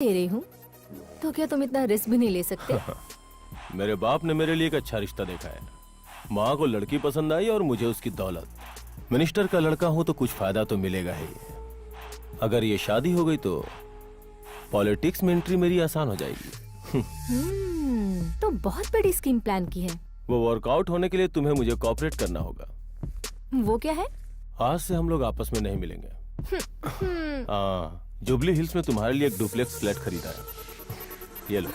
दे रही हूँ, तो क्या तुम इतना रिस्क भी नहीं ले सकते? मेरे बाप ने मेरे लिए एक अच्छा रिश्ता देखा है। माँ को लड़की पसंद आई और मुझे उसकी दौलत। मिनिस्टर का लड़का हूं तो कुछ फायदा तो मिलेगा ही। अगर ये शादी हो गई तो पॉलिटिक्स में एंट्री मेरी आसान हो जाएगी। तो बहुत बड़ी स्कीम प्लान की है। वो वर्कआउट होने के लिए तुम्हें मुझे कोऑपरेट करना होगा। वो क्या है? आज से हम लोग आपस में नहीं मिलेंगे। हाँ, जुबली हिल्स में तुम्हारे लिए एक डुप्लेक्स फ्लैट खरीदा है, ये लो।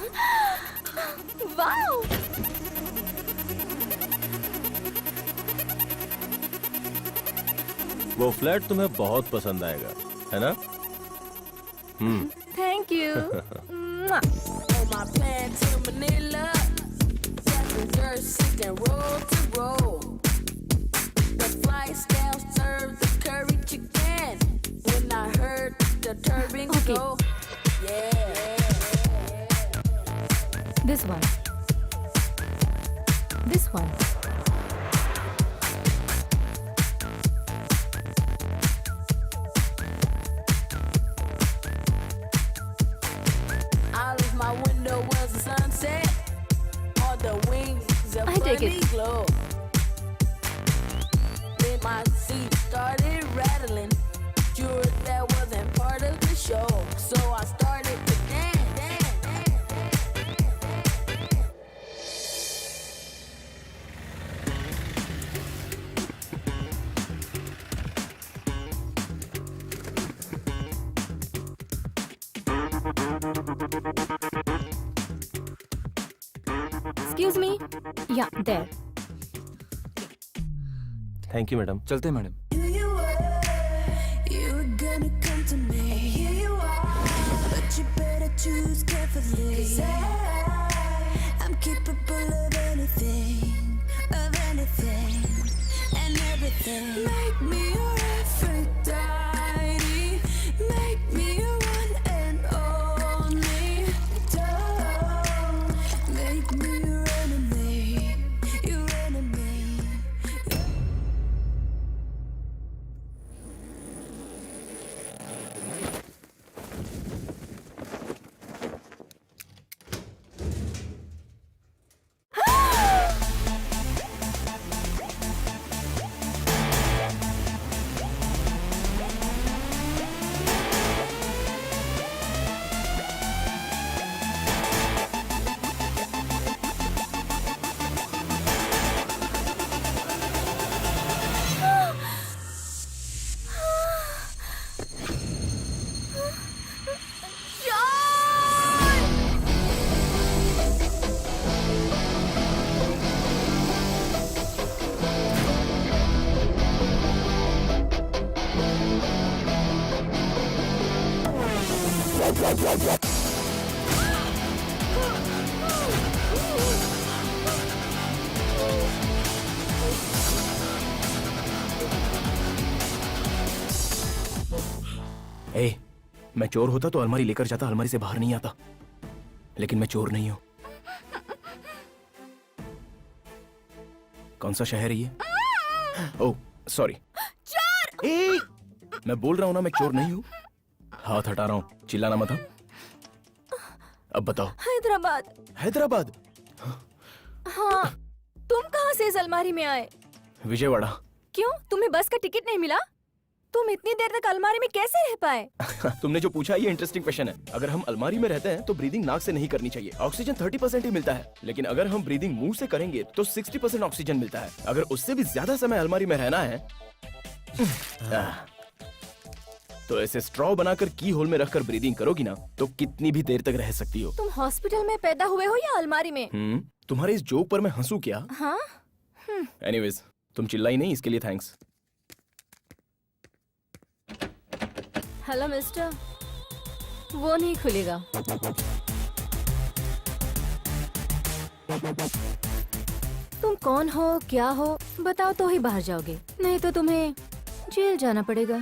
वाओ! वो फ्लैट तुम्हें बहुत पसंद आएगा, है ना? Thank you. On my plan to Manila, passengers sitting row to row. The flights down served the curry chicken. When I heard the turbine Okay. go, yeah. This one. This one. Out of my window was the sunset. All the wings of I take funny it. glow. Then my seat started rattling. Sure that wasn't part of the show. So I started to Excuse me. Yeah, there. Thank you madam. चलते हैं madam. You were gonna come to me. Here you are. But you better choose carefully. 'Cause I'm capable of anything, and everything. Make me your Aphrodite. Make me your one and only. Don't make me your enemy. Your enemy. ए, मैं चोर होता तो अलमारी लेकर जाता, अलमारी से बाहर नहीं आता। लेकिन मैं चोर नहीं हूं। कौन सा शहर है ये? ओह, सॉरी। चोर! ए, मैं बोल रहा हूं ना, मैं चोर नहीं हूं। हाथ हटा रहा हूं, चिल्लाना मत। हाँ? अब बताओ। हैदराबाद। हैदराबाद? हाँ, तुम कहाँ से इस अलमारी में आए? विजयवाड़ा। क्यों, तुम्हें बस का टिकट नहीं मिला? तुम इतनी देर तक अलमारी में कैसे रह पाए? तुमने जो पूछा ये इंटरेस्टिंग क्वेश्चन है। अगर हम अलमारी में रहते हैं तो ब्रीदिंग नाक से नहीं करनी चाहिए। ऑक्सीजन 30% ही मिलता है, लेकिन अगर हम ब्रीदिंग मुंह से करेंगे तो 60% ऑक्सीजन मिलता है। अगर उससे भी ज्यादा समय अलमारी में रहना है तो ऐसे स्ट्रॉ बनाकर की होल में रखकर ब्रीदिंग करोगी ना तो कितनी भी देर तक रह सकती हो। तुम हॉस्पिटल में पैदा हुए हो या अलमारी में? तुम्हारे इस जोक पर मैं हंसू क्या? हाँ? एनीवेज, तुम चिल्लाई नहीं, इसके लिए थैंक्स। हेलो मिस्टर, वो नहीं खुलेगा। तुम कौन हो, क्या हो, बताओ तो ही बाहर जाओगे, नहीं तो तुम्हें जेल जाना पड़ेगा।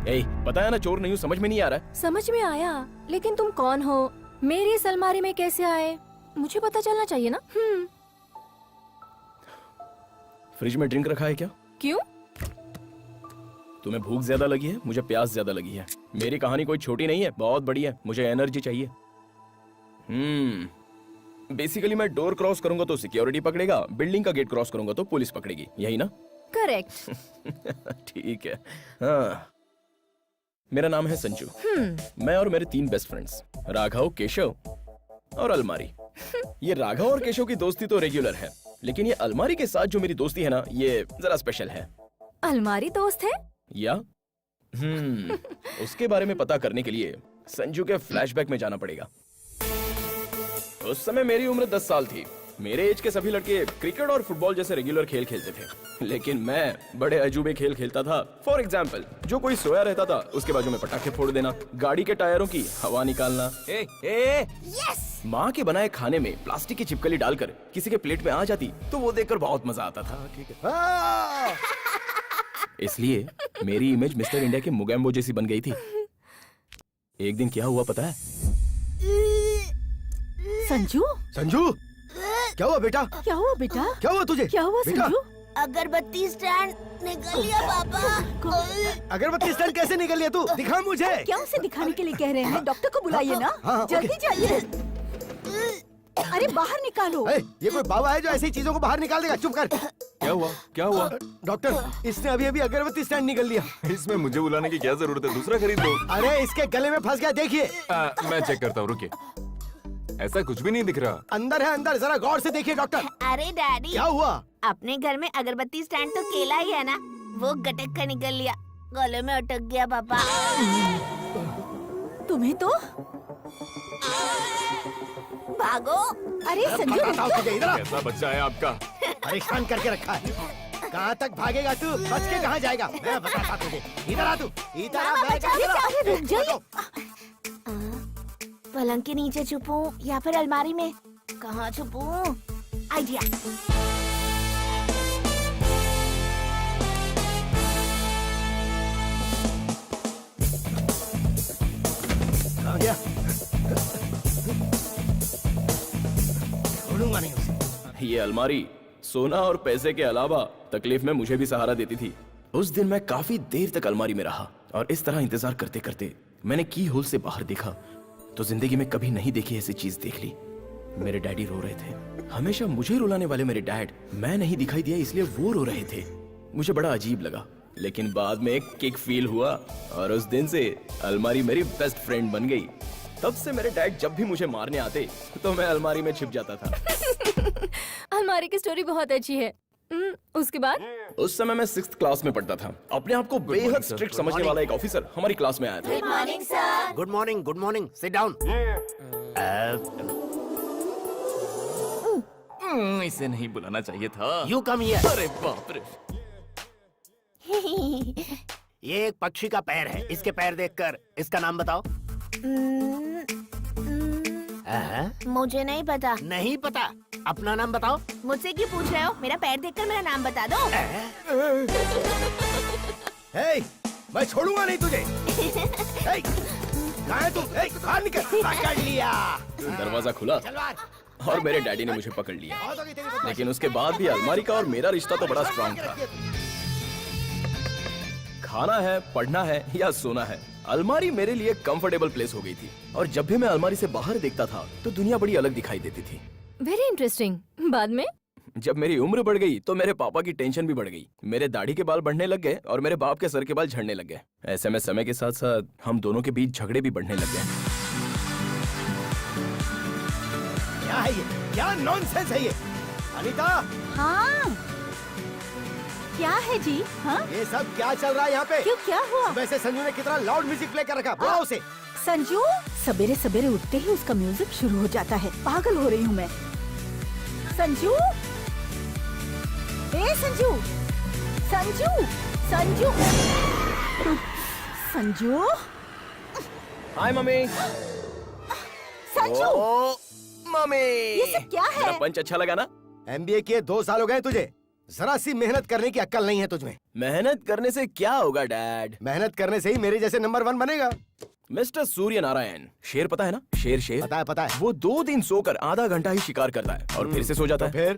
ए, पता है ना चोर नहीं हूँ, समझ में नहीं आ रहा है। समझ में आया, लेकिन तुम कौन हो, मेरी इस अलमारी में कैसे आए, मुझे पता चलना चाहिए ना। फ्रिज में ड्रिंक रखा है क्या? क्यों? तुम्हें भूख ज्यादा लगी है, मुझे प्यास ज्यादा लगी है। मेरी कहानी कोई छोटी नहीं है, बहुत बड़ी है। मुझे एनर्जी चाहिए। बेसिकली मैं डोर क्रॉस करूंगा तो सिक्योरिटी पकड़ेगा, बिल्डिंग का गेट क्रॉस करूंगा तो पुलिस पकड़ेगी, यही ना? करेक्ट। ठीक है। हाँ, मेरा नाम है संजू। मैं और मेरे 3 बेस्ट फ्रेंड्स, राघव, केशव और अलमारी। ये राघव और केशव की दोस्ती तो रेगुलर है, लेकिन ये अलमारी के साथ जो मेरी दोस्ती है ना, ये जरा स्पेशल है। अलमारी दोस्त है? या उसके बारे में पता करने के लिए संजू के फ्लैशबैक में जाना पड़ेगा। उस समय मेरी उम्र 10 साल थी। मेरे एज के सभी लड़के क्रिकेट और फुटबॉल जैसे रेगुलर खेल खेलते थे, लेकिन मैं बड़े अजूबे खेल खेलता था। फॉर एग्जाम्पल, जो कोई सोया रहता था उसके बाजू में पटाखे फोड़ देना, गाड़ी के टायरों की हवा निकालना, माँ के बनाए खाने में प्लास्टिक की छिपकली डालकर किसी के प्लेट में आ जाती तो वो देखकर बहुत मजा आता था। ठीक है, इसलिए मेरी इमेज मिस्टर इंडिया के मुगैम्बो जैसी बन गई थी। एक दिन क्या हुआ पता है? संजू, संजू, क्या हुआ बेटा? क्या हुआ बेटा? क्या हुआ तुझे? क्या हुआ बेटा? संजू? अगरबत्ती स्टैंड निकल लिया पापा। अगरबत्ती स्टैंड कैसे निकल लिया तू? दिखा मुझे। क्या उसे दिखाने के लिए कह रहे हैं? डॉक्टर को बुलाइए ना। हाँ, जल्दी जाइए। अरे बाहर निकालो। ये कोई बाबा है जो ऐसी चीजों को बाहर निकाल देगा? चुप कर। क्या हुआ? क्या हुआ? डॉक्टर, इसने अभी अभी अगरबत्ती स्टैंड निकल लिया। इसमें मुझे बुलाने की क्या जरूरत है? दूसरा खरीद लो। अरे इसके गले में फंस गया, देखिए। मैं चेक करता हूँ, रुकिए। ऐसा कुछ भी नहीं दिख रहा। अंदर है, अंदर, जरा गौर से देखिए डॉक्टर। अरे डैडी, क्या हुआ? अपने घर में अगरबत्ती स्टैंड तो केला ही है ना, वो गटक कर निकल लिया, गले में अटक गया पापा। तुम्हें तो भागो। अरे संजू, बताता हूँ तुझे, इधर आ। कैसा बच्चा है आपका? परेशान करके रखा है। कहाँ तक भागेगा तू? बच के कहाँ जाएगा? मैं बताता तुझे। इधर आ तू, इधर आ। मैं अरे रुक जाइए। पलंग के नीचे छुपूं या फिर अलमारी में? कहाँ छुपूं? आइडिया। आ गया। छोड़ूंगा नहीं उसे। ये अलमारी सोना और पैसे के अलावा तकलीफ में मुझे भी सहारा देती थी। उस दिन मैं काफी देर तक अलमारी में रहा और इस तरह इंतजार करते करते मैंने की होल से बाहर देखा तो जिंदगी में कभी नहीं देखी ऐसी चीज देख ली। मेरे डैडी रो रहे थे। हमेशा मुझे रुलाने वाले मेरे डैड, मैं नहीं दिखाई दिया इसलिए वो रो रहे थे। मुझे बड़ा अजीब लगा, लेकिन बाद में एक किक फील हुआ और उस दिन से अलमारी मेरी बेस्ट फ्रेंड बन गई। तब से मेरे डैड जब भी मुझे मारने आते तो मैं अलमारी में छिप जाता था। अलमारी की स्टोरी बहुत अच्छी है। उसके बाद? उस समय मैं 6th क्लास में पढ़ता था। अपने आप को बेहद स्ट्रिक्ट समझने वाला एक ऑफिसर हमारी क्लास में आया था। Good morning sir. Good morning, good morning. Sit down. इसे नहीं बुलाना चाहिए था। You come here. अरे बाप रे। ये एक पक्षी का पैर है। इसके पैर देखकर इसका नाम बताओ। मुझे नहीं पता। नहीं पता? अपना नाम बताओ। मुझसे क्यों पूछ रहे हो? मेरा पैर देखकर मेरा नाम बता दो। हे, मैं छोड़ूंगा नहीं तुझे। हे, कहाँ है तू? हे, बाहर निकल। पकड़ लिया। दरवाजा खुला तलवार। और मेरे डैडी ने मुझे पकड़ लिया। बहुत हो गई तेरी बदमाशी। लेकिन उसके बाद भी अलमारी का और मेरा रिश्ता तो बड़ा स्ट्रांग था। खाना है, पढ़ना है या सोना है, अलमारी मेरे लिए कंफर्टेबल प्लेस हो गई थी। और जब भी मैं अलमारी से बाहर देखता था तो दुनिया बड़ी अलग दिखाई देती थी। Very interesting. बाद में? जब मेरी उम्र बढ़ गई तो मेरे पापा की टेंशन भी बढ़ गई। मेरे दाढ़ी के बाल बढ़ने लग गए और मेरे बाप के सर के बाल झड़ने लग गए। ऐसे में समय के साथ साथ हम दोनों के बीच झगड़े भी बढ़ने लग गए। क्या है ये? क्या नॉनसेंस है ये? अनीता, हाँ, क्या है जी? हाँ, ये सब क्या चल रहा है यहाँ पे? क्यों, क्या हुआ? वैसे संजू ने कितना लाउड म्यूजिक प्ले कर रखा। बुलाओ उसे। संजू, सवेरे सवेरे उठते ही उसका म्यूजिक शुरू हो जाता है। पागल हो रही हूँ मैं। संजू, ए संजू, संजू, संजू, संजू, हाय मम्मी। संजू, ओ मम्मी, ये सब क्या है? मेरा पंच अच्छा लगा ना? MBA किए 2 साल हो गए तुझे। जरा सी मेहनत करने की अक्ल नहीं है तुझमें। मेहनत करने से क्या होगा डैड? मेहनत करने से ही मेरे जैसे नंबर 1 बनेगा। मिस्टर सूर्य नारायण, शेर पता है ना? शेर शेर। पता है, पता है। वो 2 दिन सोकर आधा घंटा ही शिकार करता है और फिर से सो जाता तो है। फिर?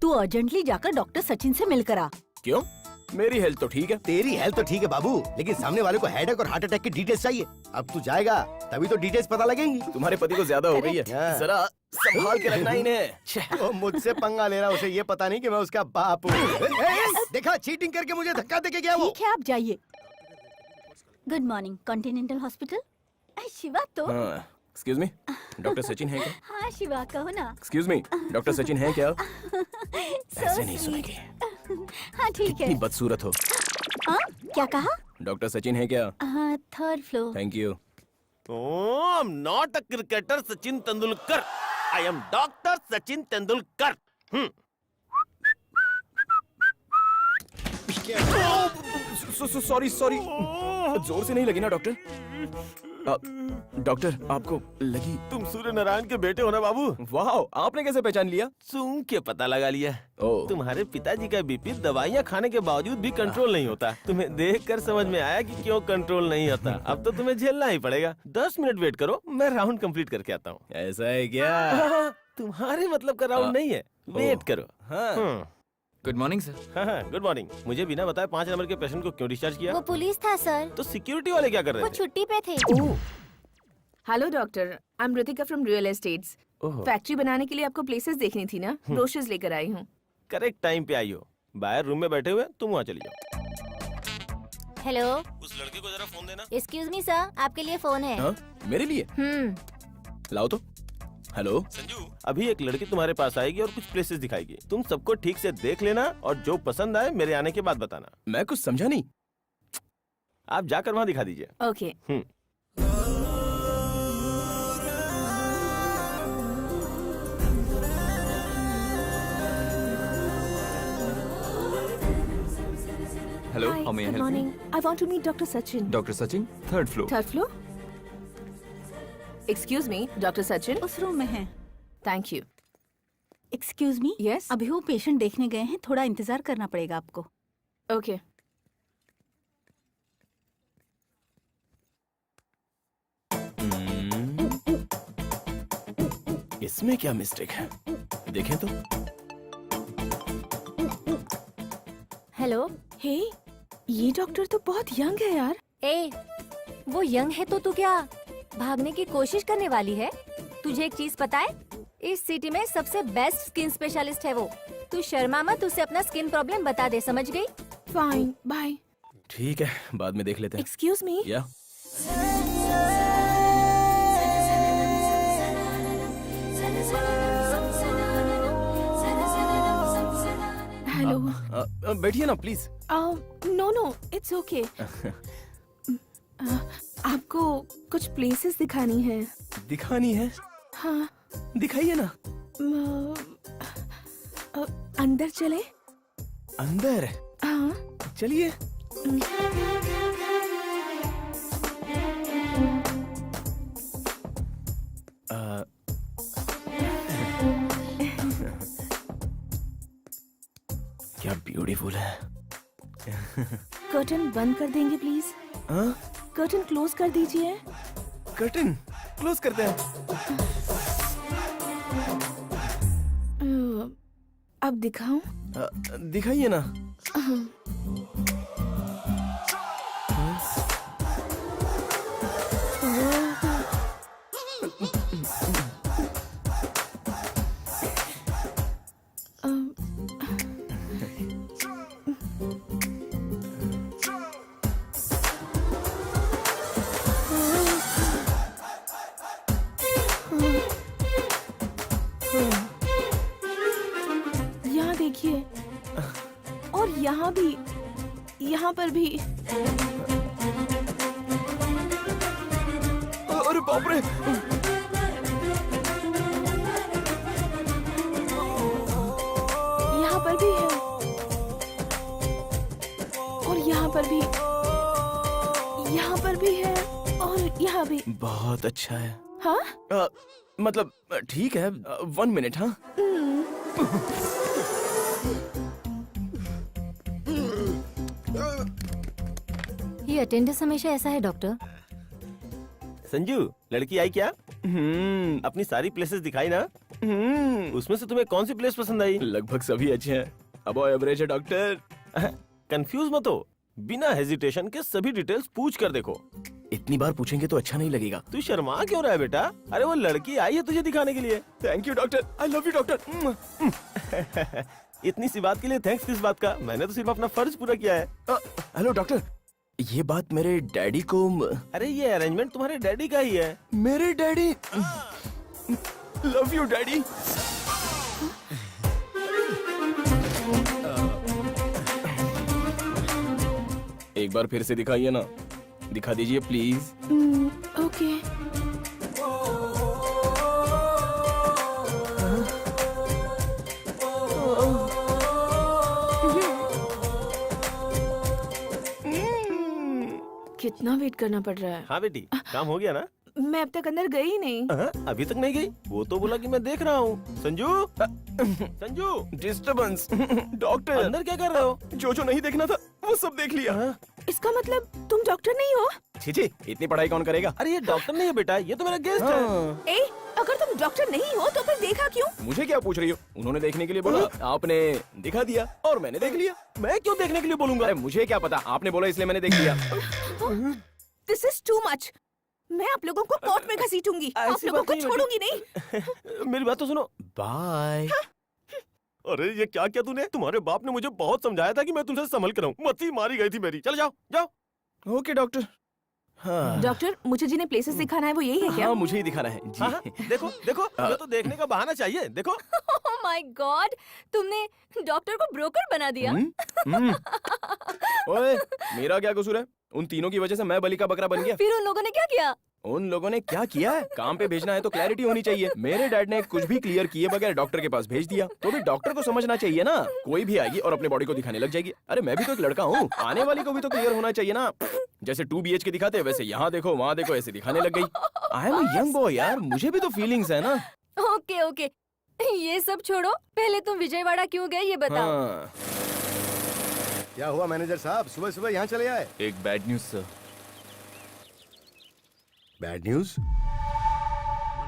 तू अर्जेंटली जाकर डॉक्टर सचिन से मिलकर आ। क्यों? मेरी हेल्थ तो ठीक है। तेरी हेल्थ तो ठीक है बाबू, लेकिन सामने वाले को हेडेक और हार्ट अटैक की डिटेल्स चाहिए। अब तू जाएगा तभी तो डिटेल्स पता लगेंगी। तुम्हारे पति को ज्यादा हो गई है, हाँ। जरा संभाल के रखना इन्हें। वो मुझसे पंगा ले रहा, उसे ये पता नहीं कि मैं उसका बाप हूँ। देखा, चीटिंग करके मुझे धक्का देके गया वो। ठीक है, आप जाइए। Good morning, continental hospital. Shiva तो एक्सक्यूज मी, डॉक्टर सचिन है क्या? हाँ शिवा, कहो ना। एक्सक्यूज मी, डॉक्टर सचिन है क्या? So ऐसे नहीं sweet. सुनेगी। हाँ ठीक है। कितनी बदसूरत हो। हाँ क्या कहा? डॉक्टर सचिन है क्या? हाँ, third floor. Thank you. Oh, I'm not a cricketer Sachin Tendulkar. I am Dr. Sachin Tendulkar. Sorry sorry, जोर से नहीं लगी ना डॉक्टर? डॉक्टर, आपको लगी? तुम सूर्य नारायण के बेटे हो ना बाबू? वाह, आपने कैसे पहचान लिया? सूंघ के पता लगा लिया। ओह। तुम्हारे पिताजी का बीपी दवाइयाँ खाने के बावजूद भी कंट्रोल नहीं होता। तुम्हें देखकर समझ में आया कि क्यों कंट्रोल नहीं होता। अब तो तुम्हें झेलना ही पड़ेगा। 10 मिनट वेट करो, मैं राउंड कंप्लीट करके आता हूँ। ऐसा है क्या? तुम्हारे मतलब का राउंड नहीं है, वेट करो। हाँ। Good morning sir. हाँ, गुड मॉर्निंग। मुझे बिना बताए 5 नंबर के पेशेंट को क्यों डिस्चार्ज किया? वो पुलिस था सर, तो सिक्योरिटी वाले क्या कर रहे वो थे? छुट्टी पे थे। Hello doctor, I am Ritika from real estates. Oh, factory बनाने के लिए आपको प्लेसेस देखनी थी ना, ब्रोशर्स लेकर आई हूँ। करेक्ट टाइम पे आई हो। बाहर रूम में बैठे हुए, तुम वहाँ चली जाओ। हेलो, उस लड़के को जरा फोन देना। एक्सक्यूज मी सर, आपके लिए फोन है। हाँ? मेरे लिए? लाओ तो। हेलो संजू, अभी एक लड़की तुम्हारे पास आएगी और कुछ प्लेसेस दिखाएगी। तुम सबको ठीक से देख लेना और जो पसंद आए मेरे आने के बाद बताना। मैं कुछ समझा नहीं। आप जाकर वहाँ दिखा दीजिए। Okay. Hello, how may I good help you? Morning, I want to meet doctor Sachin. Doctor Sachin, third floor. Third floor. Excuse me, doctor Sachin. उस रूम में है। Thank you. Excuse me, yes. अभी वो पेशेंट देखने गए हैं, थोड़ा इंतजार करना पड़ेगा आपको। ओके। इसमें क्या मिस्टेक है? देखें तो। हेलो, हे, ये डॉक्टर तो बहुत यंग है यार। ए, वो यंग है तो तू क्या भागने की कोशिश करने वाली है? तुझे एक चीज पता है, इस सिटी में सबसे बेस्ट स्किन स्पेशलिस्ट है वो। तू शर्मा मत, उसे अपना स्किन प्रॉब्लम बता दे, समझ गई? Fine, bye. ठीक है, बाद में देख लेते हैं। Excuse me. या हेलो। बैठिए ना please. No no, it's okay. आपको कुछ प्लेसेस दिखानी है। दिखानी है? हाँ। दिखाइए ना। अंदर चले? अंदर? हाँ। चलिए। क्या ब्यूटीफुल है। कर्टन बंद कर देंगे प्लीज? हाँ? कर्टन क्लोज कर दीजिए। कर्टन क्लोज करते हैं। अब दिखाऊं? दिखाइए ना। यहाँ देखिए, और यहाँ भी, यहाँ पर भी। अरे बाप रे! यहाँ पर भी है, और यहाँ पर भी, यहाँ पर भी है, और यहाँ भी। बहुत अच्छा है। हाँ? मतलब ठीक है। 1 मिनट। हाँ, ये अटेंडेंस हमेशा ऐसा है डॉक्टर। संजू, लड़की आई क्या? अपनी सारी प्लेसेस दिखाई ना? उसमें से तुम्हें कौन सी प्लेस पसंद आई? लगभग सभी अच्छे हैं, अबव एवरेज है डॉक्टर। कंफ्यूज मत हो, बिना हेजिटेशन के सभी डिटेल्स पूछ कर देखो। इतनी बार पूछेंगे तो अच्छा नहीं लगेगा। तू शर्मा क्यों रहा है बेटा? अरे वो लड़की आई है तुझे दिखाने के लिए। Thank you doctor, I love you doctor. इतनी सी बात के लिए थैंक्स किस बात का? मैंने तो सिर्फ अपना फर्ज पूरा किया है। हेलो डॉक्टर, ये बात मेरे डैडी को। अरे ये अरेंजमेंट तुम्हारे डैडी का ही है। मेरे डैडी, लव यू डैडी। एक बार फिर से दिखाइए ना, दिखा दीजिए प्लीज। ओके। कितना वेट करना पड़ रहा है। हाँ बेटी, काम हो गया ना? मैं अब तक अंदर गई ही नहीं। अभी तक नहीं गई? वो तो बोला कि मैं देख रहा हूँ। संजू, संजू, डिस्टर्बेंस। डॉक्टर, अंदर क्या कर रहे हो? जो नहीं देखना था वो सब देख लिया। इसका मतलब तुम डॉक्टर नहीं हो? छी, इतनी पढ़ाई कौन करेगा? अरे ये डॉक्टर नहीं है बेटा, ये तो मेरा गेस्ट है। ए, अगर तुम डॉक्टर नहीं हो तो फिर देखा क्यों? मुझे क्या पूछ रही हो? उन्होंने देखने के लिए बोला, आपने दिखा दिया और मैंने देख लिया। मैं क्यों देखने के लिए बोलूंगा? अरे मुझे क्या पता, आपने बोला इसलिए मैंने देख लिया। This is too much. मैं आप लोगों को कोर्ट में घसीटूंगी। आप ऐसी लोगों बात को नहीं छोड़ूंगी नहीं। मेरी बात तो सुनो। बाय। अरे ये क्या किया तूने? तुम्हारे बाप ने मुझे बहुत समझाया था कि मैं तुमसे संभल कर रहूं। मत्ती मारी गई थी मेरी। चल जाओ जाओ। Okay doctor. हाँ डॉक्टर, मुझे जिन्हें प्लेसेस दिखाना है वो यही है क्या? हाँ, मुझे ही दिखाना है जी। हाँ, देखो देखो, तुम्हें तो देखने का बहाना चाहिए। देखो। ओह माय गॉड, तुमने डॉक्टर को ब्रोकर बना दिया। ओए, मेरा क्या कसूर है? उन तीनों की वजह से मैं बलि का बकरा बन गया। फिर उन लोगों ने क्या किया? उन लोगों ने क्या किया है? काम पे भेजना है तो क्लैरिटी होनी चाहिए। मेरे डैड ने कुछ भी क्लियर किए बगैर डॉक्टर के पास भेज दिया, तो भी डॉक्टर को समझना चाहिए ना। कोई भी आएगी और अपने बॉडी को दिखाने लग जाएगी। अरे मैं भी तो एक लड़का हूँ, आने वाली को भी तो क्लियर होना चाहिए ना। जैसे 2 BHK दिखाते हैं, वैसे यहाँ देखो वहाँ देखो, ऐसे दिखाने लग गई। I am a young boy यार, मुझे भी तो फीलिंग्स है ना। ओके ओके, ये सब छोड़ो, पहले तुम विजयवाड़ा क्यों गए ये बताओ। हाँ। क्या हुआ मैनेजर साहब, सुबह सुबह यहाँ चले आए? एक bad news sir. Bad news?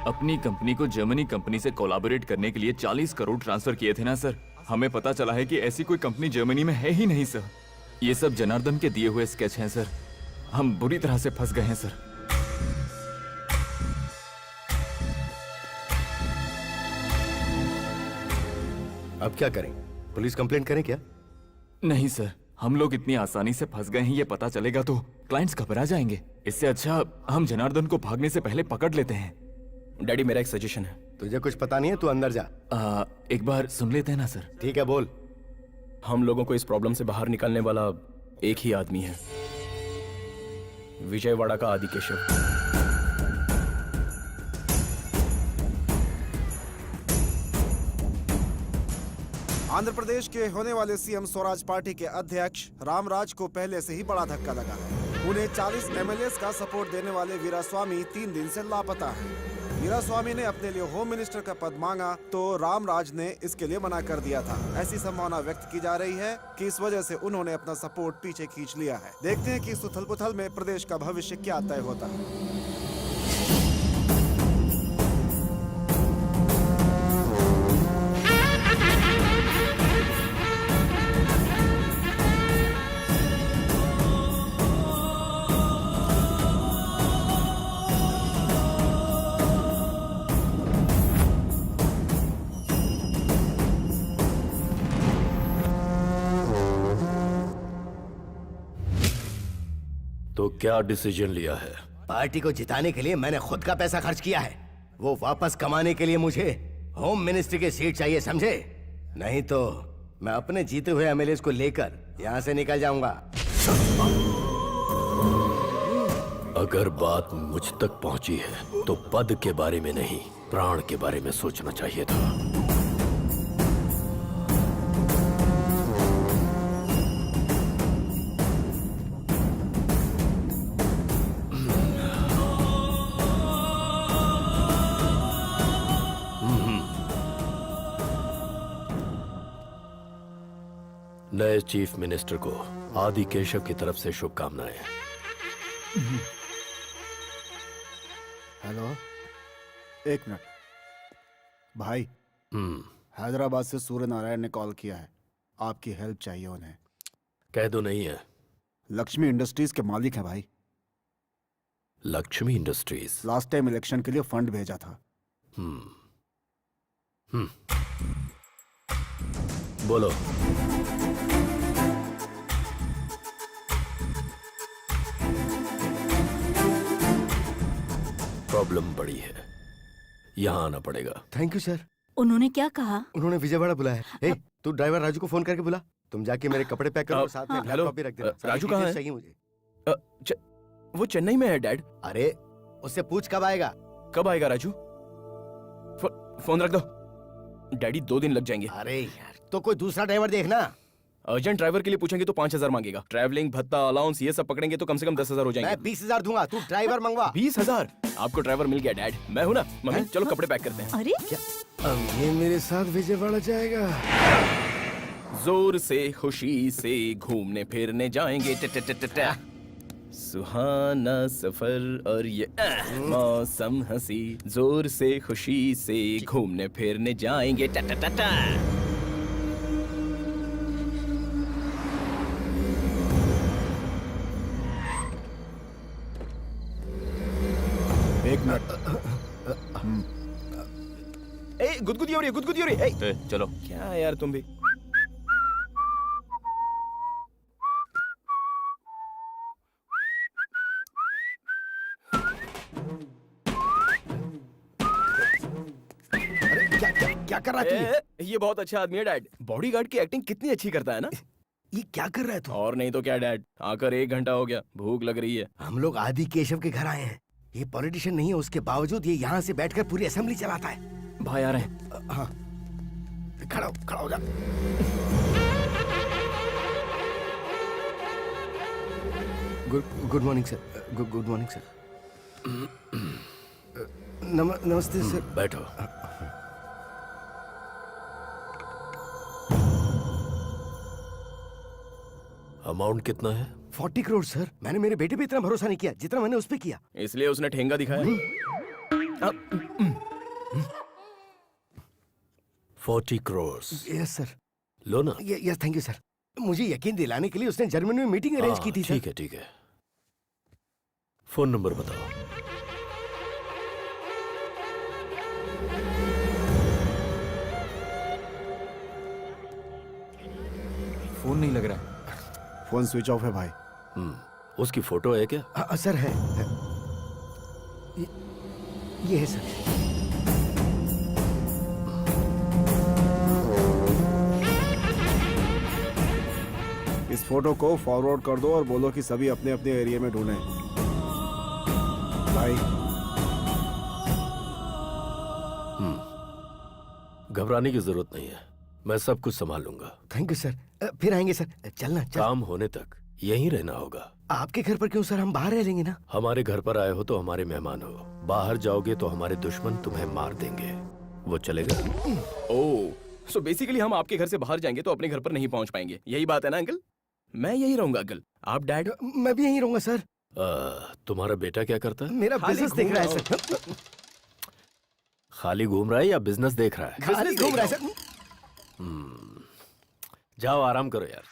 अपनी कंपनी को जर्मनी कंपनी से कोलैबोरेट करने के लिए 40 करोड़ ट्रांसफर किए थे ना सर। हमें पता चला है कि ऐसी कोई कंपनी जर्मनी में है ही नहीं सर। ये सब जनार्दन के दिए हुए स्केच हैं सर। हम बुरी तरह से फंस गए हैं सर। अब क्या करें? पुलिस कंप्लेंट करें क्या? नहीं सर, हम लोग इतनी आसानी से फंस गए हैं, ये पता चलेगा तो क्लाइंट्स घबरा जाएंगे। इससे अच्छा हम जनार्दन को भागने से पहले पकड़ लेते हैं। डैडी, मेरा एक सजेशन है। तुझे कुछ पता नहीं है, तू अंदर जा। एक बार सुन लेते हैं ना सर। ठीक है, बोल। हम लोगों को इस प्रॉब्लम से बाहर निकालने वाला एक ही आदमी है, विजयवाड़ा का आदिकेशव। आंध्र प्रदेश के होने वाले सीएम स्वराज पार्टी के अध्यक्ष रामराज को पहले से ही बड़ा धक्का लगा है। उन्हें 40 MLAs का सपोर्ट देने वाले वीरास्वामी 3 दिन से लापता हैं। वीरास्वामी ने अपने लिए होम मिनिस्टर का पद मांगा तो रामराज ने इसके लिए मना कर दिया था। ऐसी संभावना व्यक्त की जा रही है कि इस वजह से उन्होंने अपना सपोर्ट पीछे खींच लिया है। देखते हैं कि इस उथल पुथल में प्रदेश का भविष्य क्या तय होता है। तो क्या डिसीजन लिया है? पार्टी को जिताने के लिए मैंने खुद का पैसा खर्च किया है। वो वापस कमाने के लिए मुझे होम मिनिस्ट्री की सीट चाहिए, समझे? नहीं तो मैं अपने जीते हुए MLAs को लेकर यहाँ से निकल जाऊंगा। अगर बात मुझ तक पहुंची है तो पद के बारे में नहीं, प्राण के बारे में सोचना चाहिए था। नए चीफ मिनिस्टर को आदि केशव की तरफ से शुभकामनाएं। हेलो, एक मिनट। भाई हैदराबाद से सूर्य नारायण ने कॉल किया है, आपकी हेल्प चाहिए उन्हें। कह दो नहीं है। लक्ष्मी इंडस्ट्रीज के मालिक हैं भाई। Lakshmi industries. Last time election के लिए फंड भेजा था। बोलो। प्रॉब्लम बड़ी है, यहाँ आना पड़ेगा। Thank you sir. उन्होंने क्या कहा? उन्होंने विजयवाड़ा बुलाया है। ए, तू ड्राइवर राजू को फोन करके बुला। तुम जाके मेरे कपड़े पैक करो और साथ में हेलो, लैपटॉप भी रख देना। राजू कहाँ है? चाहिए मुझे। वो चेन्नई में है डैड। अरे उससे पूछ कब आएगा। कब आएगा राजू? फोन रख दो। डैडी 2 दिन लग जाएंगे। अरे यार तो कोई दूसरा ड्राइवर देखना। अर्जेंट ड्राइवर के लिए पूछेंगे तो 5,000 मांगेगा। ट्रैवलिंग भत्ता अलाउंस ये सब पकड़ेंगे तो कम से कम 10,000 हो मैं जाएंगे। 20,000 दूंगा, तू ड्राइवर मंगवा। 20,000? आपको ड्राइवर मिल गया डैड। मैं हूं ना। मम्मी चलो कपड़े पैक करते हैं। अरे अब ये मेरे साथ विजयवाड़ा जाएगा। जोर से खुशी से घूमने फिरने जाएंगे। सुहाना सफर और ये मौसम हंसी। जोर से खुशी से घूमने फिरने जाएंगे। एक मिनट। ए गुदगुदी हो रही है, गुदगुदी हो रही है। ए, चलो। क्या यार तुम भी। अरे क्या कर रहा है तू ये? ये बहुत अच्छा आदमी है डैड। बॉडीगार्ड की एक्टिंग कितनी अच्छी करता है ना। ये क्या कर रहा है तू? और नहीं तो क्या डैड, आकर 1 घंटा हो गया, भूख लग रही है। हम लोग आदि केशव के घर आए हैं। ये पॉलिटिशियन नहीं है, उसके बावजूद ये यहाँ से बैठकर पूरी असेंबली चलाता है। भाई आ रहे हैं। हाँ खड़ा हो जा। Good morning sir. Good morning sir. नमस्ते सर। बैठो। अमाउंट कितना है? 40 करोड़ सर। मैंने मेरे बेटे पे इतना भरोसा नहीं किया जितना मैंने उस पे किया। इसलिए उसने ठेंगा दिखाया। 40 करोड़। Yes sir. लो ना। Yes thank you sir. मुझे यकीन दिलाने के लिए उसने जर्मनी में मीटिंग अरेंज की थी सर। ठीक है ठीक है। फोन नंबर बताओ। फोन नहीं लग रहा है। फोन स्विच ऑफ है भाई। उसकी फोटो है क्या? सर है। ये है सर। इस फोटो को फॉरवर्ड कर दो और बोलो कि सभी अपने अपने एरिया में ढूंढें। भाई घबराने की जरूरत नहीं है, मैं सब कुछ संभाल लूंगा। Thank you sir. फिर आएंगे सर। चलना चल। काम होने तक यहीं रहना होगा। आपके घर पर क्यों सर? हम बाहर रह लेंगे ना। हमारे घर पर आए हो तो हमारे मेहमान हो, बाहर जाओगे तो हमारे दुश्मन तुम्हें मार देंगे। वो चलेगा? ओह, सो बेसिकली हम आपके घर से बाहर जाएंगे तो अपने घर पर नहीं पहुंच पाएंगे, यही बात है ना अंकल? मैं यही रहूंगा अंकल। आप डैड? मैं भी यहीं रहूंगा सर। तुम्हारा बेटा क्या करता है? मेरा बिजनेस देख रहा है सर। खाली घूम रहा है या बिजनेस देख रहा है? खाली घूम रहा है सर। जाओ आराम करो यार।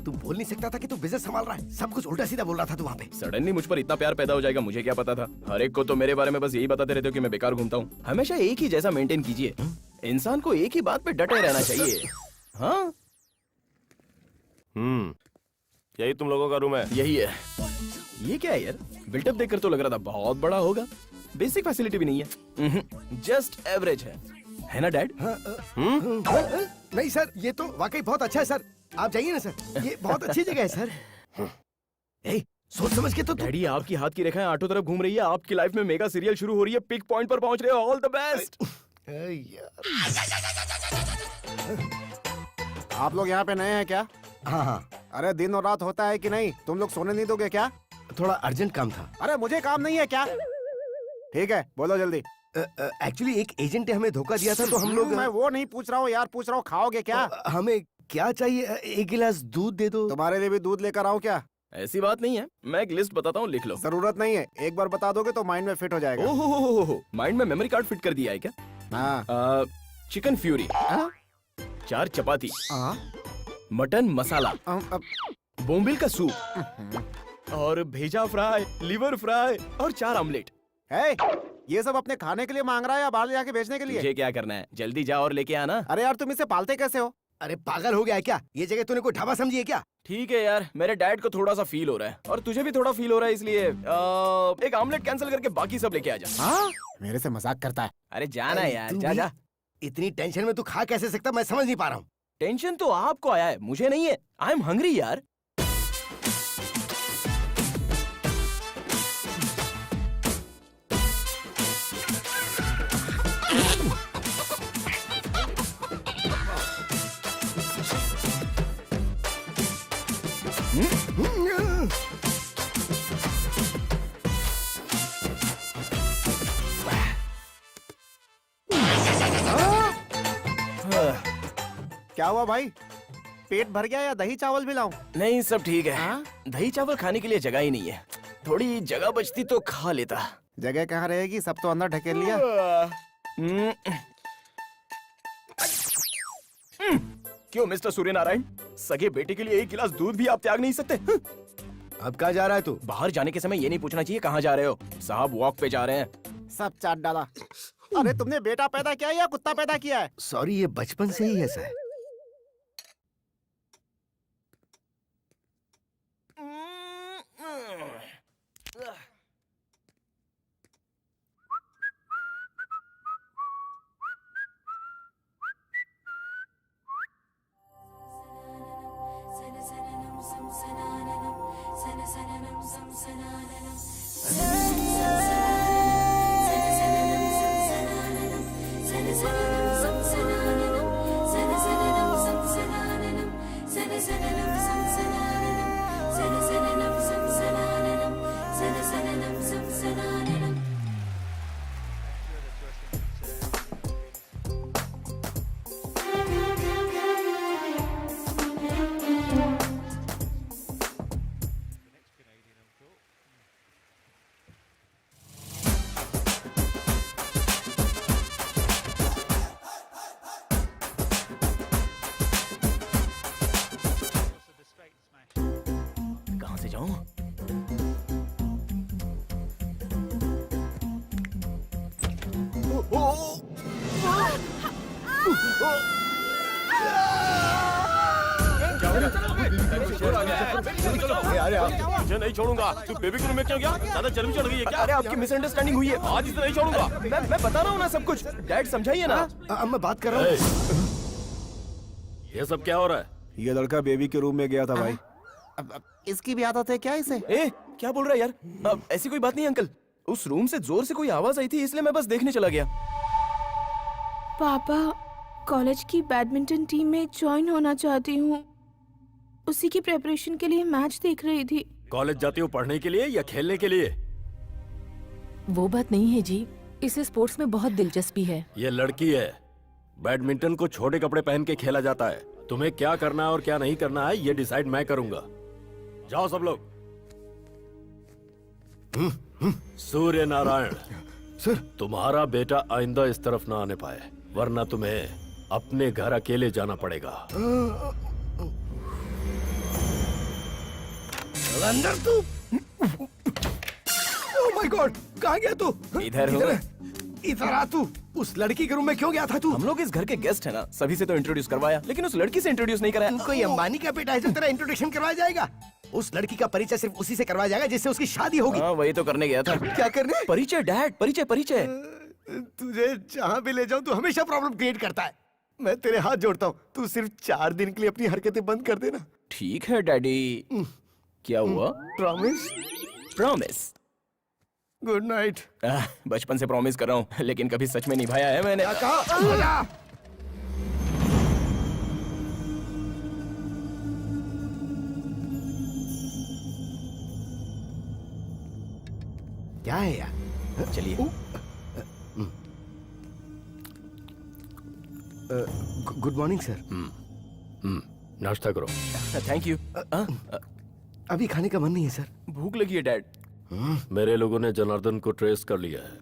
तू बोल नहीं सकता था कि तू बिजनेस संभाल रहा है? सब कुछ उल्टा सीधा बोल रहा था तू वहाँ पे। सडनली मुझ पर इतना प्यार पैदा हो जाएगा, मुझे क्या पता था। हर एक को तो मेरे बारे में बस यही बताते रहते हो कि मैं बेकार घूमता हूँ। हमेशा एक ही जैसा मेंटेन कीजिए। इंसान को एक ही बात पे डटे रहना चाहिए। हाँ यही तुम लोगों का रूम है? यही है। ये क्या है यार? बिल्टअप देखकर तो लग रहा था बहुत बड़ा होगा। बेसिक फैसिलिटी भी नहीं है, जस्ट एवरेज है ना डैड? नहीं सर, ये तो वाकई बहुत अच्छा है सर। आप जाइए ना सर, ये बहुत अच्छी जगह है सर। ए, सोच समझ के तो डैडी, आपकी हाथ की रेखाएं आठों तरफ घूम रही है। आपकी लाइफ में मेगा सीरियल शुरू हो रही है, पिक पॉइंट पर पहुंच रहे हो। All the best. आप लोग यहाँ पे नए हैं क्या? हाँ। अरे दिन और रात होता है कि नहीं? तुम लोग सोने नहीं दोगे क्या? थोड़ा अर्जेंट काम था। अरे मुझे काम नहीं है क्या? ठीक है बोलो जल्दी। एक्चुअली एक एजेंट ने हमें धोखा दिया था तो हम लोग। मैं वो नहीं पूछ रहा हूँ यार, पूछ रहा हूँ खाओगे क्या? हमें क्या चाहिए? 1 गिलास दूध दे दो। तुम्हारे लिए भी दूध लेकर आऊँ क्या? ऐसी बात नहीं है, मैं एक लिस्ट बताता हूँ, लिख लो। जरूरत नहीं है, एक बार बता दोगे तो माइंड में फिट हो जाएगा। ओहो, माइंड में मेमोरी कार्ड फिट कर दिया है क्या? हाँ। चिकन फ्यूरी, 4 चपाती, मटन मसाला, बोम्बिल का सूप और भेजा फ्राई, लिवर फ्राई और 4 ऑमलेट। ये सब अपने खाने के लिए मांग रहा है या बाहर जाके बेचने के लिए? मुझे क्या करना है, जल्दी जा और लेके आना। अरे यार तुम इसे पालते कैसे हो? अरे पागल हो गया है क्या? ये जगह तूने कोई ढाबा समझी है क्या? ठीक है यार, मेरे डैड को थोड़ा सा फील हो रहा है और तुझे भी थोड़ा फील हो रहा है, इसलिए एक ऑमलेट कैंसिल करके बाकी सब लेके आ जा। हाँ? मेरे से मजाक करता है। अरे जाना यार, तू जा भी जा। इतनी टेंशन में तू खा कैसे सकता, मैं समझ नहीं पा रहा हूँ। टेंशन तो आपको आया है, मुझे नहीं है। आई एम हंग्री यार। क्या हुआ भाई? पेट भर गया या दही चावल भी लाऊं? नहीं, सब ठीक है। हाँ? दही चावल खाने के लिए जगह ही नहीं है, थोड़ी जगह बचती तो खा लेता। जगह कहाँ रहेगी, सब तो अंदर ढकेल लिया। क्यों मिस्टर सूर्यनारायण, सगे बेटे के लिए 1 गिलास दूध भी आप त्याग नहीं सकते? अब कहाँ जा रहा है तू? बाहर जाने के समय ये नहीं पूछना चाहिए कहाँ जा रहे हो। साहब वॉक पे जा रहे हैं। सब चाट डाला। अरे तुमने बेटा पैदा किया है या कुत्ता पैदा किया है? सॉरी, ये बचपन से ही ऐसा है। कहाँ से जाऊं? मुझे नहीं छोड़ूंगा। तू बेबी के रूम में क्यों गया? ज्यादा चर्बी चढ़ गई है क्या? अरे आपकी मिसअंडरस्टैंडिंग हुई है, आज इसे नहीं छोड़ूंगा। मैं बता रहा हूँ ना सब कुछ। डैड समझाइए ना। अब मैं बात कर रहा हूँ। ये सब क्या हो रहा है? ये लड़का बेबी के रूम में गया था भाई। अब इसकी भी आदत है क्या इसे? ए, क्या बोल रहा है यार? अब ऐसी कोई बात नहीं अंकल। उस रूम से जोर से कोई आवाज आई थी, इसलिए मैं बस देखने चला गया। पापा, कॉलेज की बैडमिंटन टीम में ज्वाइन होना चाहती हूँ। उसी की प्रेपरेशन के लिए मैच देख रही थी। कॉलेज जाती हो पढ़ने के लिए या खेलने के लिए? वो बात नहीं है जी, इसे स्पोर्ट्स में बहुत दिलचस्पी है। ये लड़की है। बैडमिंटन को छोटे कपड़े पहन के खेला जाता है। तुम्हें क्या करना है और क्या नहीं करना है, ये डिसाइड मैं करूंगा। जाओ सब लोग। सूर्य नारायण सर, तुम्हारा बेटा आइंदा इस तरफ ना आने पाए, वरना तुम्हें अपने घर अकेले जाना पड़ेगा। अंदर तू। ओह माय गॉड, कहाँ गया तू? इधर हो। इधर आ तू। उस लड़की के रूम में क्यों गया था तू? हम लोग इस घर के गेस्ट है ना, सभी से तो इंट्रोड्यूस करवाया, लेकिन उस लड़की से इंट्रोड्यूस नहीं कराया। तू कोई अंबानी का बेटा है जो तेरा इंट्रोडक्शन करवाया जाएगा? उस लड़की का परिचय सिर्फ उसी से करवाया जाएगा जिससे उसकी शादी होगी। हाँ, वही तो करने गया था। क्या करने? परिचय डैड, परिचय परिचय। तुझे जहाँ भी ले जाऊँ तू हमेशा प्रॉब्लम क्रिएट करता है। मैं तेरे हाथ जोड़ता हूँ, तू सिर्फ 4 दिन के लिए अपनी हरकतें बंद कर देना। ठीक है डैडी। क्या हुआ? प्रॉमिस? प्रॉमिस। Good night. बचपन से प्रॉमिस कर रहा हूँ, लेकिन कभी सच में निभाया है मैंने। कहा? क्या है यार? चलिए। Good morning sir. नाश्ता करो। Thank you. अभी खाने का मन नहीं है सर। भूख लगी है डैड। मेरे लोगों ने जनार्दन को ट्रेस कर लिया है।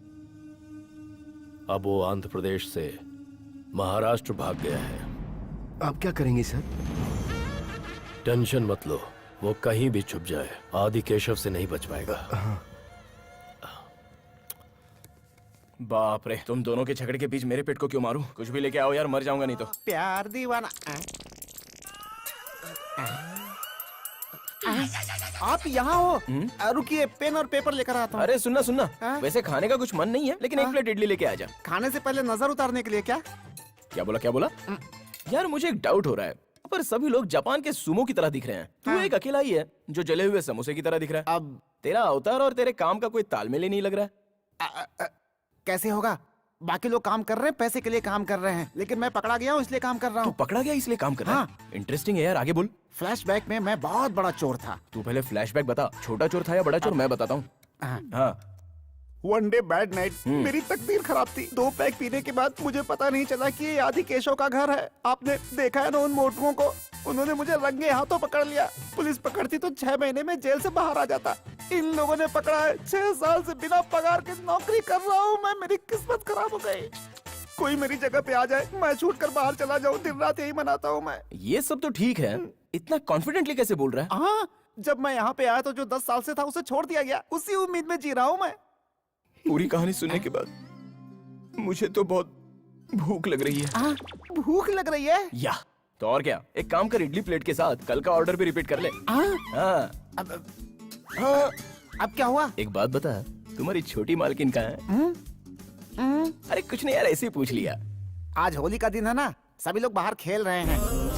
अब वो आंध्र प्रदेश से महाराष्ट्र भाग गया है। आप क्या करेंगे सर? टेंशन मत लो, वो कहीं भी छुप जाए आदि केशव से नहीं बच पाएगा। बाप रे, तुम दोनों के झगड़े के बीच मेरे पेट को क्यों मारूं? कुछ भी लेके आओ यार, मर जाऊंगा नहीं तो। प्यार दीवाना। आप यहाँ हो? रुकिए, पेन और पेपर लेकर आता हूँ। अरे सुनना सुनना, हाँ? वैसे खाने का कुछ मन नहीं है, लेकिन एक प्लेट इडली लेके आ जा। खाने से पहले नजर उतारने के लिए क्या? क्या बोला क्या बोला? यार मुझे एक डाउट हो रहा है, पर सभी लोग जापान के सुमो की तरह दिख रहे हैं। तू एक अकेला ही है जो जले हुए समोसे की तरह दिख रहा है। अब तेरा अवतार और तेरे काम का कोई तालमेल ही नहीं लग रहा है। कैसे होगा? बाकी लोग काम कर रहे हैं, पैसे के लिए काम कर रहे हैं, लेकिन मैं पकड़ा गया हूँ इसलिए काम कर रहा तू हूँ। पकड़ा गया इसलिए काम कर रहा है? इंटरेस्टिंग है यार, आगे बोल। फ्लैशबैक में मैं बहुत बड़ा चोर था। तू पहले फ्लैशबैक बता, छोटा चोर था या बड़ा चोर? मैं बताता हूँ। हाँ, वन डे बैड नाइट, मेरी तकदीर खराब थी। 2 पैक पीने के बाद मुझे पता नहीं चला कि ये आदि केशव का घर है। आपने देखा है ना उन मोटरों को? उन्होंने मुझे रंगे हाथों पकड़ लिया। पुलिस पकड़ती तो 6 महीने में जेल से बाहर आ जाता। इन लोगों ने पकड़ा है। 6 साल से बिना पगार के नौकरी कर रहा हूँ मैं। मेरी किस्मत खराब हो गई। कोई मेरी जगह पे आ जाए, मैं छूट कर बाहर चला जाऊँ। दिन रात यही मनाता हूँ मैं। ये सब तो ठीक है, इतना कॉन्फिडेंटली कैसे बोल रहा है? हाँ, जब मैं यहाँ पे आया तो जो 10 साल से था उसे छोड़ दिया गया। उसी उम्मीद में जी रहा हूँ मैं। पूरी कहानी सुनने के बाद मुझे तो बहुत भूख लग रही है। भूख लग रही है? या तो और क्या, एक काम कर, इडली प्लेट के साथ कल का ऑर्डर भी रिपीट कर ले। हाँ। अब क्या हुआ? एक बात बता, तुम्हारी छोटी मालकिन कहाँ है? अरे कुछ नहीं यार, ऐसे ही पूछ लिया। आज होली का दिन है ना, सभी लोग बाहर खेल रहे हैं।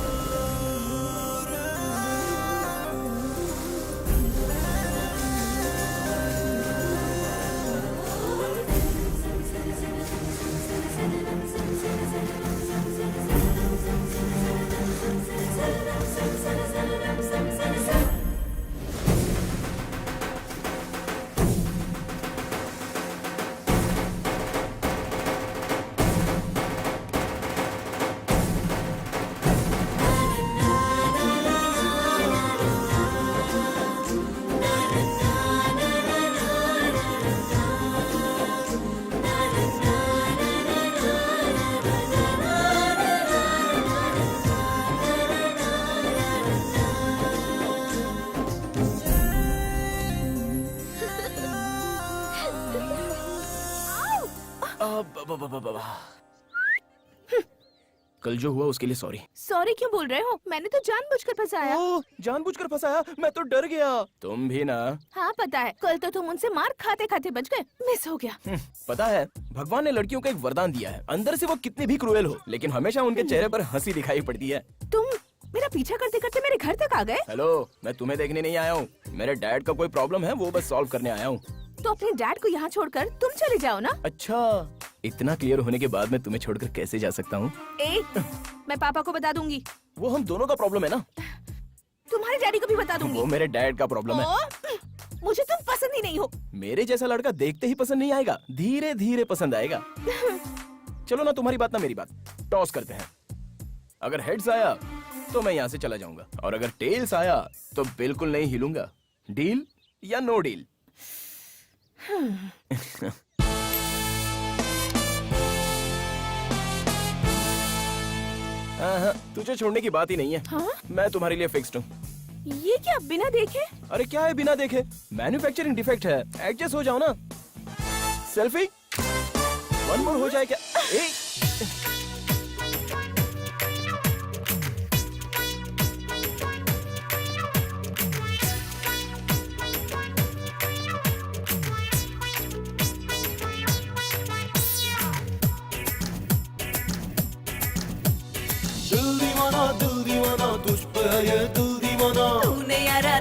कल जो हुआ उसके लिए सॉरी। सॉरी क्यों बोल रहे हो? मैंने तो जानबूझकर फंसाया। ओह, जानबूझकर फंसाया? मैं तो डर गया। तुम भी ना? हाँ पता है, कल तो तुम उनसे मार खाते खाते बच गए। मिस हो गया। पता है, भगवान ने लड़कियों को एक वरदान दिया है। अंदर से वो कितनी भी क्रूएल हो, लेकिन हमेशा उनके चेहरे पर हंसी दिखाई पड़ती है। तुम मेरा पीछा करते करते मेरे घर तक आ गए। हेलो, मैं तुम्हें देखने नहीं आया हूँ। मेरे डैड का कोई प्रॉब्लम है, वो बस सॉल्व करने आया हूँ। तो अपने डैड को यहाँ छोड़कर तुम चले जाओ ना। अच्छा, इतना क्लियर होने के बाद मैं तुम्हें छोड़कर कैसे जा सकता हूँ? मैं पापा को बता दूंगी। वो हम दोनों का प्रॉब्लम है ना। तुम्हारे डैडी को भी बता दूंगी। वो मेरे डैड का प्रॉब्लम है। मुझे तुम पसंद ही नहीं हो। मेरे जैसा लड़का देखते ही पसंद नहीं आएगा, धीरे धीरे पसंद आएगा। चलो ना, तुम्हारी बात ना मेरी बात, टॉस करते हैं। अगर हेड्स आया तो मैं यहाँ से चला जाऊंगा, और अगर टेल्स आया तो बिल्कुल नहीं हिलूंगा। डील या नो डील? हाँ, तुझे छोड़ने की बात ही नहीं है। हाँ? मैं तुम्हारे लिए फिक्स्ड हूँ। ये क्या बिना देखे? अरे क्या है बिना देखे? मैन्युफैक्चरिंग डिफेक्ट है, एडजस्ट हो जाओ ना। सेल्फी 1 मोर हो जाए क्या? दिल दीवाना तुझ पे है ये दिल दीवाना। तूने यारा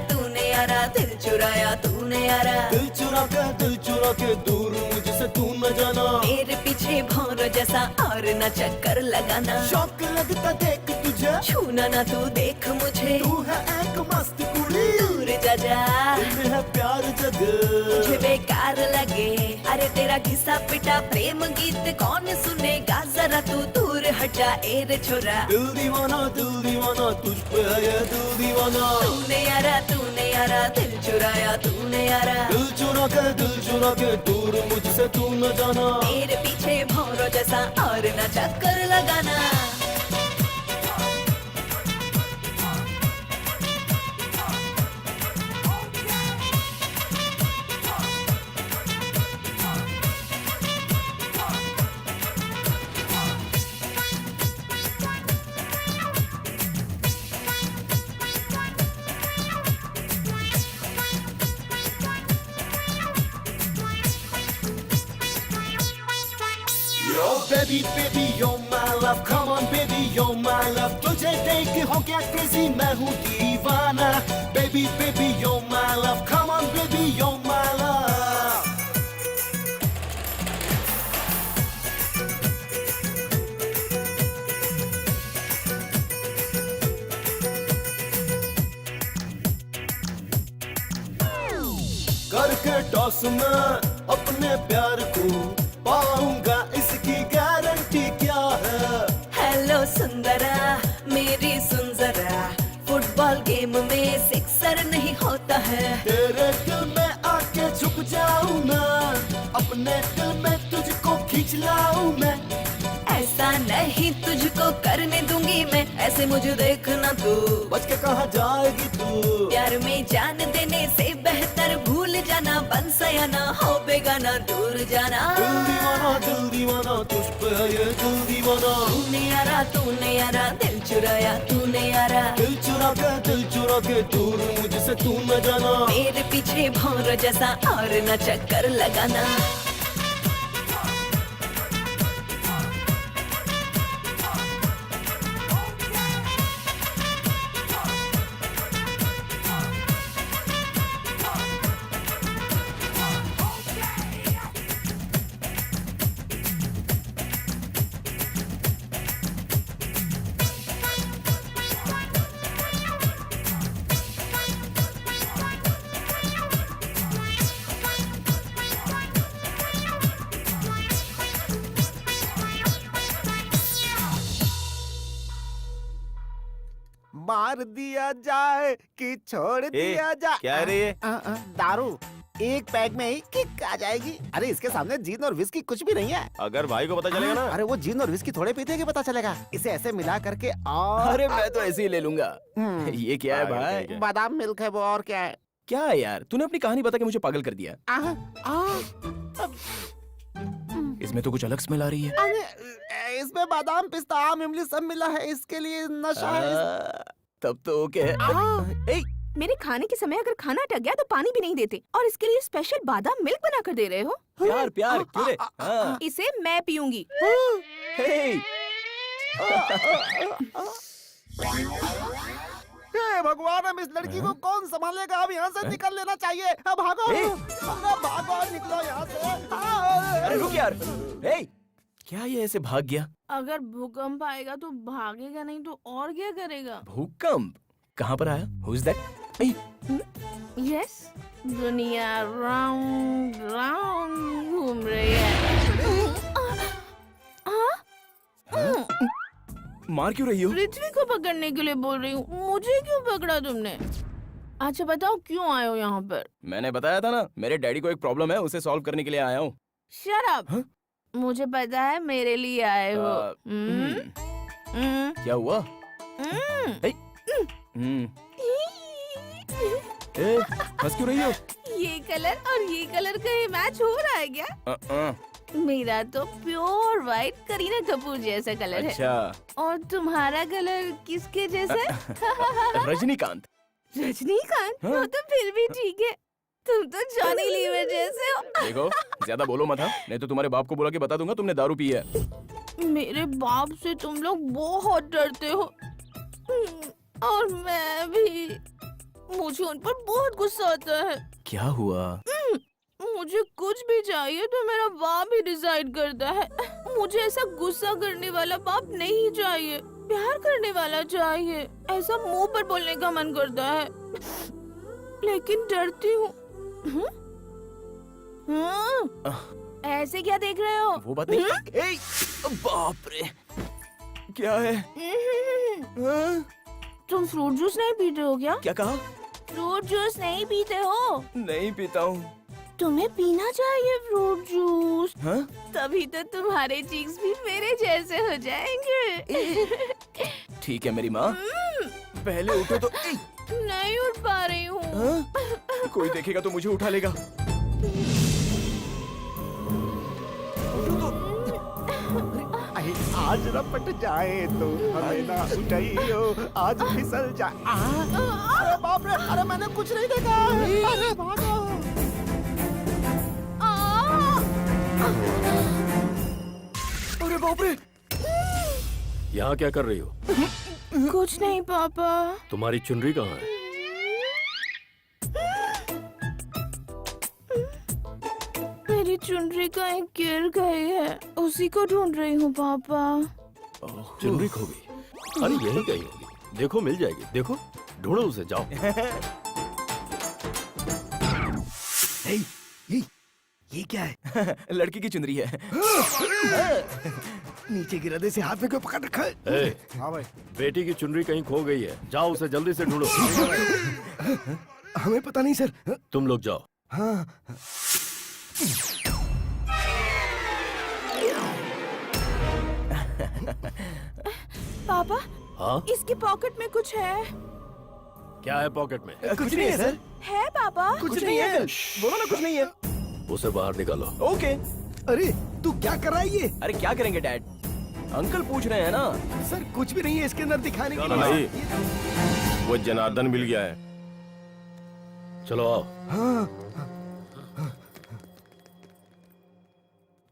दिल चुराया तूने यारा। दिल चुरा के दूर मुझसे तू न जाना। मेरे पीछे भौरों जैसा और न चक्कर लगाना। शौक लगता देख तुझे, छूना ना तू देख मुझे। तू है एक मस्त कुड़ी, दूर जा जा, दिल है प्यार जग। मुझे बेकार लगे। अरे तेरा घिसा पिटा प्रेम गीत कौन सुनेगा, जरा तू दूर हट जा ए रे छोरा दिल दीवाना तुझ पे है ये दिल दीवाना। तूने यारा दिल चुराया दिल चुरा के दूर मुझसे तू न जाना। मेरे पीछे भौरों जैसा और न चक्कर लगाना। Yo baby baby you're my love, come on baby you're my love, तुझे देख हो क्या crazy मैं हूँ दीवाना। Baby baby you're my love, come on baby you're my love। करके टॉस में अपने प्यार को पाऊंगा, इसकी गारंटी क्या है? हेलो सुंदरा मेरी सुन जरा, फुटबॉल गेम में सिक्सर नहीं होता है। तेरे दिल में आके छुप जाऊं मैं, अपने दिल में तुझको खींच लाऊं मैं। ऐसा नहीं तुझको करने दूंगी मैं, ऐसे मुझे देखना तू बच के कहाँ जाएगी तू? प्यार में जान देने से बेहतर भूल जाना, बन सयाना हो बेगाना दूर जाना। दिल दीवाना तुझ पे है ये दिल दीवाना। तूने यारा दिल चुराया दिल चुरा के दूर मुझसे तू न जाना। मेरे पीछे भौर जैसा और न चक्कर लगाना। मार दिया जाए कि छोड़ दिया जाए। क्या है रे ये? दारू एक पैक में ही किक आ जाएगी। अरे इसके सामने जीन और विस्की कुछ भी नहीं है। अगर भाई को पता चलेगा ना। अरे वो जीन और विस्की थोड़े पीते कि पता चलेगा। इसे ऐसे मिला करके और अरे मैं तो ऐसे ही ले लूंगा। ये क्या है भाई? बादाम मिल्क है वो, और क्या है? क्या है यार, तूने अपनी कहानी बता के मुझे पागल कर दिया। इसमें तो कुछ अलग स्मेल आ रही है। अरे इसमें बादाम पिस्ता आम इमली सब मिला है, इसके लिए नशा है। तब तो ओके है। मेरे खाने के समय अगर खाना अटक गया तो पानी भी नहीं देते, और इसके लिए स्पेशल बादाम मिल्क बना कर दे रहे हो। प्यार क्यों रे? हाँ। इसे मैं पीऊंगी। हे, हे भगवान, अब इस लड़की को कौन संभालेगा? अब यहाँ से निकल लेना चाहिए। अब भागो, भागो, निकलो यहाँ से। अरे रुक यार। हे, क्या ये ऐसे भाग गया? अगर भूकंप आएगा तो भागेगा, नहीं तो और क्या करेगा? भूकंप? कहाँ पर आया? Who's that? यस, दुनिया राउंड राउंड घूम रही है। मार क्यों रही हो? पृथ्वी को पकड़ने के लिए बोल रही हूँ। मुझे क्यों पकड़ा तुमने? अच्छा बताओ क्यों आए हो यहाँ पर? मैंने बताया था ना, मेरे डैडी को एक प्रॉब्लम है, उसे सॉल्व करने के लिए आया हूँ। Shut up. मुझे पता है मेरे लिए आए हो। क्या हुआ? हंस क्यों रही हो? ये कलर और ये कलर का ये मैच हो रहा है क्या? मेरा तो प्योर व्हाइट करीना कपूर जैसा कलर है। अच्छा। और तुम्हारा कलर किसके जैसा है? रजनीकांत। रजनीकांत? वो तो फिर भी ठीक है, तुम तो जॉनी लीवर जैसे हो। देखो ज्यादा बोलो मत, नहीं तो तुम्हारे बाप को बुला के बता दूंगा तुमने दारू पी है। मेरे बाप से तुम लोग बहुत डरते हो, और मैं भी। मुझे उन पर बहुत गुस्सा आता है। क्या हुआ? मुझे कुछ भी चाहिए तो मेरा बाप ही डिसाइड करता है। मुझे ऐसा गुस्सा करने वाला बाप नहीं चाहिए, प्यार करने वाला चाहिए। ऐसा मुंह पर बोलने का मन करता है, लेकिन डरती हूँ। ऐसे क्या देख रहे हो? वो बात नहीं। बाप रे, क्या है? हाँ? तुम फ्रूट जूस नहीं पीते हो क्या? क्या कहा? फ्रूट जूस नहीं पीते हो? नहीं पीता हूँ। तुम्हें पीना चाहिए फ्रूट जूस। हाँ? तभी तो तुम्हारे चीक्स भी मेरे जैसे हो जाएंगे। ठीक है मेरी माँ, पहले उठो तो। नहीं उठ पा रही हूँ। हाँ? कोई देखेगा तो मुझे उठा लेगा। आज रपट जाए तो हमें ना उठाइयो, आज फिसल जाए। अरे बाप रे, अरे मैंने कुछ नहीं देखा। अरे भागो। अरे बाप रे! यहाँ क्या कर रही हो? कुछ नहीं पापा। तुम्हारी चुनरी कहाँ है? मेरी चुनरी कहीं गिर गई है, उसी को ढूंढ रही हूँ पापा। चुनरी खो गई? अरे यही कहीं होगी, देखो मिल जाएगी। देखो, ढूंढो उसे, जाओ। ये क्या है? लड़की की चुनरी है। नीचे गिरा दे से हाथ में क्यों पकड़ रखा है? हाँ भाई, बेटी की चुनरी कहीं खो गई है, जाओ उसे जल्दी से ढूंढो। हमें पता नहीं सर। तुम लोग जाओ। हाँ। पापा, हाँ? इसकी पॉकेट में कुछ है। क्या है पॉकेट में? कुछ नहीं है सर। है पापा? कुछ नहीं है। बोलो ना कुछ नहीं है। उसे बाहर निकालो। ओके। अरे तू क्या कर रहा है ये? अरे क्या करेंगे डैड? अंकल पूछ रहे हैं ना। सर कुछ भी नहीं है इसके अंदर दिखाने के भाई, लिए। वो जनार्दन मिल गया है। चलो आओ।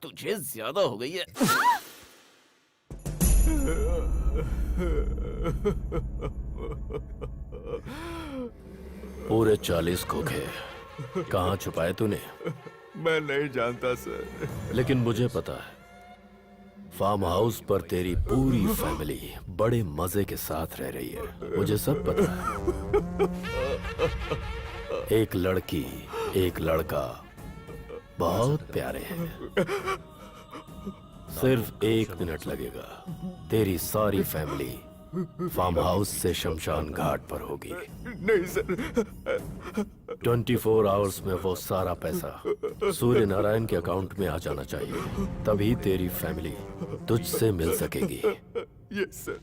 तुझे ज्यादा हो गई है। पूरे 40 खोखे कहाँ छुपाए तूने? मैं नहीं जानता सर। लेकिन मुझे पता है, फार्म हाउस पर तेरी पूरी फैमिली बड़े मजे के साथ रह रही है। मुझे सब पता है। एक लड़की, एक लड़का बहुत प्यारे हैं। सिर्फ 1 मिनट लगेगा, तेरी सारी फैमिली फार्म हाउस से शमशान घाट पर होगी। नहीं सर। 24 आवर्स में वो सारा पैसा सूर्य नारायण के अकाउंट में आ जाना चाहिए, तभी तेरी फैमिली तुझसे मिल सकेगी। Yes sir.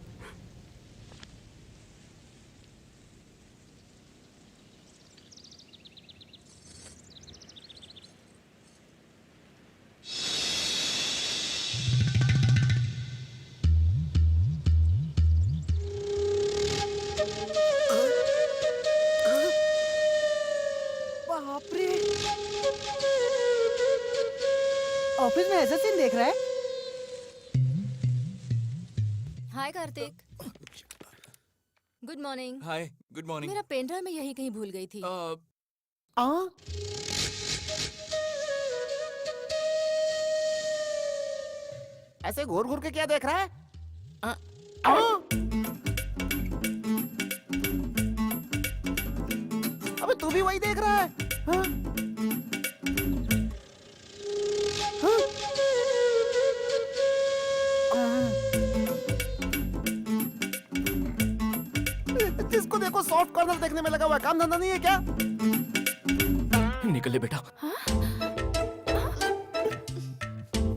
ऑफिस में ऐसा सीन देख रहा है? Hi Kartik. Good morning. Hi, good morning. मेरा पेन ड्राइव मैं यहीं कहीं भूल गई थी। ऐसे घूर घूर के क्या देख रहा है? अबे तू भी वही देख रहा है? हाँ? जिसको देखो सॉफ्ट कॉर्नर देखने में लगा हुआ है, काम धंधा नहीं है क्या? निकल ले बेटा।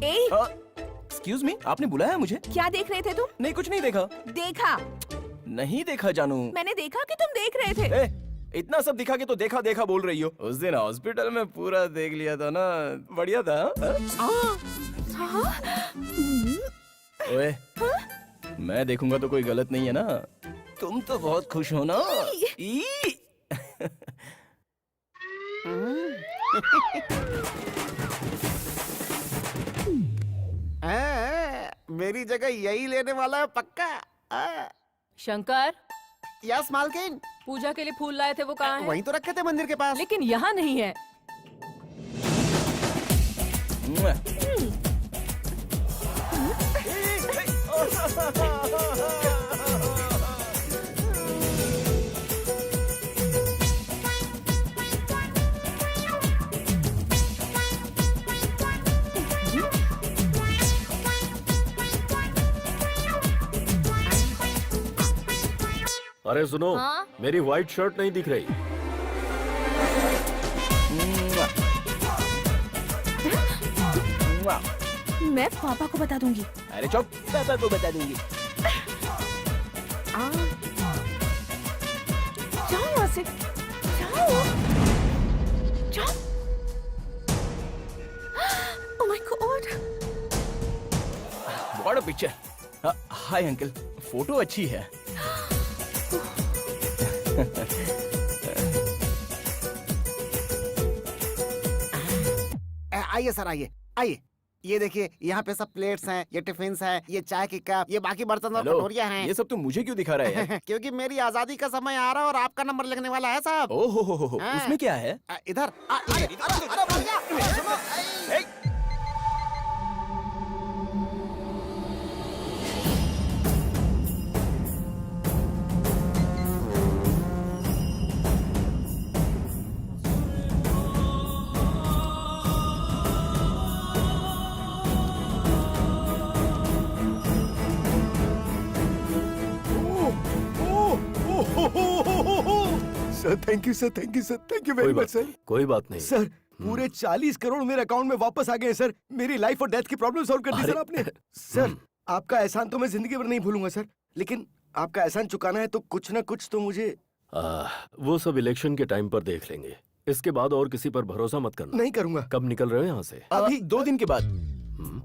एक्सक्यूज मी, आपने बुलाया मुझे? क्या देख रहे थे तुम? नहीं कुछ नहीं देखा। देखा? नहीं देखा जानू। मैंने देखा कि तुम देख रहे थे। इतना सब दिखा के तो देखा देखा बोल रही हो। उस दिन हॉस्पिटल में पूरा देख लिया था ना, बढ़िया था। ओए, मैं देखूंगा तो कोई गलत नहीं है ना? तुम तो बहुत खुश हो ना? मेरी जगह यही लेने वाला है पक्का। शंकर, यस मालकिन। पूजा के लिए फूल लाए थे, वो कहाँ है? वहीं तो रखे थे मंदिर के पास। लेकिन यहाँ नहीं है। अरे सुनो, हाँ? मेरी व्हाइट शर्ट नहीं दिख रही। मैं पापा को बता दूंगी। अरे चुप, पापा को बता दूंगी। जाओ यहाँ से, जाओ, जाओ। Oh my God! What a picture. Hi uncle, photo अच्छी है। आइए सर, आइए आइए। ये देखिए, यहाँ पे सब प्लेट्स हैं, ये टिफिन्स हैं, ये चाय की कप, ये बाकी बर्तन और हेलो, कटोरियाँ हैं। ये सब तुम मुझे क्यों दिखा रहे हैं? क्योंकि मेरी आजादी का समय आ रहा है और आपका नंबर लगने वाला है साहब। ओहो हो, हाँ। उसमें क्या है? इधर अरे भैया, सुनो। Sir thank you sir, thank you sir, thank you very much sir. कोई बात नहीं। सर पूरे 40 करोड़ मेरे अकाउंट में वापस आ गए हैं सर। मेरी लाइफ और डेथ की प्रॉब्लम सॉल्व कर दी सर आपने। सर आपका एहसान तो मैं जिंदगी भर नहीं भूलूंगा सर, लेकिन आपका एहसान चुकाना है तो कुछ ना कुछ तो मुझे। वो सब इलेक्शन के टाइम पर देख लेंगे। इसके बाद और किसी पर भरोसा मत करना। नहीं करूंगा। कब निकल रहे हो यहाँ से? अभी 2 दिन के बाद।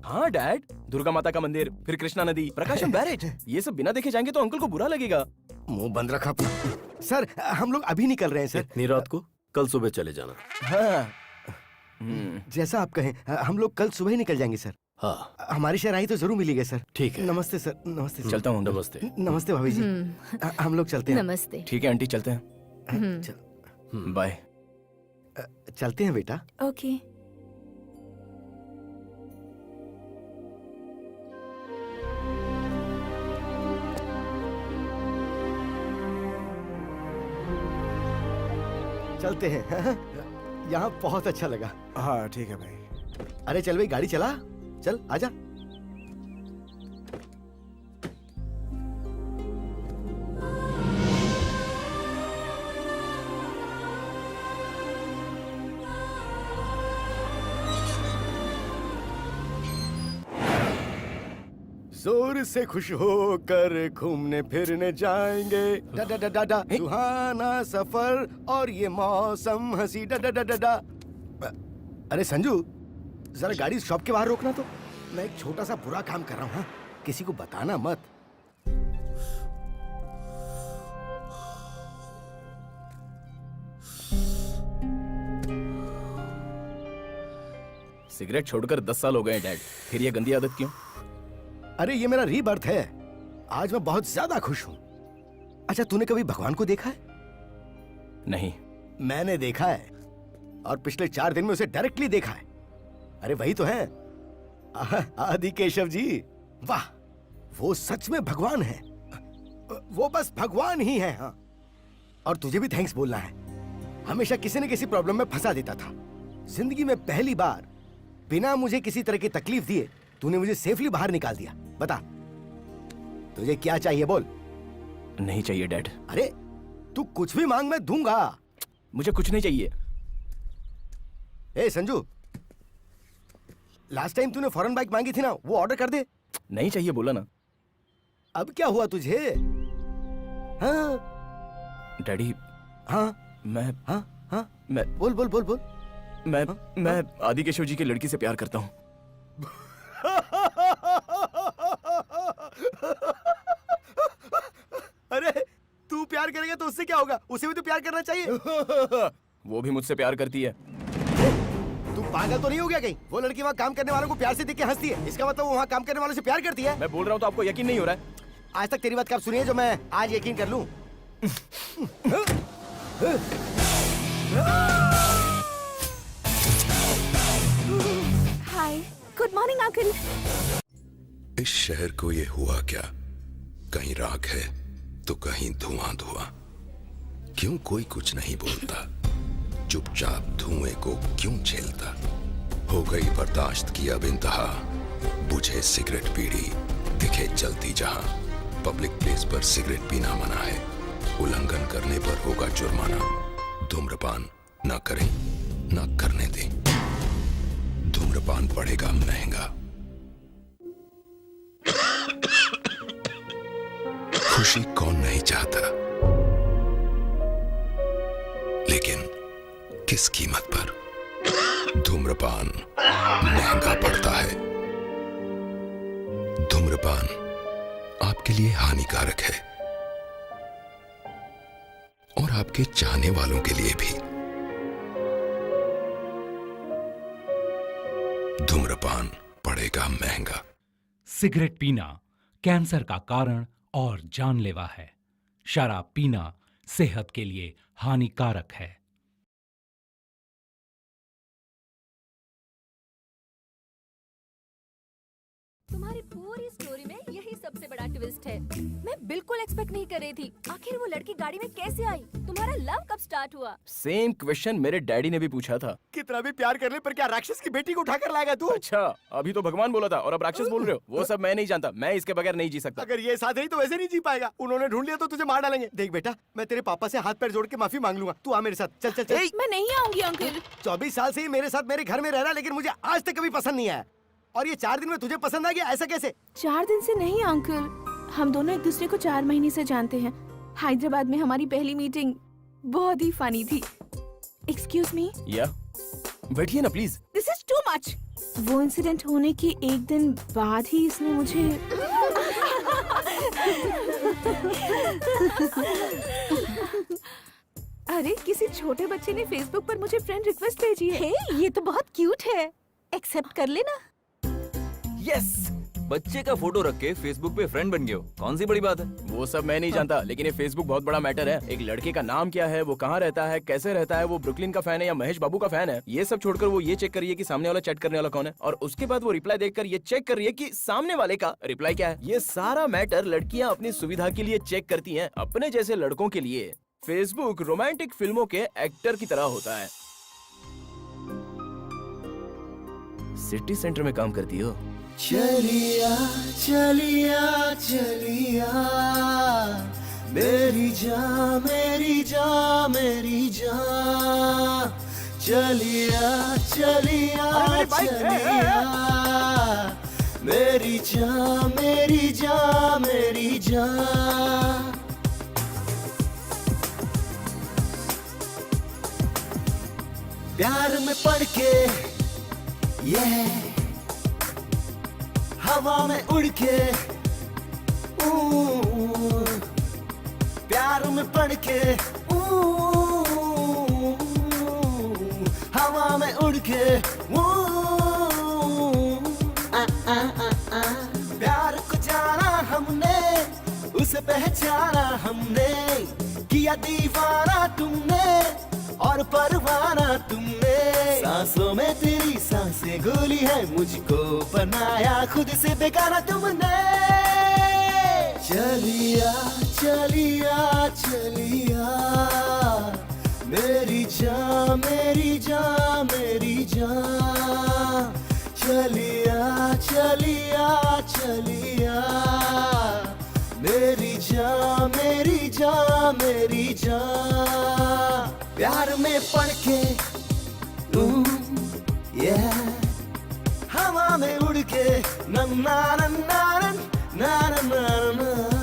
हाँ डैड, दुर्गा माता का मंदिर, फिर कृष्णा नदी, प्रकाशम बैरेज, ये सब बिना देखे जाएंगे तो अंकल को बुरा लगेगा। मुंह बंद रखा अपना। सर हम लोग अभी निकल रहे हैं सर। इतनी रात को? कल सुबह चले जाना। हाँ। जैसा आप कहें, हम लोग कल सुबह ही निकल जाएंगे सर। हाँ हमारी शहनाई तो जरूर मिलेगी सर। ठीक है। नमस्ते सर। नमस्ते सर। चलता हूँ। नमस्ते। नमस्ते भाभी जी। हम लोग चलते हैं। नमस्ते। ठीक है आंटी, चलते हैं। बाय। चलते हैं बेटा। ओके। चलते हैं। यहाँ बहुत अच्छा लगा। हाँ ठीक है भाई। अरे चल भाई, गाड़ी चला। चल आजा। जोर से खुश होकर घूमने फिरने जाएंगे। डा डा डा डा डा सुहाना सफर और ये मौसम हंसी। डा डा डा डा डा। अरे संजू, जरा गाड़ी शॉप के बाहर रोकना तो। मैं एक छोटा सा बुरा काम कर रहा हूँ। हाँ? किसी को बताना मत। सिगरेट छोड़कर 10 साल हो गए डैड, फिर ये गंदी आदत क्यों? अरे ये मेरा रीबर्थ है। आज मैं बहुत ज्यादा खुश हूँ। अच्छा तूने कभी भगवान को देखा है? नहीं। मैंने देखा है, और पिछले 4 दिन में उसे डायरेक्टली देखा है। अरे वही तो है, आदि केशव जी। वाह, वो सच में भगवान है। वो बस भगवान ही है। हाँ, और तुझे भी थैंक्स बोलना है। हमेशा किसी न किसी प्रॉब्लम में फंसा देता था। जिंदगी में पहली बार बिना मुझे किसी तरह की तकलीफ दिए तूने मुझे सेफली बाहर निकाल दिया। बता तुझे क्या चाहिए, बोल। नहीं चाहिए डैड। अरे तू कुछ भी मांग, मैं दूंगा। मुझे कुछ नहीं चाहिए। ए संजू, लास्ट टाइम तूने फॉरेन बाइक मांगी थी ना, वो ऑर्डर कर दे। नहीं चाहिए बोला ना। अब क्या हुआ तुझे? हाँ डैडी। हाँ मैं हाँ हाँ मैं बोल बोल बोल बोल। मैं आदि केशव जी की लड़की से प्यार करता हूँ। अरे तू प्यार करेगा तो उससे क्या होगा? उसे भी तो प्यार करना चाहिए। वो भी मुझसे प्यार करती है। तू पागल तो नहीं हो गया कहीं? वो लड़की वहाँ काम करने वालों को प्यार से देख के हंसती है, इसका मतलब वो वहाँ काम करने वालों से प्यार करती है। मैं बोल रहा हूँ तो आपको यकीन नहीं हो रहा है। आज तक तेरी बात कब सुनी है जो मैं आज यकीन कर लूं? हाय, गुड मॉर्निंग अंकल। इस शहर को ये हुआ क्या? कहीं राख है तो कहीं धुआं धुआं। क्यों कोई कुछ नहीं बोलता? चुपचाप धुएं को क्यों झेलता? हो गई बर्दाश्त की अब इंतहा। बुझे सिगरेट पीड़ी, दिखे जलती जहां। पब्लिक प्लेस पर सिगरेट पीना मना है। उल्लंघन करने पर होगा जुर्माना। धूम्रपान ना करें, ना करने दें। धूम्रपान पड़ेगा महंगा। खुशी कौन नहीं चाहता, लेकिन किस कीमत पर? धूम्रपान महंगा पड़ता है। धूम्रपान आपके लिए हानिकारक है और आपके चाहने वालों के लिए भी। धूम्रपान पड़ेगा महंगा। सिगरेट पीना कैंसर का कारण और जानलेवा है। शराब पीना सेहत के लिए हानिकारक है। तुम्हारी पूरी स्टोरी में यही सबसे बड़ा ट्विस्ट है। मैं बिल्कुल एक्सपेक्ट नहीं कर रही थी। आखिर वो लड़की गाड़ी में कैसे आई? तुम्हारा लव कब स्टार्ट हुआ? सेम क्वेश्चन मेरे डैडी ने भी पूछा था। कितना भी प्यार कर ले, पर क्या राक्षस की बेटी को उठाकर लाएगा तू? अच्छा, अभी तो भगवान बोला था और अब राक्षस बोल रहे हो। वो सब मैं नहीं जानता, मैं इसके बगैर नहीं जी सकता। अगर ये साथ रही तो वैसे नहीं जी पाएगा। उन्होंने ढूंढ लिया तो तुझे मार डालेंगे। देख बेटा, मैं तेरे पापा से हाथ पैर जोड़ के माफी मांग लूंगा। तू आ मेरे साथ, चल चल चल। मैं नहीं आऊंगी अंकल। 24 साल से ही मेरे साथ मेरे घर में रह रहा, लेकिन मुझे आज तक कभी पसंद नहीं आया। और ये 4 दिन में तुझे पसंद आ गया, ऐसा कैसे? 4 दिन से नहीं अंकल, हम दोनों एक दूसरे को 4 महीने से जानते हैं। हैदराबाद में हमारी पहली मीटिंग बहुत ही फनी थी। Excuse me. या बैठिए ना please. This is too much. वो इंसिडेंट होने के एक दिन बाद ही इसने मुझे अरे किसी छोटे बच्चे ने फेसबुक पर मुझे फ्रेंड रिक्वेस्ट भेजी है। ये तो बहुत क्यूट है, एक्सेप्ट कर लेना। यस, बच्चे का फोटो रख के फेसबुक पे फ्रेंड बन गए हो, कौन सी बड़ी बात है? वो सब मैं नहीं जानता, लेकिन ये फेसबुक बहुत बड़ा मैटर है। एक लड़के का नाम क्या है, वो कहाँ रहता है, कैसे रहता है, वो ब्रुकलिन का फैन है या महेश बाबू का फैन है, ये सब छोड़कर वो ये चेक करिए कि सामने वाला चैट करने वाला कौन है, और उसके बाद वो रिप्लाई देखकर ये चेक कर रही है कि सामने वाले का रिप्लाई क्या है। ये सारा मैटर लड़कियाँ अपनी सुविधा के लिए चेक करती है, अपने जैसे लड़कों के लिए। फेसबुक रोमांटिक फिल्मों के एक्टर की तरह होता है। सिटी सेंटर में काम करती हो? चलिया चलिया चलिया मेरी जान मेरी जान मेरी जान, चलिया चलिया चलिया मेरी जान मेरी जान मेरी जान। प्यार में पड़ के ये हवा में उड़ के, प्यार में पड़ के हवा में उड़ के, प्यार को जाना हमने, उसे पहचाना हमने, किया दीवाना तुमने और परवाना तुमने। सांसों में तेरी सांसें घुली है, मुझको बनाया खुद से बेगाना तुमने। चलिया चलिया चलिया मेरी जान मेरी जान मेरी जान, चलिया चलिया चलिया मेरी जान मेरी जान मेरी जान। प्यार में पड़ के हवा में उड़ के, नन्ना नन्ना नन्ना नन्ना नन्ना।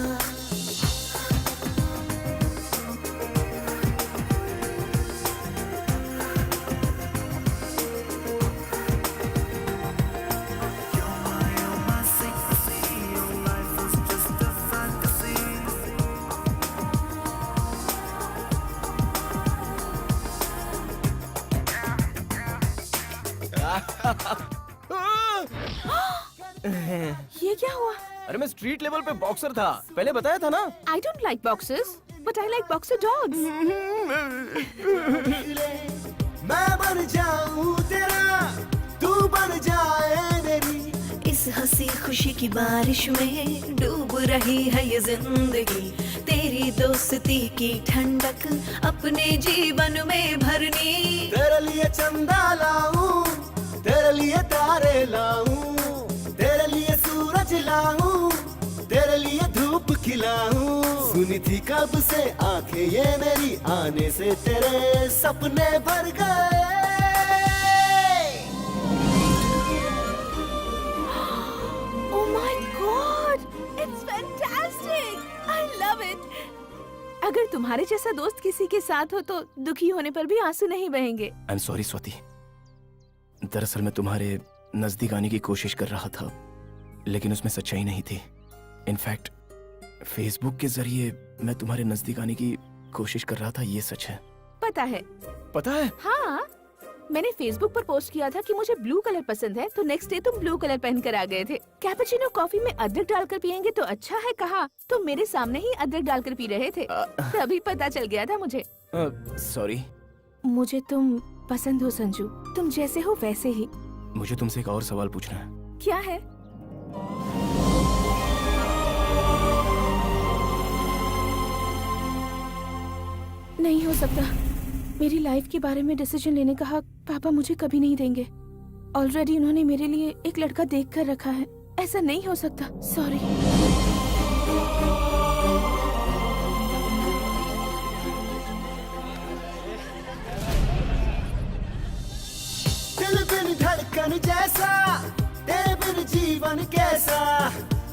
ये क्या हुआ? अरे मैं स्ट्रीट लेवल पे बॉक्सर था, पहले बताया था ना। I don't like boxers, but I like boxer dogs. मैं बन जाऊं तेरा, तू बन जाए मेरी। इस हंसी खुशी की बारिश में डूब रही है ये जिंदगी, तेरी दोस्ती की ठंडक अपने जीवन में भरनी। तेरे लिए चंदा लाऊं, तेरे लिए तारे लाऊं, तेरे लिए सूरज लाऊं, तेरे लिए धूप खिलाऊं। सुनी थी कब से आंखें ये मेरी, आने से तेरे सपने भर गए। Oh my God! It's fantastic! I love it! अगर तुम्हारे जैसा दोस्त किसी के साथ हो तो दुखी होने पर भी आंसू नहीं बहेंगे। आई एम सॉरी स्वाति, दरअसल मैं तुम्हारे नजदीक आने की कोशिश कर रहा था, लेकिन उसमें सच्चाई नहीं थी। इनफैक्ट फेसबुक के जरिए मैं तुम्हारे नजदीक आने की कोशिश कर रहा था, ये सच है। पता है? पता है? हाँ, मैंने फेसबुक पर पोस्ट किया था कि मुझे ब्लू कलर पसंद है, तो नेक्स्ट डे तुम ब्लू कलर पहन कर आ गए थे। कैपुचिनो कॉफी में अदरक डालकर पियेंगे तो अच्छा है कहा, तो मेरे सामने ही अदरक डालकर पी रहे थे, तभी पता चल गया था मुझे। सॉरी। मुझे तुम पसंद हो संजू, तुम जैसे हो वैसे ही। मुझे तुमसे एक और सवाल पूछना है। क्या है? नहीं हो सकता, मेरी लाइफ के बारे में डिसीजन लेने का हक पापा मुझे कभी नहीं देंगे। ऑलरेडी उन्होंने मेरे लिए एक लड़का देख कर रखा है, ऐसा नहीं हो सकता। सॉरी। दिल बिन धड़कन जैसा, तेरे बिन जीवन कैसा,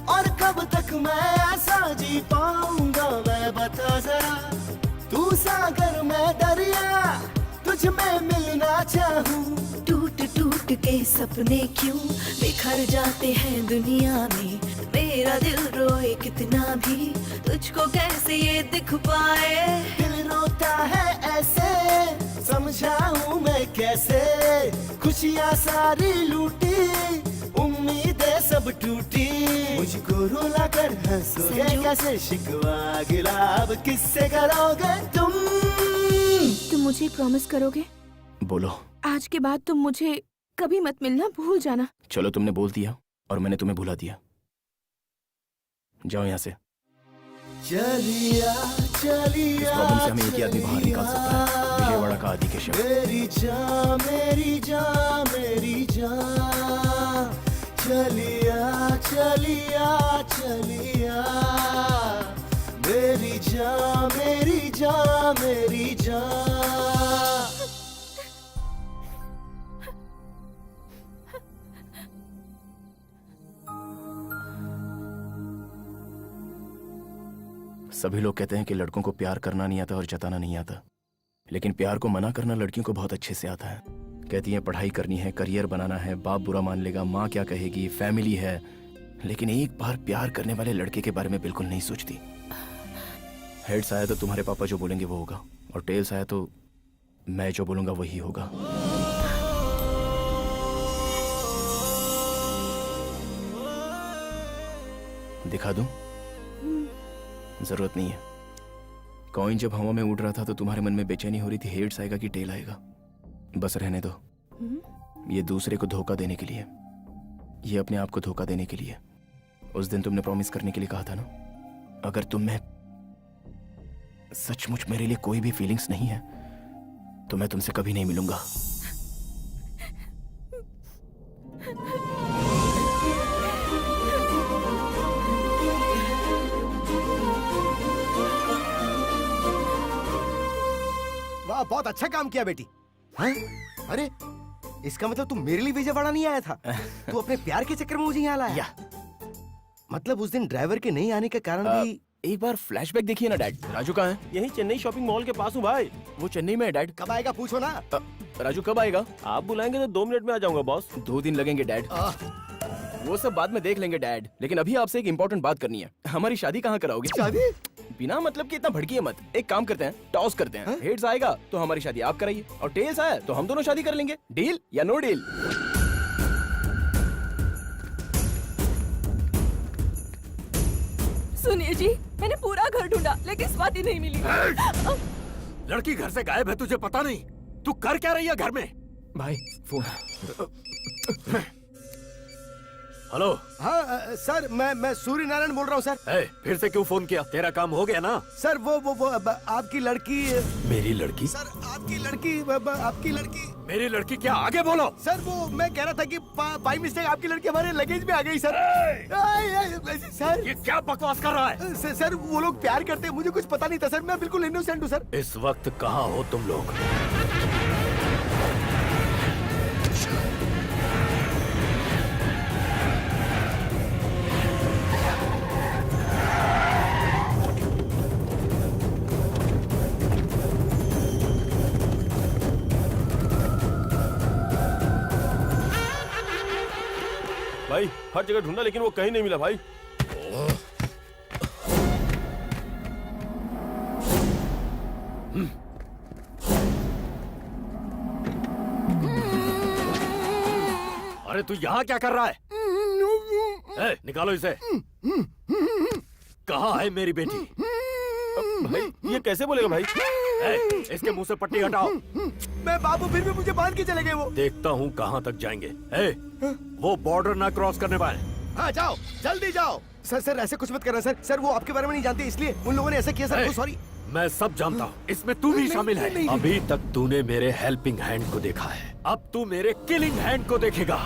और कब तक मैं ऐसा जी पाऊंगा मैं बता जरा। तू सागर मैं दरिया, तुझ में मिलना चाहूं। टूट टूट के सपने क्यों बिखर जाते हैं दुनिया में, मेरा दिल रोए कितना भी तुझको कैसे ये दिख पाए। दिल रोता है ऐसे, समझाऊं मैं कैसे। खुशियाँ सारी लूटी, उम्मीदें सब टूटी। मुझको रुला कर हंसोगे कैसे, शिकवा गिला अब किससे करोगे तुम। तुम मुझे प्रॉमिस करोगे? बोलो। आज के बाद तुम मुझे कभी मत मिलना, भूल जाना। चलो, तुमने बोल दिया और मैंने तुम्हें भुला दिया। जाओ यहाँ से। चलिया चलिया, इस प्रॉब्लम से हमें एक ही आदमी बाहर निकाल सकता है, विजयवाड़ा का आदि केशव। मेरी जान मेरी जान मेरी जान, चलिया चलिया चलिया, मेरी जान मेरी जान मेरी जान। सभी लोग कहते हैं कि लड़कों को प्यार करना नहीं आता और जताना नहीं आता, लेकिन प्यार को मना करना लड़कियों को बहुत अच्छे से आता है। कहती हैं पढ़ाई करनी है, करियर बनाना है, बाप बुरा मान लेगा, माँ क्या कहेगी, फैमिली है, लेकिन एक बार प्यार करने वाले लड़के के बारे में बिल्कुल नहीं सोचती। हेड्स आया तो तुम्हारे पापा जो बोलेंगे वो होगा, और टेल्स आया तो मैं जो बोलूंगा वही होगा। दिखा दूं? जरूरत नहीं है। कॉइन जब हवा में उड़ रहा था तो तुम्हारे मन में बेचैनी हो रही थी, हेड्स आएगा कि टेल आएगा। बस रहने दो। ये दूसरे को धोखा देने के लिए, ये अपने आप को धोखा देने के लिए। उस दिन तुमने प्रॉमिस करने के लिए कहा था ना, अगर तुम में सचमुच मेरे लिए कोई भी फीलिंग्स नहीं है तो मैं तुमसे कभी नहीं मिलूंगा। वाह, बहुत अच्छा काम किया बेटी। हाँ? अरे इसका मतलब तू मेरे लिए विजयवाड़ा नहीं आया था, तू अपने प्यार के चक्कर में मुझे यहाँ लाया। मतलब उस दिन ड्राइवर के नहीं आने के कारण भी। एक बार फ्लैशबैक देखिए ना डैड। राजू कहाँ है? यही चेन्नई शॉपिंग मॉल के पास हूँ भाई। वो चेन्नई में है डैड। कब आएगा पूछो ना। राजू कब आएगा? आप बुलाएंगे तो 2 मिनट में आ जाऊंगा बॉस। 2 दिन लगेंगे डैड। वो सब बाद में देख लेंगे डैड, लेकिन अभी आपसे एक इम्पोर्टेंट बात करनी है। हमारी शादी कहाँ कराओगे? शादी? बिना मतलब कि इतना भड़किए मत। एक काम करते हैं, टॉस करते हैं। हेड्स आएगा तो हमारी शादी आप कराइए, और टेल्स आया तो हम दोनों शादी कर लेंगे। डील या नो डील? सुनिए जी, मैंने पूरा घर ढूंढा लेकिन स्वाति नहीं मिली। लड़की घर से गायब है, तुझे पता नहीं? तू कर क्या रही है घर में? भाई फोन। हेलो। हाँ सर, मैं सूर्य नारायण बोल रहा हूँ सर। फिर से क्यों फोन किया? तेरा काम हो गया ना? सर वो आपकी लड़की। मेरी लड़की? सर आपकी लड़की, आपकी लड़की। मेरी लड़की क्या? आगे बोलो। सर वो मैं कह रहा था कि बाई मिस्टेक आपकी लड़की हमारे लगेज में आ गई सर। सर ये क्या बकवास कर रहा है? सर वो लोग प्यार करते हैं, मुझे कुछ पता नहीं था सर, मैं बिल्कुल इनोसेंट हूँ सर। इस वक्त कहाँ हो तुम लोग? भाई हर जगह ढूंढा लेकिन वो कहीं नहीं मिला भाई। अरे तू यहाँ क्या कर रहा है? निकालो इसे। कहाँ है मेरी बेटी? भाई ये कैसे बोलेगा भाई? इसके मुंह से पट्टी हटाओ। मैं बाबू फिर भी मुझे बांध के चले गए वो। देखता हूँ कहाँ तक जाएंगे। वो बॉर्डर ना क्रॉस करने पाए। हाँ जाओ, जल्दी जाओ। सर ऐसे कुछ मत करना सर। सर वो आपके बारे में नहीं जानते इसलिए उन लोगों ने ऐसा किया सर। सॉरी। मैं सब जानता हूँ, इसमें तू भी शामिल है। अभी तक तूने मेरे हेल्पिंग हैंड को देखा है, अब तू मेरे किलिंग हैंड को देखेगा।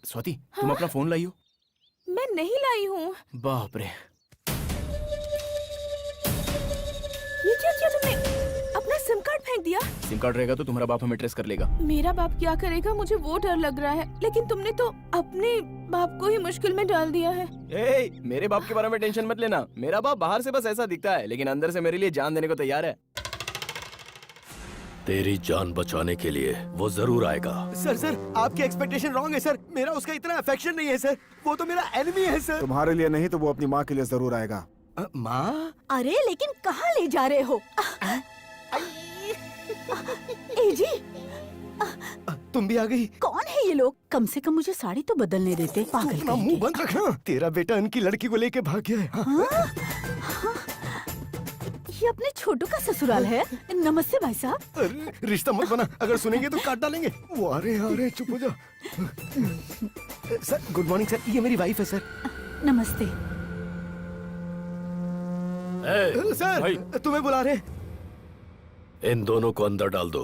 स्वाति, तुम अपना फोन लाई हो? मैं नहीं लाई हूँ। बाप रे, ये क्या किया तुमने? अपना सिम कार्ड फेंक दिया? सिम कार्ड रहेगा तो तुम्हारा बाप हमें ट्रेस कर लेगा। मेरा बाप क्या करेगा मुझे वो डर लग रहा है, लेकिन तुमने तो अपने बाप को ही मुश्किल में डाल दिया है। मेरे बाप के बारे में टेंशन मत लेना। मेरा बाप बाहर से बस ऐसा दिखता है, लेकिन अंदर से मेरे लिए जान देने को तैयार है। तेरी जान बचाने के लिए वो जरूर आएगा। सर आपकी एक्सपेक्टेशन रॉन्ग है सर। मेरा उसका इतना अफेक्शन नहीं है सर। वो तो मेरा एनिमी है सर। तुम्हारे लिए नहीं तो वो अपनी माँ के लिए जरूर आएगा। माँ? अरे लेकिन कहाँ ले जा रहे हो? ए जी, तुम भी आ गई? कौन है ये लोग? कम से कम मुझे साड़ी तो बदलने देते। पागल अपना मुंह बंद रखना। तेरा बेटा उनकी लड़की को लेके भाग गया है। ये अपने छोटू का ससुराल है। नमस्ते भाई साहब। अरे रिश्ता मत बना, अगर सुनेंगे तो काट डालेंगे। वो अरे चुप हो जा। सर गुड मॉर्निंग सर, ये मेरी वाइफ है सर। नमस्ते। सर तुम्हें बुला रहे। इन दोनों को अंदर डाल दो।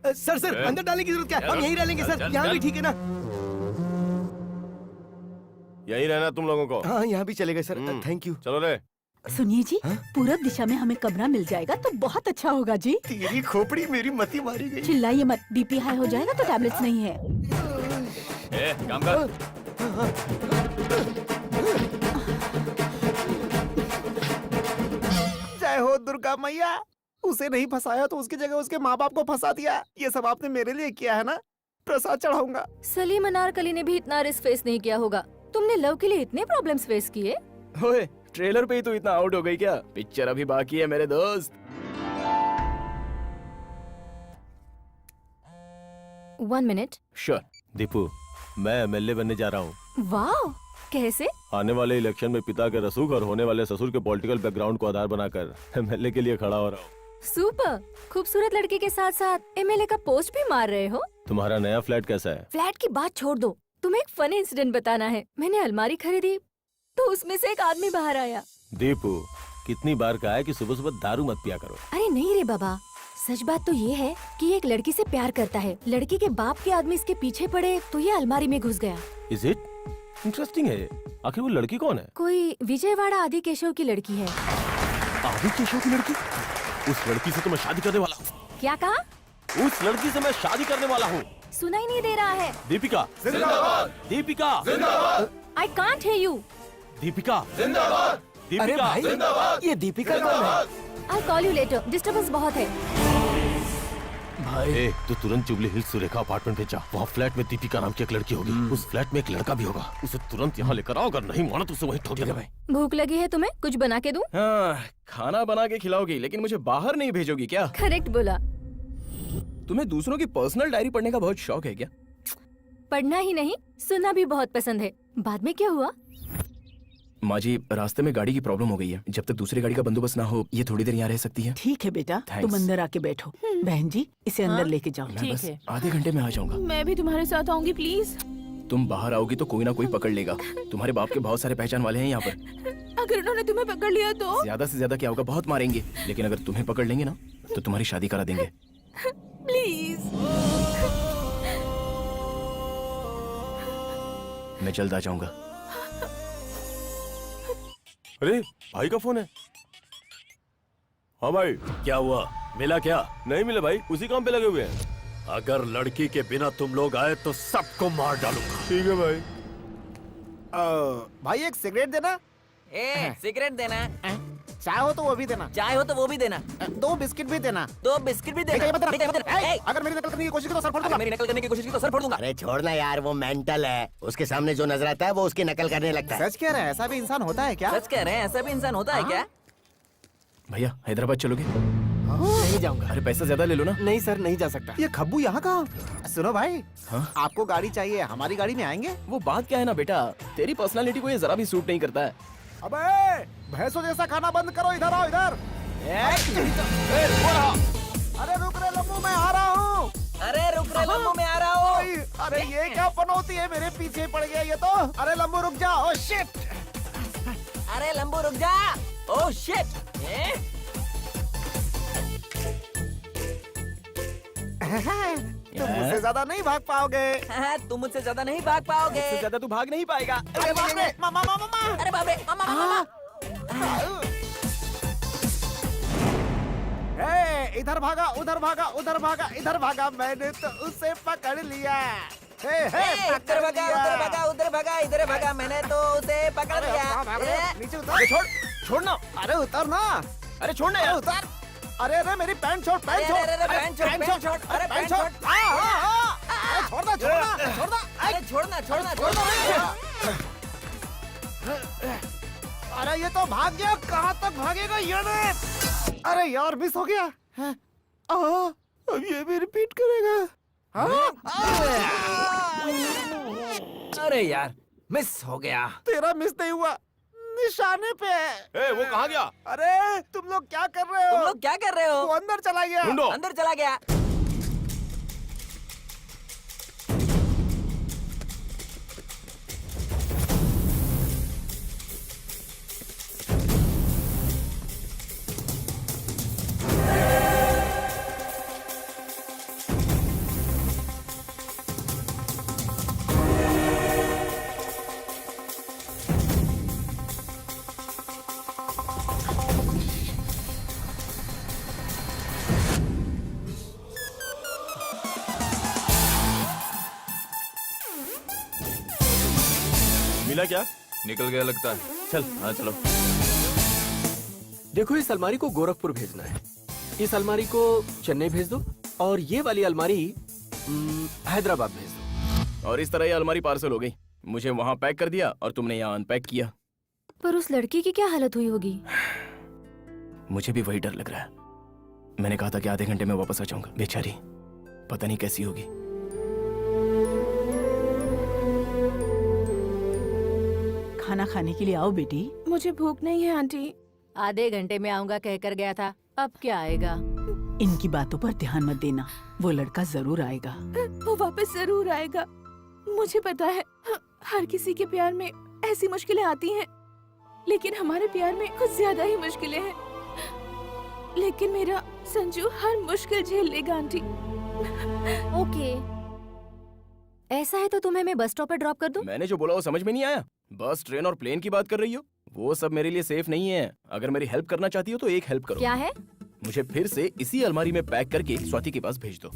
सर अंदर डालने की जरूरत क्या है? हम यहीं रह लेंगे सर। यहाँ भी ठीक है ना? यही रहना तुम लोगों को। हाँ यहाँ भी चलेगा सर, थैंक यू। चलो रे। सुनिए जी, पूरब दिशा में हमें कमरा मिल जाएगा तो बहुत अच्छा होगा जी। तेरी खोपड़ी मेरी मती मारी गई। चिल्लाइए मत, बीपी हाई हो जाएगा तो टैबलेट्स नहीं है। काम कर। जय हो दुर्गा मैया। उसे नहीं फंसाया तो उसकी जगह उसके माँ बाप को फंसा दिया। ये सब आपने मेरे लिए किया है ना? प्रसाद चढ़ाऊंगा। सलीम अनारकली ने भी इतना रिस्क फेस नहीं किया होगा। तुमने लव के लिए इतने प्रॉब्लम्स फेस किए? ओए, ट्रेलर पे ही तो इतना आउट हो गई क्या? पिक्चर अभी बाकी है मेरे दोस्त। 1 मिनट। श्योर। दीपू, मैं एमएलए बनने जा रहा हूँ। वाह, कैसे? आने वाले इलेक्शन में पिता के रसूख और होने वाले ससुर के पॉलिटिकल बैकग्राउंड को आधार बनाकर एमएलए के लिए खड़ा हो रहा हूँ। सुपर। खूबसूरत लड़की के साथ साथ एमएलए का पोस्ट भी मार रहे हो। तुम्हारा नया फ्लैट कैसा है? फ्लैट की बात छोड़ दो, तुम्हें एक फनी इंसिडेंट बताना है। मैंने अलमारी खरीदी तो उसमें से एक आदमी बाहर आया। दीपू, कितनी बार कहा है कि सुबह सुबह दारू मत पिया करो। अरे नहीं रे बाबा, सच बात तो ये है कि ये एक लड़की से प्यार करता है। लड़की के बाप के आदमी इसके पीछे पड़े तो ये अलमारी में घुस गया। Is it? इंटरेस्टिंग है। आखिर वो लड़की कौन है? कोई विजयवाड़ा आदि केशव की लड़की है। आदि केशव की लड़की? उस लड़की से तो मैं शादी करने वाला हूँ। क्या कहा? उस लड़की से मैं शादी करने वाला हूँ। सुनाई नहीं दे रहा है। दीपिका जिंदाबाद। दीपिका जिंदाबाद। I can't hear you. Deepika जिंदाबाद। दीपिका जिंदाबाद। ये दीपिका कौन है? I call you later, disturbance बहुत है। भाई तू तुरंत जुबली हिल्स सुरेखा अपार्टमेंट पे जा। वहाँ फ्लैट में दीपिका नाम की एक लड़की होगी। उस फ्लैट में एक लड़का भी होगा। उसे तुरंत यहाँ लेकर आओ, अगर नहीं माना तो उसे वहीं ठोक देगा। भाई भूख लगी है तुम्हें? कुछ बना के दूं? हाँ, खाना बना के खिलाओगी लेकिन मुझे बाहर नहीं भेजोगी क्या? करेक्ट बोला। तुम्हें दूसरों की पर्सनल डायरी पढ़ने का बहुत शौक है क्या? पढ़ना ही नहीं, सुनना भी बहुत पसंद है। बाद में क्या हुआ? माँ जी, रास्ते में गाड़ी की प्रॉब्लम हो गई है। जब तक दूसरी गाड़ी का बंदोबस्त ना हो, ये थोड़ी देर यहाँ रह सकती है। ठीक है बेटा, Thanks. तुम अंदर आके बैठो। बहन जी, इसे अंदर लेके जाओ। मैं बस आधे घंटे में आ जाऊंगा। मैं भी तुम्हारे साथ आऊंगी प्लीज। तुम बाहर आओगी तो कोई ना कोई पकड़ लेगा। तुम्हारे बाप के बहुत सारे पहचान वाले हैं यहाँ पर। अगर उन्होंने तुम्हें पकड़ लिया तो? ज्यादा से ज्यादा क्या होगा, बहुत मारेंगे। लेकिन अगर तुम्हें पकड़ लेंगे ना तो तुम्हारी शादी करा देंगे। प्लीज। मैं जल्द आ जाऊंगा। अरे भाई का फोन है। हाँ भाई। क्या हुआ? मिला क्या? नहीं मिला भाई, उसी काम पे लगे हुए हैं। अगर लड़की के बिना तुम लोग आए तो सबको मार डालूंगा। ठीक है भाई। भाई एक सिगरेट देना। सिगरेट देना। चाय हो तो वो भी देना। चाय हो तो वो भी देना। 2 बिस्किट भी देना। 2 बिस्किट भी देना। अगर मेरी नकल करने की कोशिश की तो सर फोड़ दूंगा। मेरी नकल करने की कोशिश की तो सर फोड़ दूंगा। अरे छोड़ना यार, वो मेंटल है। उसके सामने जो नजर आता है वो उसकी नकल करने लगता है। सच कह रहे हैं, ऐसा भी इंसान होता है क्या? सच कह रहे हैं, ऐसा भी इंसान होता है क्या? भैया हैदराबाद चलोगे? नहीं जाऊंगा। अरे पैसा ज्यादा ले लो ना। नहीं सर, नहीं जा सकता। ये खब्बू यहाँ कहाँ? सुनो भाई, हाँ? आपको गाड़ी चाहिए, हमारी गाड़ी में आएंगे? वो बात क्या है ना बेटा, तेरी पर्सनालिटी को ये जरा भी सूट नहीं करता है। अबे भैंसों जैसा खाना बंद करो, इधर आओ इधर। अरे रुक रे लम्बू, मैं आ रहा हूँ। अरे रुक रे लम्बू, मैं आ रहा हूँ। अरे ये क्या पनौती है, मेरे पीछे पड़ गया ये तो। अरे लम्बू रुक जा। Oh shit. अरे लम्बू रुक जा। Oh shit. तुम मुझसे ज्यादा नहीं भाग पाओगे। तुम मुझसे ज्यादा नहीं भाग पाओगे। इससे ज्यादा तू भाग नहीं पाएगा। अरे बाप रे, मामा मामा। अरे बाप रे, मामा मामा। इधर भागा, उधर भागा, उधर भागा, इधर भागा, मैंने तो उसे पकड़ लिया। इधर भागा, उधर भागा, उधर भागा, इधर भागा, मैंने तो उसे पकड़ लिया। नीचे उतर। छोड़, छोड़ना। अरे उतर ना। अरे छोड़ना यार। उतर। अरे अरे मेरी पैंट छोड़, पैंट छोड़। अरे पैंट छोड़, पैंट छोड़। अरे पैंट छोड़। छोड़ना, छोड़ना, छोड़ना। अरे छोड़ना, छोड़ना, छोड़ना। अरे ये तो भाग गया, कहाँ तक भागेगा ये? अरे यार मिस हो गया। अब ये भी रिपीट करेगा। अरे यार मिस हो गया। तेरा मिस नहीं हुआ, निशाने पे है। वो कहाँ गया? अरे तुम लोग क्या कर रहे हो? तुम लोग क्या कर रहे हो? वो अंदर चला गया। ढूंढो। अंदर चला गया। मिला क्या? निकल गया लगता है। चल हाँ चलो। देखो इस अलमारी को गोरखपुर भेजना है, इस अलमारी को चेन्नई भेज दो और ये वाली अलमारी हैदराबाद भेज दो। और इस तरह ये अलमारी पार्सल हो गई। मुझे वहाँ पैक कर दिया और तुमने यहाँ अनपैक किया। पर उस लड़की की क्या हालत हुई होगी? मुझे भी वही डर लग रहा है। मैंने कहा था कि आधे घंटे में वापस आ जाऊंगा। बेचारी पता नहीं कैसी होगी। खाना खाने के लिए आओ बेटी। मुझे भूख नहीं है आंटी। आधे घंटे में आऊंगा कहकर गया था, अब क्या आएगा? इनकी बातों पर ध्यान मत देना, वो लड़का जरूर आएगा। वो वापस जरूर आएगा। मुझे पता है हर किसी के प्यार में ऐसी मुश्किलें आती हैं, लेकिन हमारे प्यार में कुछ ज्यादा ही मुश्किलें हैं। लेकिन मेरा संजू हर मुश्किल झेल लेगा आंटी। ओके, ऐसा है तो तुम्हें मैं बस स्टॉप पर ड्रॉप कर दूं? मैंने जो बोला वो समझ में नहीं आया? बस, ट्रेन और प्लेन की बात कर रही हो? वो सब मेरे लिए सेफ नहीं है। अगर मेरी हेल्प करना चाहती हो तो एक हेल्प करो। क्या है? मुझे फिर से इसी अलमारी में पैक करके स्वाति के पास भेज दो।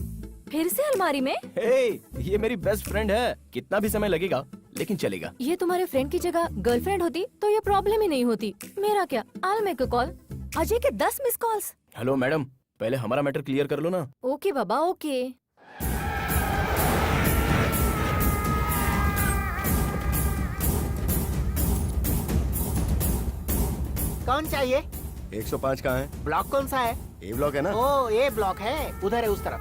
फिर से अलमारी में? हे, ये मेरी बेस्ट फ्रेंड है। कितना भी समय लगेगा लेकिन चलेगा। ये तुम्हारे फ्रेंड की जगह गर्लफ्रेंड होती तो ये प्रॉब्लम ही नहीं होती। मेरा क्या, I'll make a call। Ajay के 10 मिस कॉल्स। हेलो मैडम, पहले हमारा मैटर क्लियर कर लो ना। ओके बाबा, ओके। कौन चाहिए? 105 कहाँ है? ब्लॉक कौन सा है? ए ब्लॉक है ना? ओ ये ब्लॉक है, उधर है उस तरफ।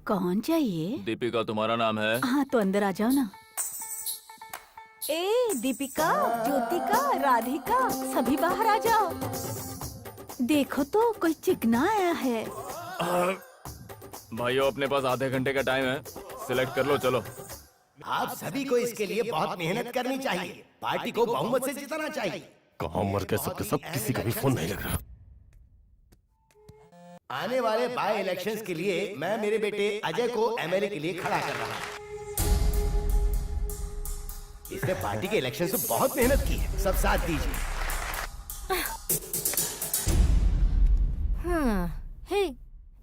कौन चाहिए? दीपिका तुम्हारा नाम है? हाँ तो अंदर आ जाओ ना। ए दीपिका, ज्योतिका, राधिका, सभी बाहर आ जाओ। देखो तो कोई चिकना आया है। भाइयों अपने पास आधे घंटे का टाइम है, सिलेक्ट कर लो। चलो आप सभी को इसके लिए बहुत मेहनत करनी चाहिए। पार्टी को बहुमत से जिताना चाहिए। कहाँ मर गए सबके सब, किसी का भी फोन नहीं लग रहा। आने वाले बाय इलेक्शंस के लिए मैं मेरे बेटे अजय को एमएलए के लिए खड़ा कर रहा हूँ। इसने पार्टी के इलेक्शन से बहुत मेहनत की है, सब साथ दीजिए। हाँ, हे,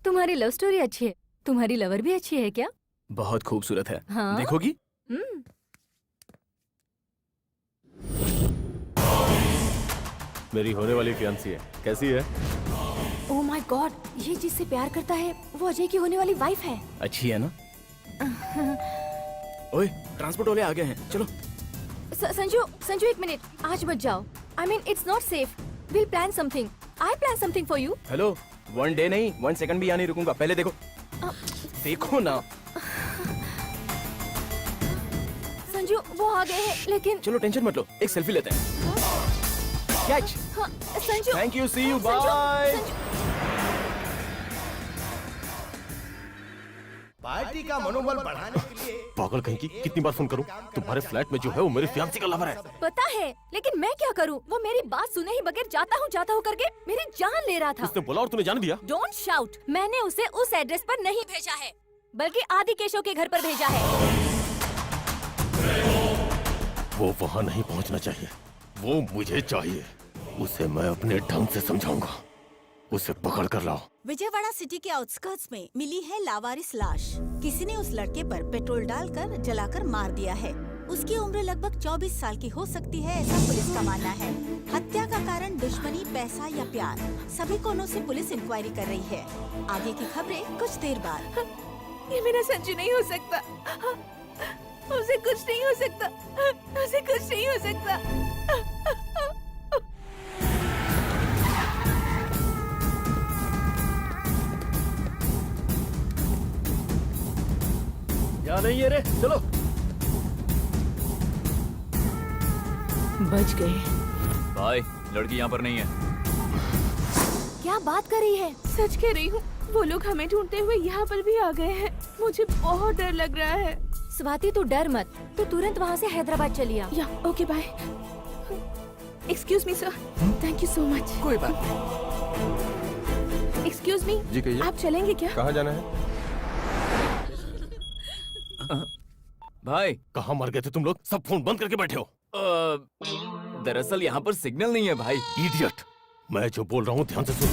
तुम्हारी लव स्टोरी अच्छी है। तुम्हारी लवर भी अच्छी है क्या? बहुत खूबसूरत है। हाँ? देखोगी? मेरी होने वाली फियांसी है, कैसी है? ओह माय गॉड, ये जिससे प्यार करता है वो अजय की होने वाली वाइफ है। अच्छी है ना? ओए, ट्रांसपोर्ट वाले आ गए हैं, चलो। संजू एक मिनट, आज मत जाओ। I mean, it's not safe. We'll plan something. I'll plan something for you. Hello, 1 day नहीं 1 सेकंड भी यहाँ नहीं रुकूंगा। पहले देखो। देखो ना। संजू वो आ गए हैं, लेकिन चलो टेंशन मत लो, एक सेल्फी लेते हैं। कैच। हाँ, Sanju. Thank you, see you, Sanju, bye. Party का मनोबल बढ़ाने के लिए पागल कहीं की, कितनी बार फोन करूं? तुम्हारे फ्लैट में जो है वो मेरी फियांसी का लवर है। पता है, लेकिन मैं क्या करूं? वो मेरी बात सुने ही बगैर जाता हूं करके मेरी जान ले रहा था। उसने बोला और तूने जाने दिया? Don't shout. मैंने उसे उस एड्रेस पर नहीं भेजा है, बल्कि आदि केशव के घर पर भेजा है। वो वहाँ नहीं पहुँचना चाहिए, वो मुझे चाहिए। उसे मैं अपने ढंग से समझाऊंगा। उसे पकड़ कर लाओ। विजयवाड़ा सिटी के आउटस्कर्ट्स में मिली है लावारिस लाश। किसी ने उस लड़के पर पेट्रोल डालकर जलाकर मार दिया है। उसकी उम्र लगभग 24 साल की हो सकती है, ऐसा पुलिस का मानना है। हत्या का कारण दुश्मनी, पैसा या प्यार, सभी कोणों से पुलिस इंक्वायरी कर रही है। आगे की खबरें कुछ देर बाद। ये मेरा संजू नहीं हो सकता। उसे कुछ नहीं हो सकता। उसे कुछ नहीं हो सकता। क्या नहीं है रे, चलो। बच गए। भाई लड़की यहाँ पर नहीं है। क्या बात कर रही है? सच कह रही हूँ, वो लोग हमें ढूंढते हुए यहाँ पर भी आ गए हैं। मुझे बहुत डर लग रहा है। स्वाति तू डर मत, तू तुरंत वहाँ से हैदराबाद चली आ। या okay bye. Excuse me sir, thank you so much. कोई बात नहीं। एक्सक्यूज मी, जी कहिए। आप चलेंगे क्या? कहाँ जाना है? भाई कहाँ मर गए थे तुम लोग? सब फोन बंद करके बैठे हो। दरअसल यहाँ पर सिग्नल नहीं है भाई। इडियट, मैं जो बोल रहा हूँ ध्यान से सुन।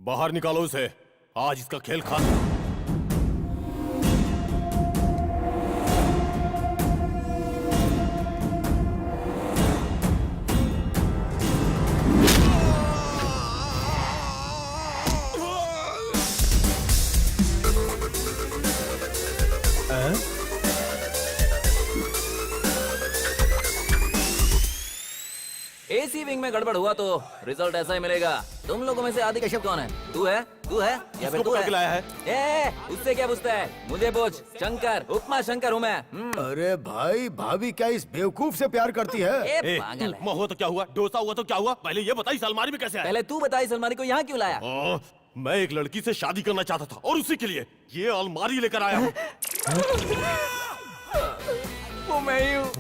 बाहर निकालो उसे, आज इसका खेल खास। एसी विंग में गड़बड़ हुआ तो रिजल्ट ऐसा ही मिलेगा। तुम लोगों में से आदि कश्यप कौन है? तू है या फिर तू लाया है? उससे क्या पूछता है? मुझे पूछ। शंकर, उपमा शंकर हूँ मैं। अरे भाई, भाभी क्या इस बेवकूफ से प्यार करती है? पागल है। हुआ तो क्या हुआ, डोसा हुआ तो क्या हुआ, पहले ये बताइए इस अलमारी में कैसे आया? पहले तू बता इस अलमारी को यहाँ क्यों लाया? मैं एक लड़की से शादी करना चाहता था और उसी के लिए ये अलमारी लेकर आया हूँ। वो मैं ही हूँ।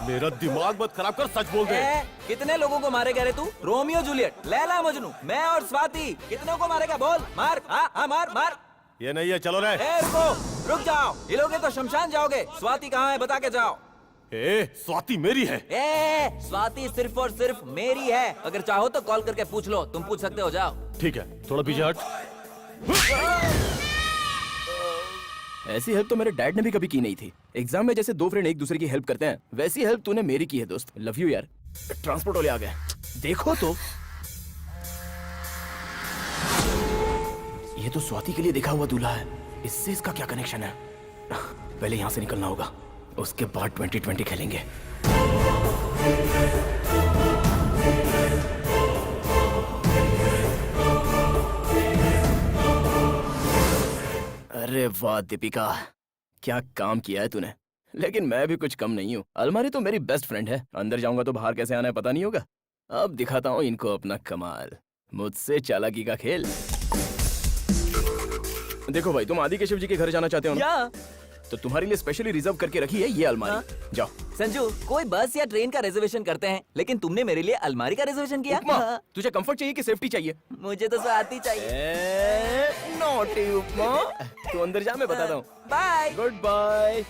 मेरा दिमाग मत खराब कर, सच बोल दे। कितने लोगों को मारेगा रे तू? रोमियो जूलियट, लैला मजनू, मैं और स्वाति, कितनों को मारेगा बोल? मार, हाँ मार। ये नहीं है, चलो रे। रुक जाओ, हिलोगे तो शमशान जाओगे। स्वाति कहाँ है बता के जाओ। स्वाति मेरी है। स्वाति सिर्फ और सिर्फ मेरी है। अगर चाहो तो कॉल करके पूछ लो, तुम पूछ सकते हो, जाओ। ठीक है, थोड़ा पीछे हट। ऐसी हेल्प तो मेरे डैड ने भी कभी की नहीं थी। एग्जाम में जैसे दो फ्रेंड एक दूसरे की हेल्प करते हैं, वैसी हेल्प तूने मेरी की है दोस्त। लव यू यार। ट्रांसपोर्ट वाले आ गए, देखो तो। ये तो स्वाति के लिए देखा हुआ दूल्हा है। इससे इसका क्या कनेक्शन है? पहले यहाँ से निकलना होगा, उसके बाद 2020 खेलेंगे। अरे वाह दीपिका, क्या काम किया है तूने। लेकिन मैं भी कुछ कम नहीं हूँ। अलमारी तो मेरी बेस्ट फ्रेंड है। अंदर जाऊंगा तो बाहर कैसे आना है पता नहीं होगा। अब दिखाता हूँ इनको अपना कमाल, मुझसे चालाकी का खेल। देखो भाई, तुम आदि केशव जी के घर जाना चाहते हो ना? तो तुम्हारे लिए स्पेशली रिजर्व करके रखी है ये अलमारी। जाओ। संजू, कोई बस या ट्रेन का रिजर्वेशन करते हैं, लेकिन तुमने मेरे लिए अलमारी का रिजर्वेशन किया। तुझे कंफर्ट चाहिए कि सेफ्टी चाहिए? मुझे तो स्वाति चाहिए। नॉटी उपमा, तू अंदर जा, मैं बताता हूँ। बाय। Good bye.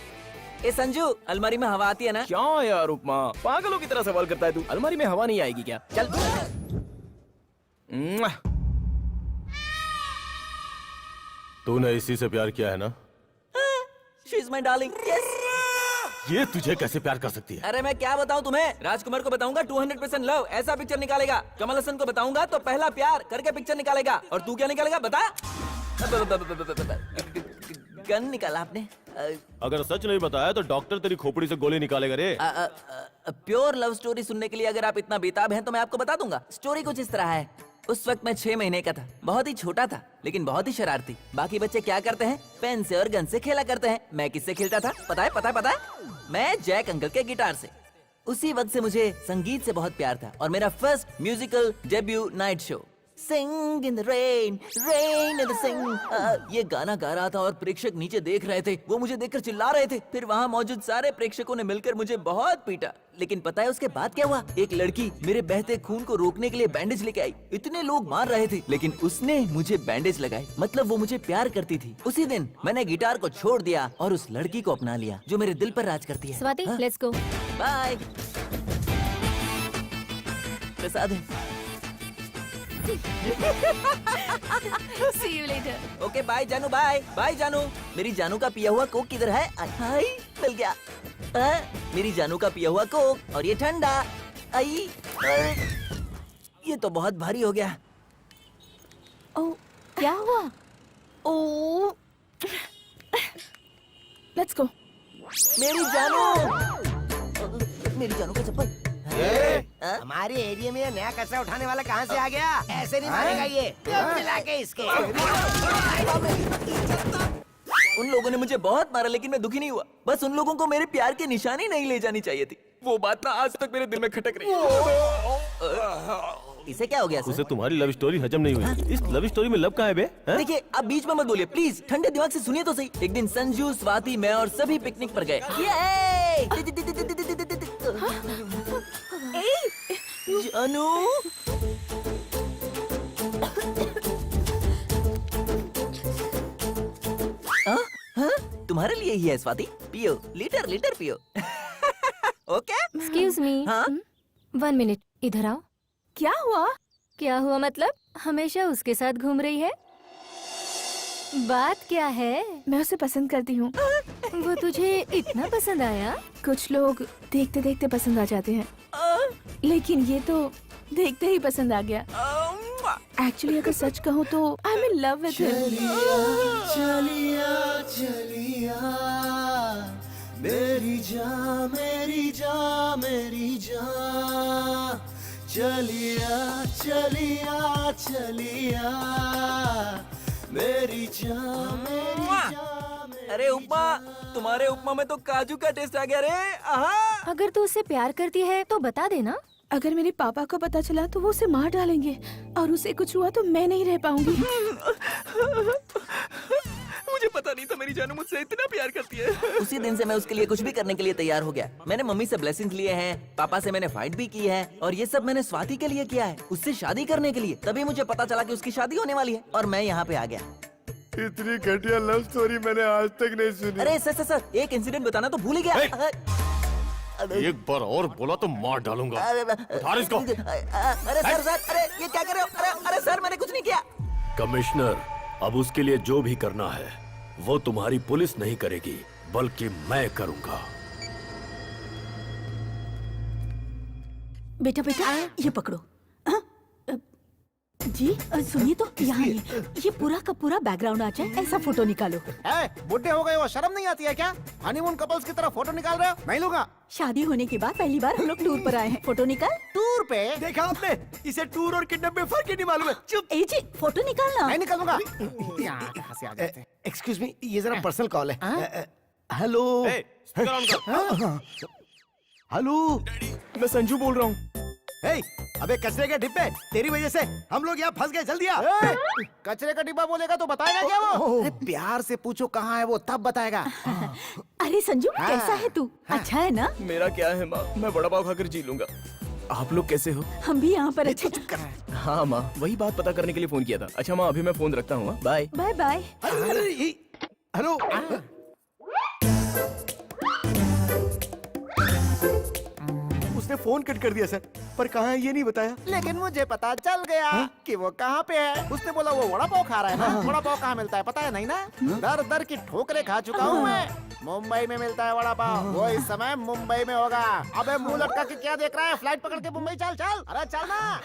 ए संजू, अलमारी में हवा आती है ना? क्या यार उपमा, पागलों की तरह सवाल करता है तू। अलमारी में हवा नहीं आएगी क्या? चल। तूने इसी से प्यार किया है ना? She is my darling. Yes. ये तुझे कैसे प्यार कर सकती है? अरे मैं क्या बताऊं तुम्हें? राजकुमार को बताऊंगा 200% लव, ऐसा पिक्चर निकालेगा। कमल हसन को बताऊंगा तो पहला प्यार करके पिक्चर निकालेगा। और तू क्या निकालेगा बता? गन निकाला आपने? अगर सच नहीं बताया तो डॉक्टर तेरी खोपड़ी से गोली निकालेगा रे। प्योर लव स्टोरी सुनने के लिए अगर आप इतना बेताब हैं तो मैं आपको बता दूंगा। स्टोरी कुछ इस तरह है। उस वक्त मैं 6 महीने का था, बहुत ही छोटा था, लेकिन बहुत ही शरारती। बाकी बच्चे क्या करते हैं? पेन से और गन से खेला करते हैं। मैं किससे खेलता था? पता है? मैं जैक अंकल के गिटार से। उसी वक्त से मुझे संगीत से बहुत प्यार था और मेरा first musical debut night show sing in the rain, rain in the sing, ये गाना गा रहा था और प्रेक्षक नीचे देख रहे थे। वो मुझे देखकर चिल्ला रहे थे। फिर वहाँ मौजूद सारे प्रेक्षकों ने मिलकर मुझे बहुत पीटा। लेकिन पता है उसके बाद क्या हुआ? एक लड़की मेरे बहते खून को रोकने के लिए बैंडेज लेके आई। इतने लोग मार रहे थे, लेकिन उसने मुझे बैंडेज लगाई। मतलब वो मुझे प्यार करती थी। उसी दिन मैंने गिटार को छोड़ दिया और उस लड़की को अपना लिया जो मेरे दिल पर राज करती है। Swati, let's go. Bye. Prasad है। See you later. Okay bye जानू, बाय जानू। मेरी जानू का पिया हुआ कोक किधर है? हाय, मिल गया। मेरी जानू का पिया हुआ कोक और ये ठंडा। आई, ये तो बहुत भारी हो गया। ओह, क्या हुआ? ओह, लेट्स गो। मेरी जानू का चप्पल। हमारे एरिया में नया कचरा उठाने वाला कहाँ से आ गया? ऐसे नहीं मारेगा ये। मिला के इसके। उन लोगों ने मुझे बहुत मारा, लेकिन मैं दुखी नहीं हुआ। बस उन लोगों को मेरे प्यार की निशानी नहीं ले जानी चाहिए थी। वो बात ना आज तक मेरे दिल में खटक रही है। इसे क्या हो गया सर? उसे तुम्हारी लव स्टोरी हजम नहीं हुई। इस लव स्टोरी में लव कहाँ है बे? देखिए, आप बीच में मत बोलिए प्लीज। ठंडे दिमाग से सुनिए तो सही। एक दिन संजू, स्वाति, मैं और सभी पिकनिक पर गए। जानू, तुम्हारे लिए ही है स्वाति, पियो, लीटर लीटर पियो। ओके? Excuse me. हाँ? 1 मिनट, इधर आओ। क्या हुआ? क्या हुआ मतलब? हमेशा उसके साथ घूम रही है? बात क्या है? मैं उसे पसंद करती हूँ। वो तुझे इतना पसंद आया? कुछ लोग देखते देखते पसंद आ जाते हैं, लेकिन ये तो देखते ही पसंद आ गया। एक्चुअली अगर सच कहूँ तो I am in love with him. चलिया चलिया मेरी जान मेरी जान मेरी जान, चलिया चलिया चलिया मेरी जान मेरी जान। अरे उपमा, तुम्हारे उपमा में तो काजू का टेस्ट आ गया रे। आहा। अगर तू उससे प्यार करती है तो बता देना। अगर मेरे पापा को पता चला तो वो उसे मार डालेंगे, और उसे कुछ हुआ तो मैं नहीं रह पाऊंगी। मुझे पता नहीं था मेरी जानू मुझसे इतना प्यार करती है। उसी दिन से मैं उसके लिए कुछ भी करने के लिए तैयार हो गया। मैंने मम्मी से ब्लेसिंग्स लिए हैं, पापा से मैंने फाइट भी की है, और ये सब मैंने स्वाति के लिए किया है, उससे शादी करने के लिए। तभी मुझे पता चला कि उसकी शादी होने वाली है, और मैं यहाँ पे आ गया। इतनी घटिया लव स्टोरी मैंने आज तक नहीं सुनी। अरे सर एक इंसिडेंट बताना तो भूल ही गया। एक बार और बोला तो मार डालूंगा। उतार इसको। अरे सर अरे ये क्या कर रहे हो? अरे सर मैंने कुछ नहीं किया। कमिश्नर, अब उसके लिए जो भी करना है वो तुम्हारी पुलिस नहीं करेगी, बल्कि मैं करूंगा। बेटा बेटा ये पकड़ो। जी सुनिए तो, यहाँ ये पूरा का पूरा बैकग्राउंड आ जाए ऐसा फोटो निकालो। बुढ़े हो गए हो, शर्म नहीं आती है क्या? हनीमून कपल्स की तरह फोटो निकाल रहे हो? नहीं लूंगा। शादी होने के बाद पहली बार हम लोग टूर पर आए हैं, फोटो निकाल। टूर पे? देखा आपने, इसे टूर और किडनैप में फर्क ही नहीं मालूम है। चुप। ए जी फोटो निकालना। नहीं निकालूंगा। यहाँ कहाँ से आ जाते हैं? एक्सक्यूज मी, ये जरा पर्सनल कॉल है। हेलो हेलो, मैं संजू बोल रहा हूँ। अबे कचरे के डिब्बे, तेरी वजह से हम लोग यहाँ फंस गए। जल्दी आ। कचरे का डिब्बा बोलेगा तो बताएगा क्या वो? अरे प्यार से पूछो कहाँ है वो, तब बताएगा। अरे संजू कैसा है तू? अच्छा है ना? मेरा क्या है माँ, मैं बड़ा पाव खाकर जी लूंगा। आप लोग कैसे हो? हम भी यहाँ पर अच्छे। हाँ माँ, वही बात पता करने के लिए फोन किया था। अच्छा माँ, अभी मैं फोन रखता हूँ। Bye bye bye. हेलो, उसने फोन कट कर दिया सर, पर कहाँ है ये नहीं बताया। लेकिन मुझे पता चल गया कि वो कहाँ पे है। उसने बोला वो वड़ा पाव खा रहा है ना। वड़ा पाव कहाँ मिलता है पता है नहीं ना? दर दर की ठोकरें खा चुका हूँ मैं। मुंबई में मिलता है वड़ा पाव। वो इस समय मुंबई में होगा। अबे मुंह लटका के क्या देख रहा है? फ्लाइट पकड़ के मुंबई चल चल। अरे चल ना।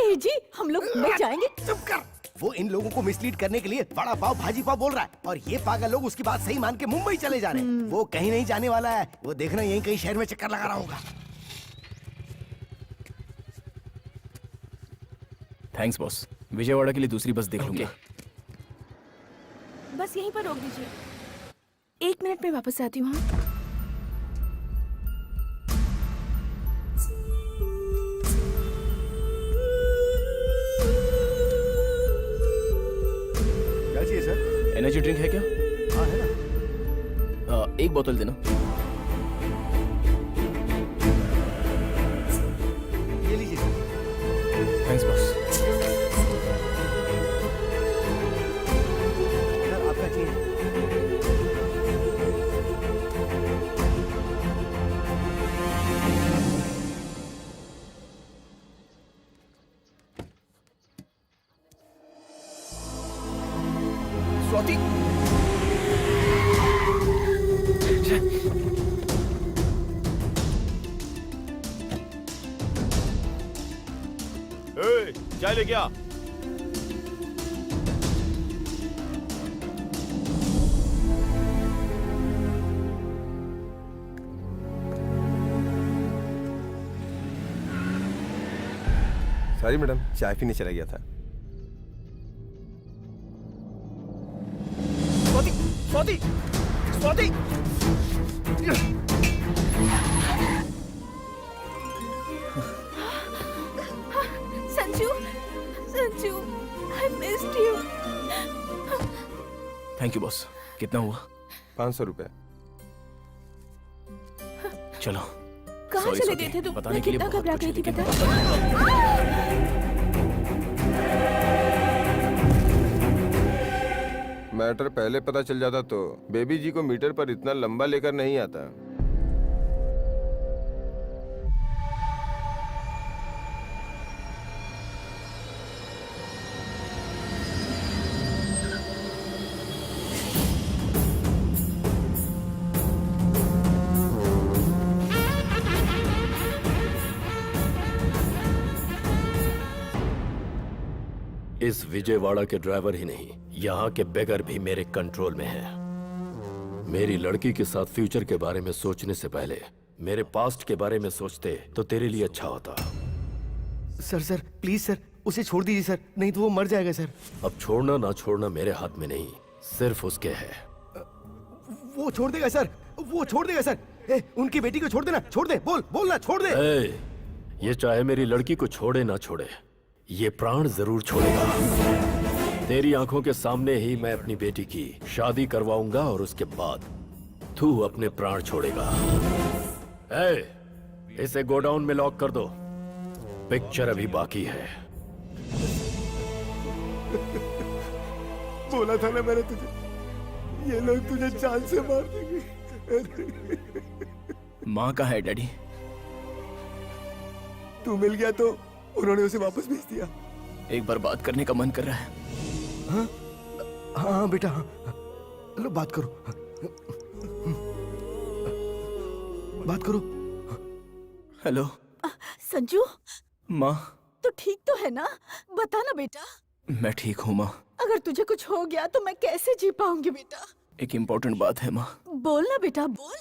ए जी हम लोग मुंबई जाएंगे। चुप कर। वो इन लोगों को मिसलीड करने के लिए बड़ा पाव भाजी पाव बोल रहा है, और ये पागल लोग उसकी बात सही मान के मुंबई चले जा रहे हैं। वो कहीं नहीं जाने वाला है। वो देखना यहीं कहीं शहर में चक्कर लगा रहा होगा। थैंक्स बॉस, विजयवाड़ा के लिए दूसरी बस देख लूंगा। बस यहीं पर रोक दीजिए, 1 मिनट में वापस आती हूँ। क्या चाहिए सर? एनर्जी ड्रिंक है क्या? हाँ है ना। एक बोतल देना। ये लीजिए सर। Thanks boss. आपका चाहिए? स्वाति, चाय लेके आ। सॉरी मैडम, चाय पीने चला गया था। Swati, Swati, Swati. Sanju, Sanju, I missed you. Thank you boss. कितना हुआ? 500 रुपए। चलो। कहाँ Sorry, चले स्वाति, गए थे तुम? बताने मैं के लिए कितना बहुत घबरा कुछ गई है, थी लेकिन पता? मैटर पहले पता चल जाता तो बेबी जी को मीटर पर इतना लंबा लेकर नहीं आता। इस विजयवाड़ा के ड्राइवर ही नहीं, यहाँ के बेगर भी मेरे कंट्रोल में हैं। मेरी लड़की के साथ फ्यूचर के बारे में सोचने से पहले मेरे पास्ट के बारे में सोचते तो तेरे लिए अच्छा होता। सर प्लीज सर, उसे छोड़ दीजिए सर, नहीं तो वो मर जाएगा सर। अब छोड़ना ना छोड़ना मेरे हाथ में नहीं, सिर्फ उसके है। वो छोड़ देगा सर, वो छोड़ देगा सर। उनकी बेटी को छोड़ देना, छोड़ दे, बोल ना, छोड़ दे। ये चाहे मेरी लड़की को छोड़े ना छोड़े, ये प्राण जरूर छोड़ेगा। तेरी आंखों के सामने ही मैं अपनी बेटी की शादी करवाऊंगा और उसके बाद तू अपने प्राण छोड़ेगा। इसे गोडाउन में लॉक कर दो, पिक्चर अभी बाकी है। बोला था ना मैंने तुझे, ये लोग तुझे जान से मार देंगे। माँ का है डैडी? तू मिल गया तो उन्होंने उसे वापस भेज दिया। एक बार बात करने का मन कर रहा है। हाँ बेटा, हाँ लो बात करो, बात करो। हेलो संजू, माँ। तो ठीक तो है ना? बता ना बेटा। मैं ठीक हूँ माँ। अगर तुझे कुछ हो गया तो मैं कैसे जी पाऊंगी बेटा? एक इम्पोर्टेंट बात है माँ। बोल ना बेटा, बोल।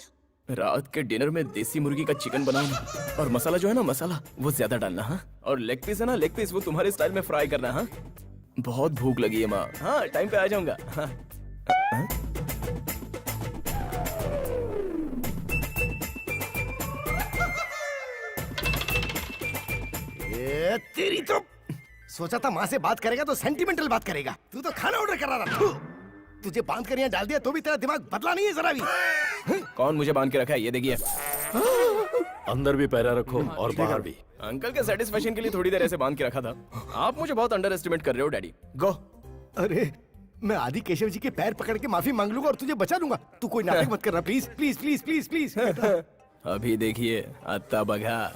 रात के डिनर में देसी मुर्गी का चिकन बनाना, और मसाला जो है ना, मसाला वो ज्यादा डालना। हाँ, और लेग पीस है ना, लेग पीस वो तुम्हारे स्टाइल में फ्राई करना। हाँ, बहुत भूख लगी है माँ। हाँ, टाइम पे आ जाऊंगा। हाँ। ये तेरी तो सोचा था माँ से बात करेगा तो सेंटिमेंटल बात करेगा, तू तो खाना ऑर्डर कर रहा था। तुझे बांध कर यहाँ डाल दिया तो भी तेरा दिमाग बदला नहीं है जरा भी। कौन मुझे बांध के रखा है? ये देखिए। अंदर भी पैरा रखो और बाहर भी। अंकल के सेटिस्फेक्शन के लिए थोड़ी देर ऐसे बांध के रखा था। आप मुझे बहुत अंडर एस्टिमेट कर रहे हो डैडी। गो। अरे मैं आदि केशव जी के पैर पकड़ के माफी मांग लूंगा और तुझे बचा दूंगा। तू कोई नाटक मत करना please please please please please. अभी देखिए अत्ता बघा।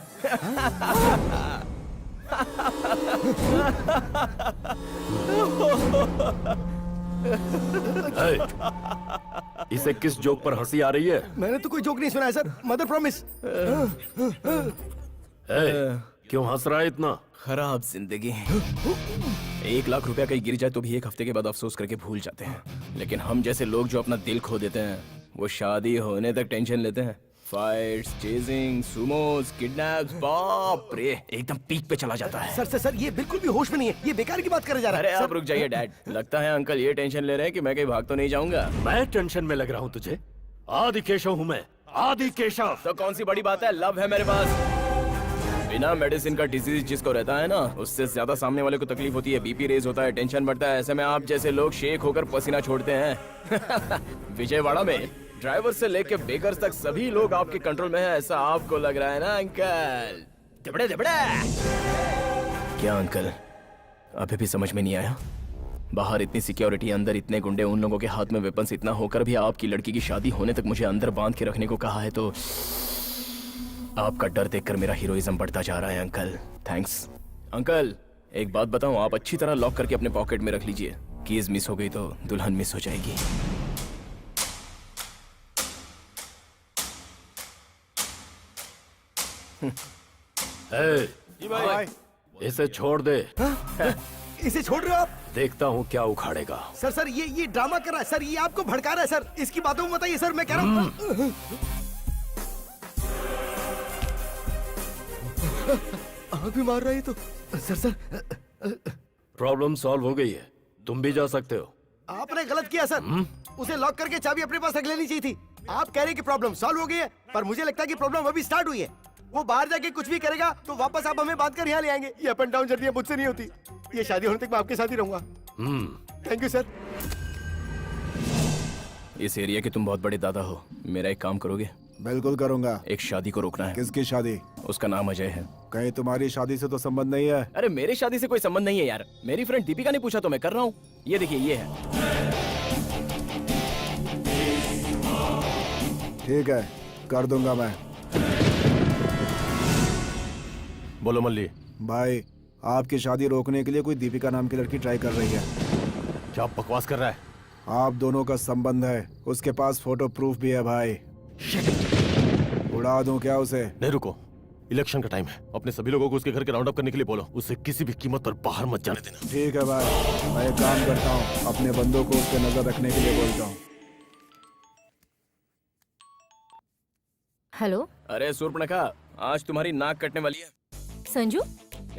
इसे किस जोक पर हंसी आ रही है? मैंने तो कोई जोक नहीं सुना है सर, मदर प्रॉमिस। क्यों हंस रहा है इतना? खराब जिंदगी। 1 लाख रुपया कहीं गिर जाए तो भी एक हफ्ते के बाद अफसोस करके भूल जाते हैं, लेकिन हम जैसे लोग जो अपना दिल खो देते हैं वो शादी होने तक टेंशन लेते हैं। फाइट्स, चेजिंग, सुमोस, किडनैप्स, बाप रे, एकदम पीक पे चला जाता है। सर ये बिल्कुल भी होश में नहीं है, ये बेकार की बात करे जा रहा है। अरे आप रुक जाइए डैड। लगता है अंकल ये टेंशन ले रहे हैं कि मैं कहीं भाग तो नहीं जाऊंगा। मैं टेंशन में लग रहा हूँ तुझे? आदि केशव हूँ मैं, आदि केशव। तो कौन सी बड़ी बात है, लव है मेरे पास। बिना मेडिसिन का डिजीज जिसको रहता है ना, उससे ज्यादा सामने वाले को तकलीफ होती है, बीपी रेज होता है, टेंशन बढ़ता है। ऐसे में आप जैसे लोग शेक होकर पसीना छोड़ते हैं। विजयवाड़ा में ड्राइवर से लेके बेगर्स तक सभी लोग आपके कंट्रोल में है, ऐसा आपको लग रहा है ना अंकल? दबड़े दबड़े। क्या अंकल अभी भी समझ में नहीं आया? बाहर इतनी सिक्योरिटी, अंदर इतने गुंडे, उन लोगों के हाथ में वेपन्स इतना होकर भी आपकी लड़की की शादी होने तक मुझे अंदर बांध के रखने को कहा है, तो आपका डर देखकर मेरा हीरोइज्म बढ़ता जा रहा है अंकल। Thanks uncle. एक बात बताऊं, आप अच्छी तरह लॉक करके अपने पॉकेट में रख लीजिए। कीज मिस हो गई तो दुल्हन मिस हो जाएगी। इसे छोड़ दे। इसे छोड़ रहे हो आप? देखता हूँ क्या उखाड़ेगा। सर ये ड्रामा कर रहा है सर, ये आपको भड़का रहा है सर। इसकी बातों में बताइए सर, मैं कह रहा हूँ। आप भी मार रहा है तो सर। प्रॉब्लम सॉल्व हो गई है, तुम भी जा सकते हो। आपने गलत किया सर। उसे लॉक करके चाबी अपने पास रख लेनी चाहिए थी। आप कह रहे हैं कि प्रॉब्लम सॉल्व हो गई है, पर मुझे लगता है कि प्रॉब्लम अभी स्टार्ट हुई है। वो बाहर जाके कुछ भी करेगा तो वापस आप हमें बात कर यहाँ ले आएंगे। ये अप एंड डाउन जर्नी मुझसे नहीं होती। ये शादी होने तक मैं आपके साथ ही रहूंगा। Thank you sir. इस एरिया के तुम बहुत बड़े दादा हो, मेरा एक काम करोगे? बिल्कुल करूंगा। एक शादी को रोकना है। किसकी शादी? उसका नाम अजय है। कहीं तुम्हारी शादी से तो संबंध नहीं है? अरे मेरी शादी से कोई संबंध नहीं है यार, मेरी फ्रेंड दीपिका ने पूछा तो मैं कर रहा हूँ। ये देखिए, ये है। ठीक है, कर दूंगा मैं। बोलो मल्ली। भाई, आपकी शादी रोकने के लिए कोई दीपिका नाम की लड़की ट्राई कर रही है। क्या बकवास कर रहा है? आप दोनों का संबंध है, उसके पास फोटो प्रूफ भी है भाई। उड़ा दूं क्या उसे? नहीं रुको, इलेक्शन का टाइम है। अपने सभी लोगों को उसके घर के राउंड अप करने के लिए बोलो। उसे किसी भी कीमत पर बाहर मत जाने देना। ठीक है भाई, मैं एक काम करता हूँ, अपने बंदों को उस पर नजर रखने के लिए बोलता हूँ। हेलो अरे सूर्पणखा, आज तुम्हारी नाक कटने वाली है। संजू,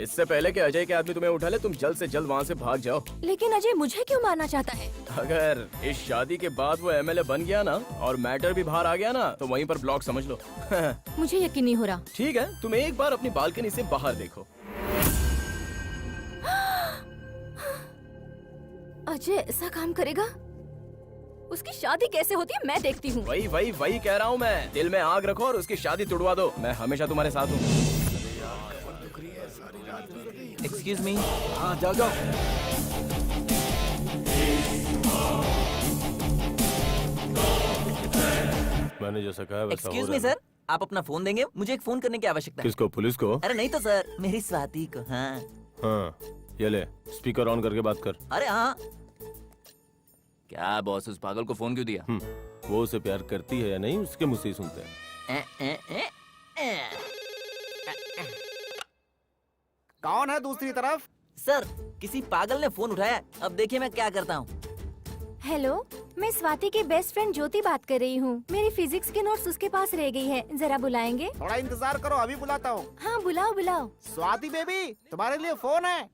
इससे पहले कि अजय के आदमी तुम्हें उठा ले, तुम जल्द से जल्द वहाँ से भाग जाओ। लेकिन अजय मुझे क्यों मारना चाहता है? अगर इस शादी के बाद वो एमएलए बन गया ना और मैटर भी बाहर आ गया ना, तो वहीं पर ब्लॉक समझ लो। मुझे यकीन नहीं हो रहा। ठीक है, तुम एक बार अपनी बालकनी से बाहर देखो। अजय ऐसा काम करेगा? उसकी शादी कैसे होती है मैं देखती हूँ। वही कह रहा हूँ मैं। दिल में आग रखो और उसकी शादी तुड़वा दो। मैं हमेशा तुम्हारे साथ हूँ। Excuse me. हाँ, जाओ जाओ। मैंने जैसा कहा वैसा एक्सक्यूज हो मी रहा है। सर, आप अपना फोन देंगे? मुझे एक फोन करने की आवश्यकता है। किसको? पुलिस को? अरे नहीं तो सर, मेरी स्वाति को। हाँ हाँ, ये ले, स्पीकर ऑन करके बात कर। अरे हाँ। क्या बॉस, उस पागल को फोन क्यों दिया? वो उसे प्यार करती है या नहीं, उसके मुझसे ही सुनते हैं। कौन है दूसरी तरफ? सर, किसी पागल ने फोन उठाया। अब देखिए मैं क्या करता हूँ। हेलो, मैं स्वाति की बेस्ट फ्रेंड ज्योति बात कर रही हूँ। मेरी फिजिक्स के नोट्स उसके पास रह गई है, जरा बुलाएंगे? थोड़ा इंतजार करो, अभी बुलाता हूँ। हाँ बुलाओ बुलाओ। स्वाति बेबी, तुम्हारे लिए फोन है।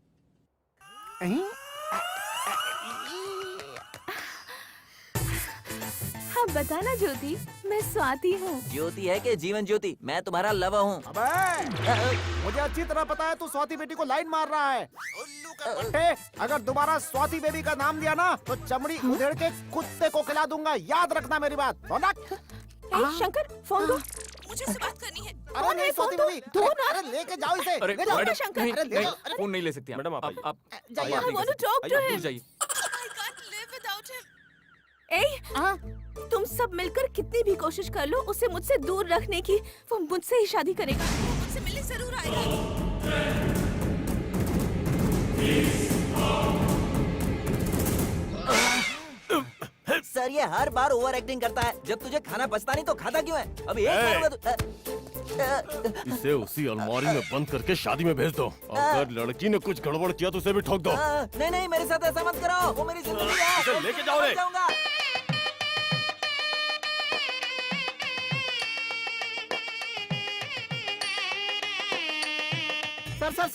हाँ बताना ज्योति, मैं स्वाति हूँ। ज्योति है कि जीवन ज्योति? मैं तुम्हारा लवर हूँ। अबे, मुझे अच्छी तरह पता है तू स्वाति बेटी को लाइन मार रहा है। उल्लू का पट्टे, अगर दोबारा स्वाति बेबी का नाम दिया ना तो चमड़ी उधेड़ के कुत्ते को खिला दूंगा। याद रखना मेरी बात। शंकर, फोन दो, मुझे से बात करनी है। अरे नहीं स्वाति बेबी, अरे लेके जाओ इसे। अरे ले जाओ। मैडम, शंकर। नहीं, अरे ले नहीं, जाओ। फोन नहीं ले सकती मैडम, आप आइए। आप जाइए, आप I नहीं want कर to talk सकती। to आइए, आप him. दूर जाइए। तुम सब मिलकर कितनी भी कोशिश कर लो उसे मुझसे दूर रखने की, वो मुझसे ही शादी करेगा। वो मुझसे मिलने जरूर आएगा। सर, ये हर बार ओवर एक्टिंग करता है। जब तुझे खाना बचता नहीं तो खाता क्यों है? अभी एक मारूंगा तो इसे उसी अलमारी में बंद करके शादी में भेज दो। अगर लड़की ने कुछ गड़बड़ किया तो उसे भी ठोक दो। नहीं नहीं, मेरे साथ ऐसा मत करो। वो मेरी जिंदगी है। इसे लेके जाओ रे। जाऊंगा। सर,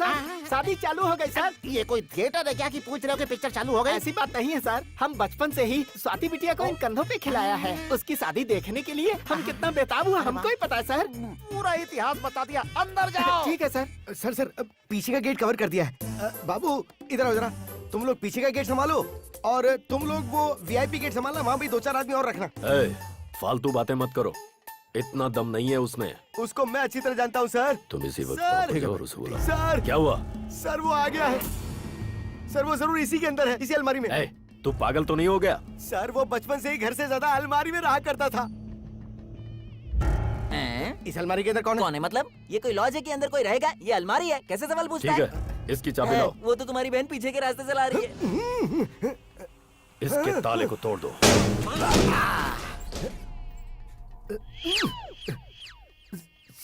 शादी चालू हो गई सर। ये कोई थिएटर है क्या कि पूछ रहे हो कि पिक्चर चालू हो गई? ऐसी बात नहीं है सर, हम बचपन से ही स्वाति बिटिया को इन कंधों पे खिलाया है। उसकी शादी देखने के लिए हम कितना बेताब हुआ हमको ही पता है सर। पूरा इतिहास बता दिया। अंदर जाओ। ठीक है सर। सर, पीछे का गेट कवर कर दिया है। बाबू इधर आओ जरा। तुम लोग पीछे का गेट संभालो और तुम लोग वो वीआईपी गेट संभालना। वहाँ भी 2-4 आदमी और रखना। फालतू बातें मत करो, इतना दम नहीं है उसमें। उसको मैं अच्छी तरह जानता हूँ सर। तुम इसी वक्त सर, फोन करो और उसे बुलाओ। सर क्या हुआ? सर वो आ गया है। सर वो जरूर इसी के अंदर है, इसी अलमारी में। तू पागल तो नहीं हो गया? सर वो बचपन से ही घर से ज्यादा अलमारी में रहा करता था। इस अलमारी के अंदर कौन है? मतलब ये कोई लॉज है कि अंदर कोई रहेगा? ये अलमारी है, कैसे सवाल पूछता ठीक है, इसकी चाबी लाओ। वो तो तुम्हारी बहन पीछे के रास्ते से ला रही है। इसके ताले को तोड़ दो।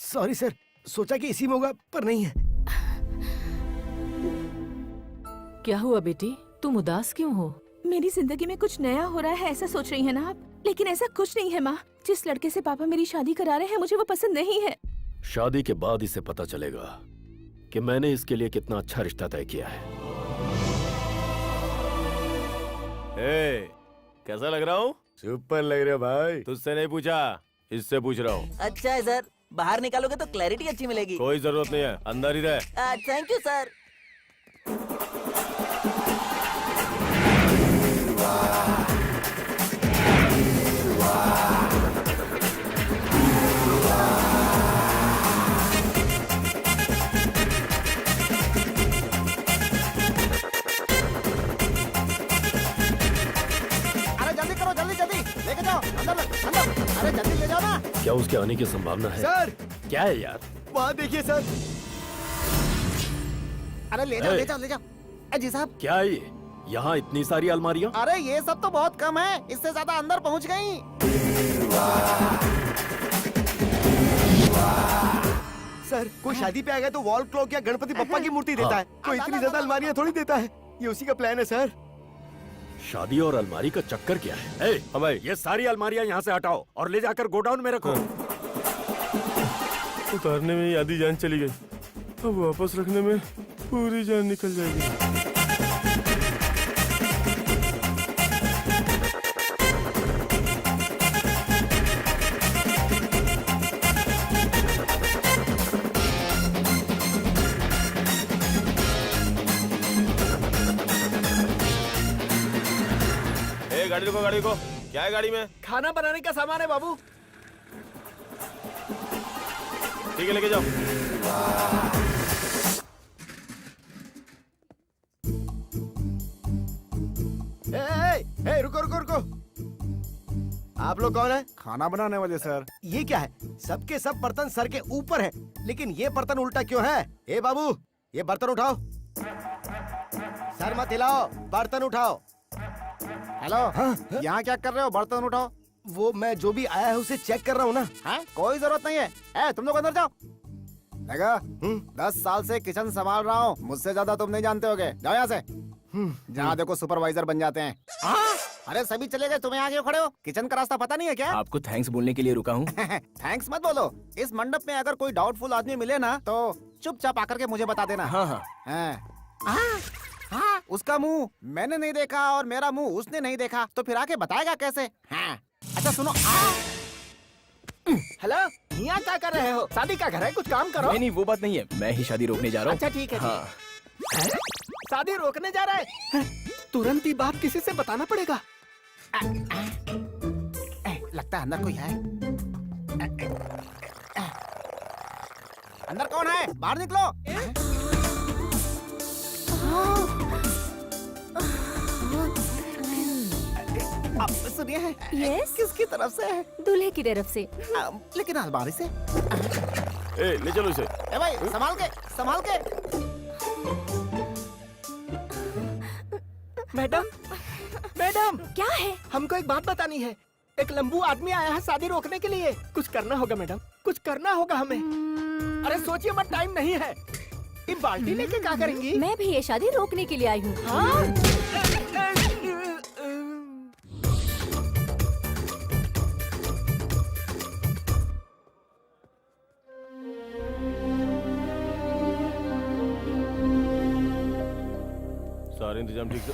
सॉरी सर, सोचा कि इसी में होगा पर नहीं है। क्या हुआ बेटी, तुम उदास क्यों हो? मेरी जिंदगी में कुछ नया हो रहा है ऐसा सोच रही है ना आप? लेकिन ऐसा कुछ नहीं है माँ। जिस लड़के से पापा मेरी शादी करा रहे हैं मुझे वो पसंद नहीं है। शादी के बाद इसे पता चलेगा कि मैंने इसके लिए कितना अच्छा रिश्ता तय किया है। कैसा लग रहा हूँ? सुपर लग रहा भाई। तुझसे नहीं पूछा, इससे पूछ रहा हूँ। अच्छा है सर, बाहर निकालोगे तो क्लैरिटी अच्छी मिलेगी। कोई जरूरत नहीं है, अंदर ही रह। Thank you sir. अरे जल्दी करो जल्दी जल्दी लेके जाओ अंदर अंदर। अरे जल्दी ले जाओ ना। क्या उसके आने की संभावना है? सर क्या है यार? वहाँ देखिए सर। अरे ले जाओ ले जाओ ले जाओ। जी साहब क्या है ये? यहाँ इतनी सारी अलमारियाँ? अरे ये सब तो बहुत कम है, इससे ज्यादा अंदर पहुँच गई। सर कोई शादी पे आ गया तो वॉल क्लॉक या गणपति बप्पा की मूर्ति देता है, कोई इतनी ज्यादा अलमारियाँ थोड़ी देता है। ये उसी का प्लान है सर। शादी और अलमारी का चक्कर क्या है? हाँ भाई, ये सारी अलमारियाँ यहाँ से हटाओ और ले जाकर गोडाउन में रखो। उतारने में ही आधी जान चली गई, अब वापस रखने में पूरी जान निकल जाएगी। गाड़ी रुको, गाड़ी को क्या है गाड़ी में? खाना बनाने का सामान है बाबू। ठीक है लेके जाओ। रुको रुको रुको, आप लोग कौन है? खाना बनाने वाले सर। ये क्या है? सबके सब बर्तन सर के ऊपर है, लेकिन ये बर्तन उल्टा क्यों है? ए बाबू ये बर्तन उठाओ। सर मत हिलाओ, बर्तन उठाओ। हेलो यहाँ क्या कर रहे हो? बर्तन उठाओ। वो मैं जो भी आया है उसे चेक कर रहा हूँ ना। है? कोई जरूरत नहीं है। तुम लोग अंदर जाओ। देखो 10 साल से किचन संभाल रहा हूँ, मुझसे ज्यादा तुम नहीं जानते होगे। जाओ यहाँ से। जहाँ देखो सुपरवाइजर बन जाते हैं। अरे सभी चले गए, तुम्हें आगे खड़े हो। किचन का रास्ता पता नहीं है क्या? आपको थैंक्स बोलने के लिए रुका हूँ। थैंक्स मत बोलो। इस मंडप में अगर कोई डाउटफुल आदमी मिले ना तो चुपचाप आकर के मुझे बता देना। हाँ हाँ। हाँ, उसका मुंह मैंने नहीं देखा और मेरा मुंह उसने नहीं देखा, तो फिर आके बताएगा कैसे? हाँ। अच्छा सुनो। हेलो, यहाँ क्या कर रहे हो? शादी का घर है, कुछ काम करो। नहीं वो बात नहीं है, मैं ही शादी रोकने जा रहा हूँ। अच्छा ठीक है। हाँ। शादी रोकने जा रहा है? तुरंत ही बात किसी से बताना पड़ेगा। लगता है अंदर कोई है। अंदर कौन है? बाहर निकलो। आप सुनिए है? यस, किसकी तरफ से है? दूल्हे की तरफ से। लेकिन अलमारी से। ले चलो इसे। ए भाई संभाल के, संभाल के। मैडम, मैडम क्या है? हमको एक बात बतानी है। एक लंबू आदमी आया है शादी रोकने के लिए। कुछ करना होगा मैडम, कुछ करना होगा हमें। अरे सोचिए मत, टाइम नहीं है। ये बाल्टी लेके क्या करेंगी? मैं भी ये शादी रोकने के लिए आई हूँ। सारे इंतजाम ठीक से।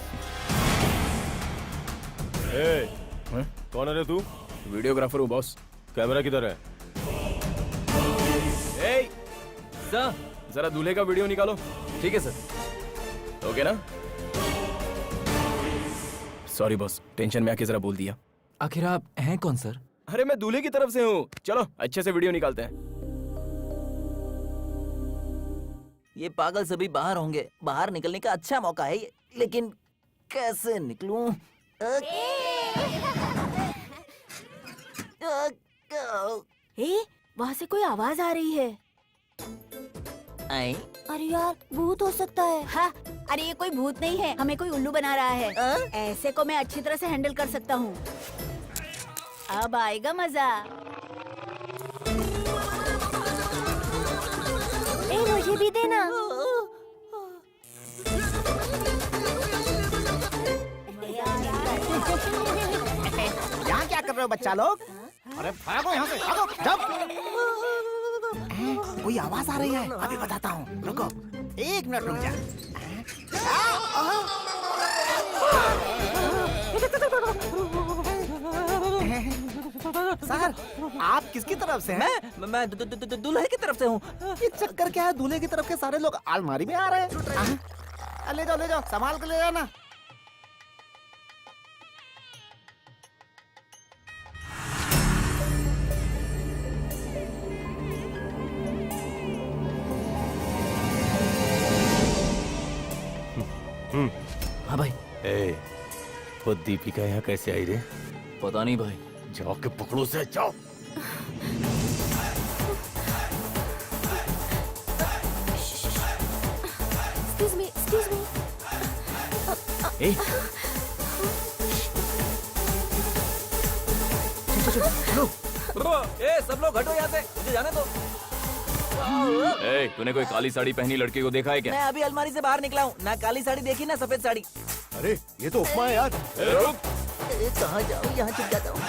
कौन है रे तू? वीडियोग्राफर हूँ बॉस। कैमरा किधर है? सर जरा दूल्हे का वीडियो निकालो। ठीक है सर। ओके ना? सॉरी बॉस, टेंशन में आके जरा बोल दिया। आखिर आप हैं कौन सर? अरे मैं दूल्हे की तरफ से हूँ। चलो अच्छे से वीडियो निकालते हैं। ये पागल सभी बाहर होंगे, बाहर निकलने का अच्छा मौका है ये, लेकिन कैसे निकलूं? वहाँ से कोई आवाज आ रही है। अरे यार, भूत हो सकता है। हाँ, अरे ये कोई भूत नहीं है, हमें कोई उल्लू बना रहा है। ऐसे को मैं अच्छी तरह से हैंडल कर सकता हूँ। अब आएगा मजा। मुझे भी देना। यहाँ क्या कर रहे हो बच्चा लोग? अरे भागो यहाँ से, भागो। जब कोई आवाज आ रही है, अभी बताता हूँ। रुको, 1 मिनट रुक जा। सर, आप किसकी तरफ से हैं? मैं दूल्हे की तरफ से हूँ। ये चक्कर क्या है? दूल्हे की तरफ के सारे लोग अलमारी में आ रहे हैं। ले जाओ, संभाल के ले जाना। हाँ भाई। वो दीपिका यहाँ कैसे आई रे? पता नहीं भाई। जाके पकड़ो से, जाओ। Excuse me. ए, ए सब लोग हटो यहाँ से, मुझे जाने दो। ए, तूने कोई काली साड़ी पहनी लड़की को देखा है क्या? मैं अभी अलमारी से बाहर निकला हूँ, ना काली साड़ी देखी ना सफेद साड़ी। अरे ये तो उपमा है यार। कहाँ जाऊँ, यहाँ चुप जाता हूँ।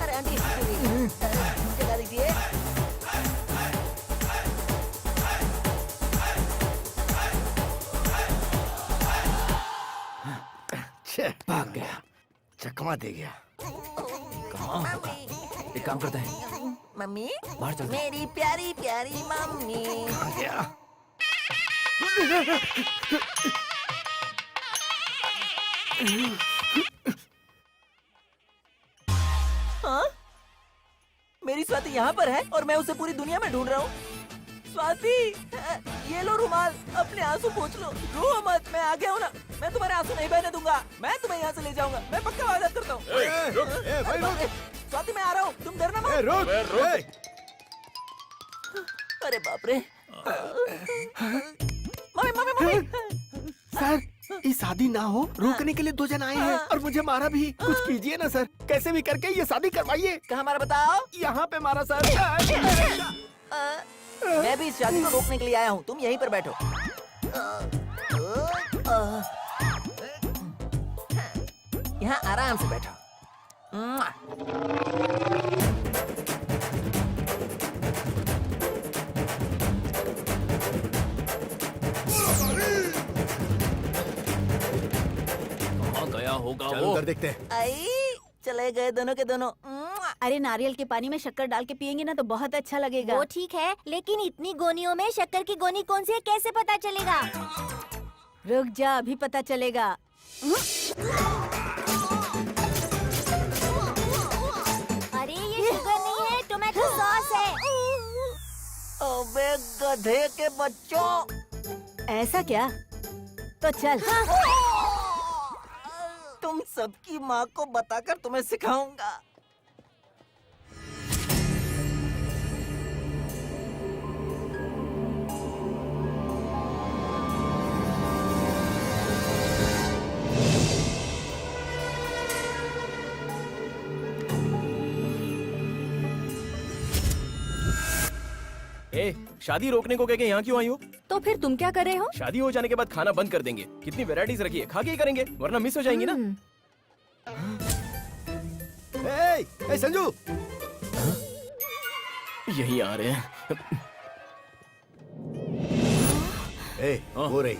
अरे आंटी जगा दीजिए। भाग गया, चकमा दे गया। कहाँ होगा? एक काम करते हैं, मम्मी बाहर चलते हैं। मेरी प्यारी प्यारी मम्मी। कहाँ गया? हाँ? मेरी स्वाति यहाँ पर है और मैं उसे पूरी दुनिया में ढूंढ रहा हूँ। स्वाति, ये लो रुमाल, अपने आंसू पोंछ लो, रो मत, मैं आ गया हूँ ना। मैं तुम्हारे आंसू नहीं बहने दूंगा, मैं तुम्हें यहाँ से ले जाऊंगा, मैं पक्का वादा करता हूँ। स्वाति मैं आ रहा हूँ, तुम डरना मत। अरे बाप रे। Mummy mummy mummy. सर, ये शादी ना हो, रोकने के लिए 2 जन आए हैं और मुझे मारा भी। कुछ कीजिए ना सर, कैसे भी करके ये शादी करवाइए। कहाँ मारा बताओ? यहाँ पे मारा सर। मैं भी इस शादी को रोकने के लिए आया हूँ, तुम यहीं पर बैठो। यहाँ आराम से बैठो। कहाँ गया होगा चलो वो? उधर देखते हैं। आई चले गए दोनों के दोनों। अरे नारियल के पानी में शक्कर डाल के पियेंगे ना तो बहुत अच्छा लगेगा। वो ठीक है, लेकिन इतनी गोनियों में शक्कर की गोनी कौन सी है कैसे पता चलेगा? रुक जा, अभी पता चलेगा। अरे ये शुगर नहीं है, टोमेटो सॉस है। अबे गधे के बच्चों, ऐसा क्या? तो चल। तुम सबकी माँ को बताकर तुम्हें सिखाऊंगा। ए, शादी रोकने को कह के यहाँ क्यों आई हो? तो फिर तुम क्या कर रहे हो? शादी हो जाने के बाद खाना बंद कर देंगे। कितनी वैरायटीज रखी है, खा के ही करेंगे, वरना मिस हो जाएंगी ना। ए संजू, यही आ रहे हैं। ए हो रही।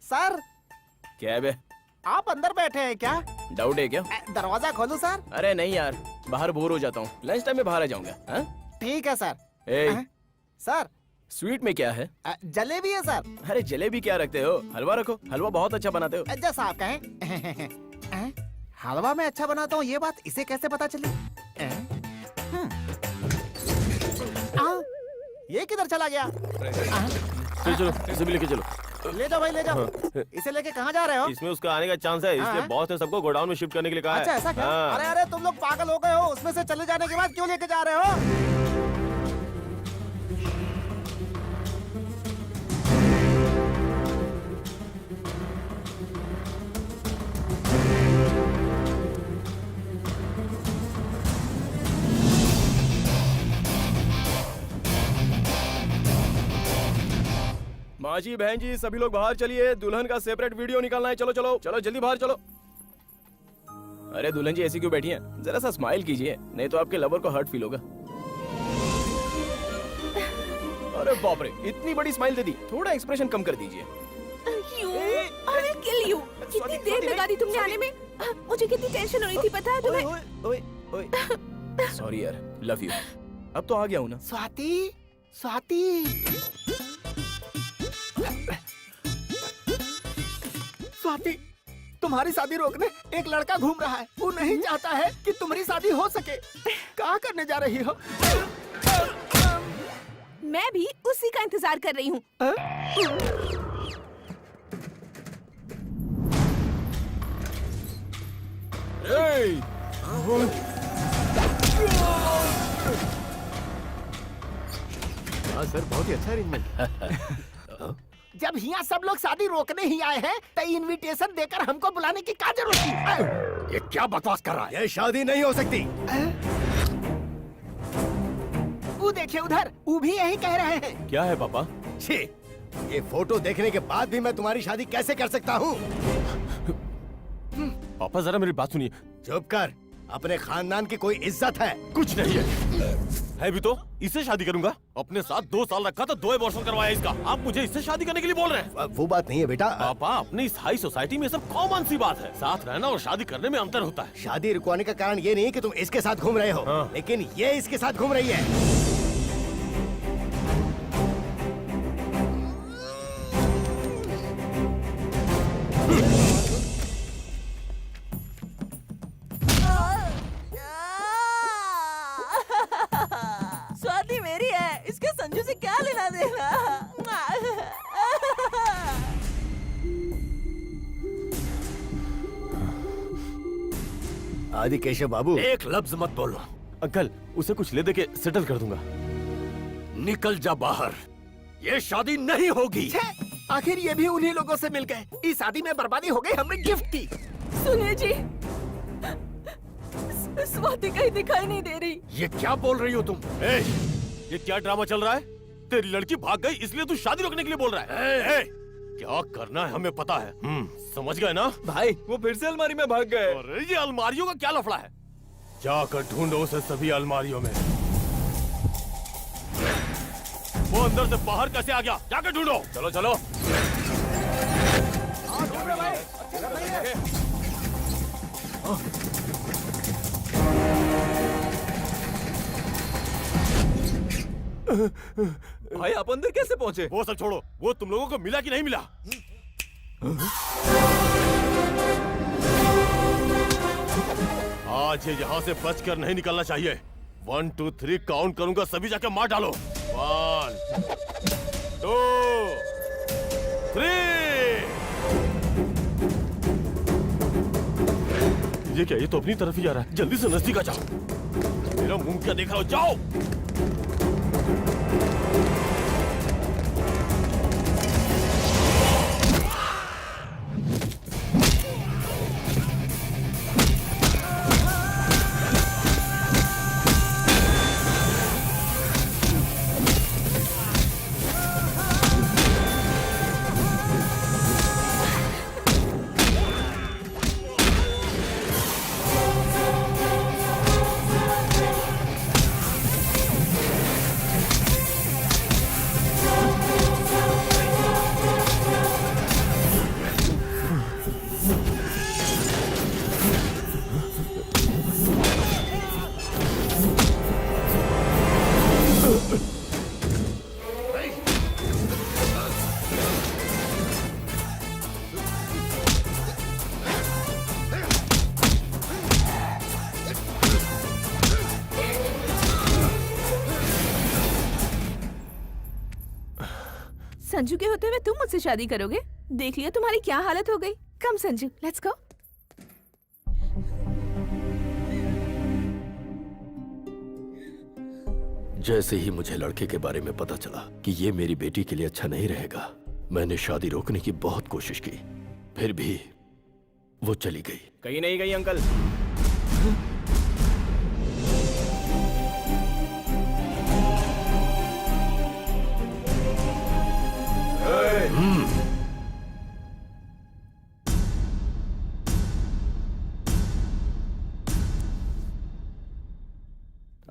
सर, क्या है बे? आप अंदर बैठे हैं क्या? डाउट है क्या? दरवाजा खोलूं सर? अरे नहीं यार, बाहर बोर हो जाता हूँ, लंच टाइम में बाहर आ जाऊंगा। हाँ? ठीक है सर। ए, सर, स्वीट में क्या है? जलेबी है सर। अरे जलेबी क्या रखते हो, हलवा रखो, हलवा बहुत अच्छा बनाते हो। जैसा आप कहें। हलवा में अच्छा बनाता हूँ, ये बात इसे कैसे पता चली? ये किधर चला गया? चलो चलो, इसे भी लेके चलो। ले जाओ भाई, ले जाओ। इसे लेके कहाँ जा रहे हो? इसमें उसका आने का चांस है, इसलिए बॉस ने सबको गोडाउन में शिफ्ट करने के लिए कहा है। अच्छा ऐसा क्या? हाँ। अरे अरे तुम लोग पागल हो गए हो, उसमें से चले जाने के बाद क्यों लेके जा रहे हो? माँ जी, बहन जी, सभी लोग बाहर चलिए, दुल्हन का सेपरेट वीडियो निकालना है। चलो चलो चलो, जल्दी बाहर चलो। अरे दुल्हन जी ऐसी क्यों बैठी हैं? जरा सा स्माइल कीजिए, नहीं तो आपके लवर को हर्ट फील होगा। अरे बाप रे, इतनी बड़ी स्माइल दे दी, थोड़ा एक्सप्रेशन कम कर दीजिए। I will kill you. कितनी देर लगा दी तुमने आने में? मुझे कितनी टेंशन हो रही थी, पता है तुम्हें? सॉरी यार, लव यू। अब तो आ गया हूँ ना। स्वाति, स्वाति, स्वाति, तुम्हारी शादी रोकने एक लड़का घूम रहा है। वो नहीं चाहता है कि तुम्हारी शादी हो सके। क्या करने जा रही हो? मैं भी उसी का इंतजार कर रही हूँ। हाँ सर, बहुत ही अच्छा अरेंजमेंट। जब यहाँ सब लोग शादी रोकने ही आए हैं, तो इनविटेशन देकर हमको बुलाने की क्या जरूरत थी? ये क्या बकवास कर रहा है? ये शादी नहीं हो सकती। वो देखिए उधर, वो भी यही कह रहे हैं। क्या है पापा? छी, ये फोटो देखने के बाद भी मैं तुम्हारी शादी कैसे कर सकता हूँ? पापा जरा मेरी बात सुनिए। चुप कर, अपने खानदान की कोई इज्जत है? कुछ नहीं है भी तो इससे शादी करूंगा। अपने साथ 2 साल रखा तो 2 अबॉर्शन करवाया इसका। आप मुझे इससे शादी करने के लिए बोल रहे हैं? वो बात नहीं है बेटा। पापा, अपनी इस हाई सोसाइटी में सब कॉमन सी बात है। साथ रहना और शादी करने में अंतर होता है। शादी रुकवाने का कारण ये नहीं है कि तुम इसके साथ घूम रहे हो, हाँ। लेकिन ये इसके साथ घूम रही है। स्वाति मेरी है, इसके संजू से क्या लेना देना? आदि केशव बाबू, एक लफ्ज मत बोलो। अंकल, उसे कुछ ले दे के सेटल कर दूंगा। निकल जा बाहर, ये शादी नहीं होगी। आखिर ये भी उन्हीं लोगों से मिल गए। इस शादी में बर्बादी हो गई, हमने गिफ्ट की। सुनिए जी, स्वाति कहीं दिखाई नहीं दे रही। ये क्या बोल रही हो तुम? ये क्या ड्रामा चल रहा है? तेरी लड़की भाग गई इसलिए तू शादी रोकने के लिए बोल रहा है? क्या करना है हमें पता है। समझ गए ना? भाई, वो फिर से अलमारी में भाग गए। अरे ये अलमारियों का क्या लफड़ा है? जाकर ढूंढो उसे सभी अलमारियों में। वो अंदर से बाहर कैसे आ गया? जाकर ढूंढो। चलो चलो। भाई, आप अंदर कैसे पहुंचे? वो सब छोड़ो, वो तुम लोगों को मिला कि नहीं मिला? आज ये यहाँ से बचकर नहीं निकलना चाहिए। 1 2 3 काउंट करूंगा, सभी जाके मार डालो। 1 2 3। ये क्या? ये तो अपनी तरफ ही जा रहा है। जल्दी से नजदीक आ जाओ। मेरा मुंह क्या देख रहा हो? जाओ। संजू के होते हुए तुम मुझसे शादी करोगे? देख लिया तुम्हारी क्या हालत हो गई। कम संजू, लेट्स गो। जैसे ही मुझे लड़के के बारे में पता चला कि ये मेरी बेटी के लिए अच्छा नहीं रहेगा, मैंने शादी रोकने की बहुत कोशिश की। फिर भी वो चली गई। कहीं नहीं गई अंकल।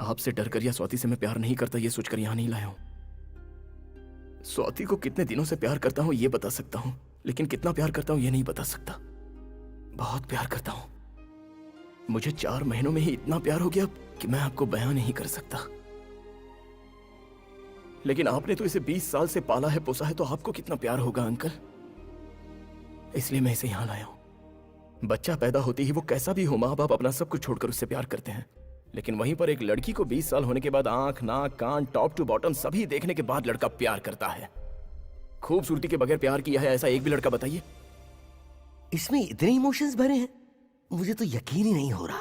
आपसे डर कर या स्वाति से मैं प्यार नहीं करता ये सोचकर यहाँ नहीं लाया हूँ। स्वाति को कितने दिनों से प्यार करता हूँ ये बता सकता हूँ, लेकिन कितना प्यार करता हूँ ये नहीं बता सकता। बहुत प्यार करता हूँ। मुझे 4 महीनों में ही इतना प्यार हो गया कि मैं आपको बयां नहीं कर सकता। लेकिन आपने तो इसे 20 साल से पाला है, पोसा है, तो आपको कितना प्यार होगा अंकल। इसलिए मैं इसे यहाँ लाया हूँ। बच्चा पैदा होते ही वो कैसा भी हो, माँ बाप अपना सब कुछ छोड़कर उससे प्यार करते हैं। लेकिन वहीं पर एक लड़की को 20 साल होने के बाद आंख, नाक, कान, टॉप टू बॉटम सभी देखने के बाद लड़का प्यार करता है। खूबसूरती के बगैर प्यार किया है ऐसा एक भी लड़का बताइए। इसमें इतने इमोशंस भरे हैं, मुझे तो यकीन ही नहीं हो रहा।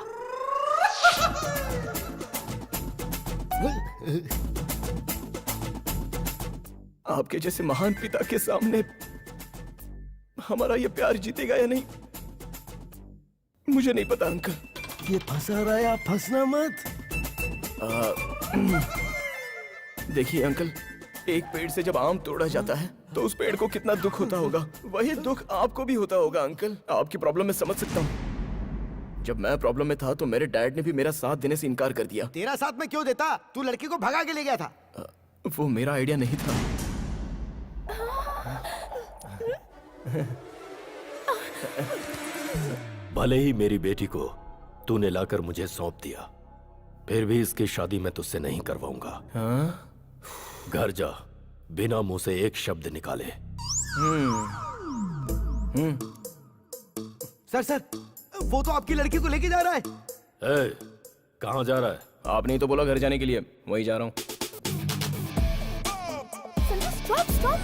आपके जैसे महान पिता के सामने हमारा ये प्यार जीतेगा या नहीं, मुझे नहीं पता अंकल। ये फंसा रहा है, आप फंसना मत। देखिए अंकल, एक पेड़ से जब आम तोड़ा जाता है तो उस पेड़ को कितना दुख होता होगा, वही दुख आपको भी होता होगा अंकल। आपकी प्रॉब्लम मैं समझ सकता हूँ। जब मैं प्रॉब्लम में था तो मेरे डैड ने भी मेरा साथ देने से इनकार कर दिया। तेरा साथ में क्यों देता? तू लड़की को भगा के ले गया था। वो मेरा आइडिया नहीं था। भले ही मेरी बेटी को तूने लाकर मुझे सौंप दिया, फिर भी इसकी शादी मैं तुझसे नहीं करवाऊंगा। हाँ? घर जा, बिना मुंह से एक शब्द निकाले। सर, वो तो आपकी लड़की को लेके जा रहा है। कहाँ जा रहा है? आपने ही तो बोला घर जाने के लिए, वही जा रहा हूँ। स्टॉप।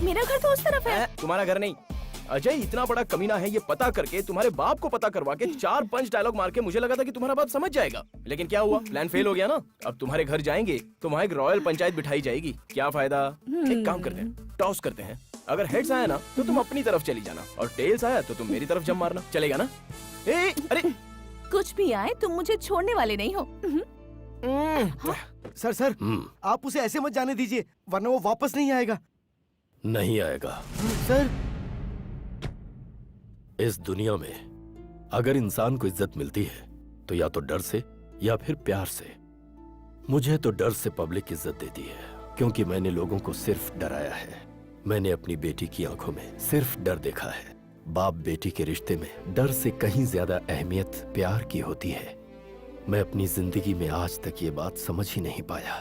मेरा घर तो उस तरफ है। तुम्हारा घर नहीं। अजय इतना बड़ा कमीना है, ये पता करके तुम्हारे बाप को पता करवा के 4-5 डायलॉग मार के मुझे लगा था कि तुम्हारा बाप समझ जाएगा, लेकिन क्या हुआ, प्लान फेल हो गया ना। अब तुम्हारे घर जाएंगे तो वहाँ एक रॉयल पंचायत बिठाई जाएगी। क्या फायदा? एक काम करते हैं, टॉस करते हैं। अगर हेड्स आया ना तो तुम अपनी तरफ चली जाना, और टेल्स आया तो तुम मेरी तरफ जंप मारना। चलेगा ना? अरे कुछ भी आए तुम मुझे छोड़ने वाले नहीं हो। सर, आप उसे ऐसे मत जाने दीजिए, वरना वो वापस नहीं आएगा। नहीं आएगा सर। इस दुनिया में अगर इंसान को इज्जत मिलती है तो या तो डर से या फिर प्यार से। मुझे तो डर से पब्लिक इज्जत देती है, क्योंकि मैंने लोगों को सिर्फ डराया है। मैंने अपनी बेटी की आंखों में सिर्फ डर देखा है। बाप बेटी के रिश्ते में डर से कहीं ज्यादा अहमियत प्यार की होती है। मैं अपनी जिंदगी में आज तक ये बात समझ ही नहीं पाया।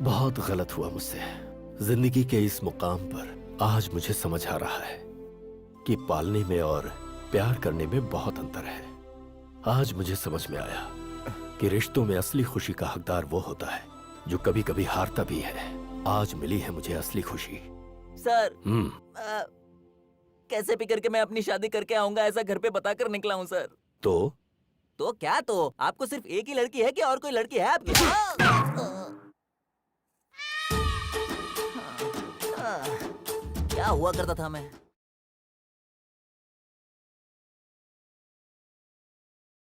बहुत गलत हुआ मुझसे। जिंदगी के इस मुकाम पर आज मुझे समझ आ रहा है कि पालने में और प्यार करने में बहुत अंतर है। आज मुझे समझ में आया कि रिश्तों में असली खुशी का हकदार वो होता है जो कभी कभी हारता भी है। आज मिली है मुझे असली खुशी। सर, कैसे भी करके मैं अपनी शादी करके आऊंगा ऐसा घर पे बताकर निकला हूँ सर। तो क्या तो? आपको सिर्फ एक ही लड़की है कि और कोई लड़की है आपकी? क्या हुआ करता था मैं?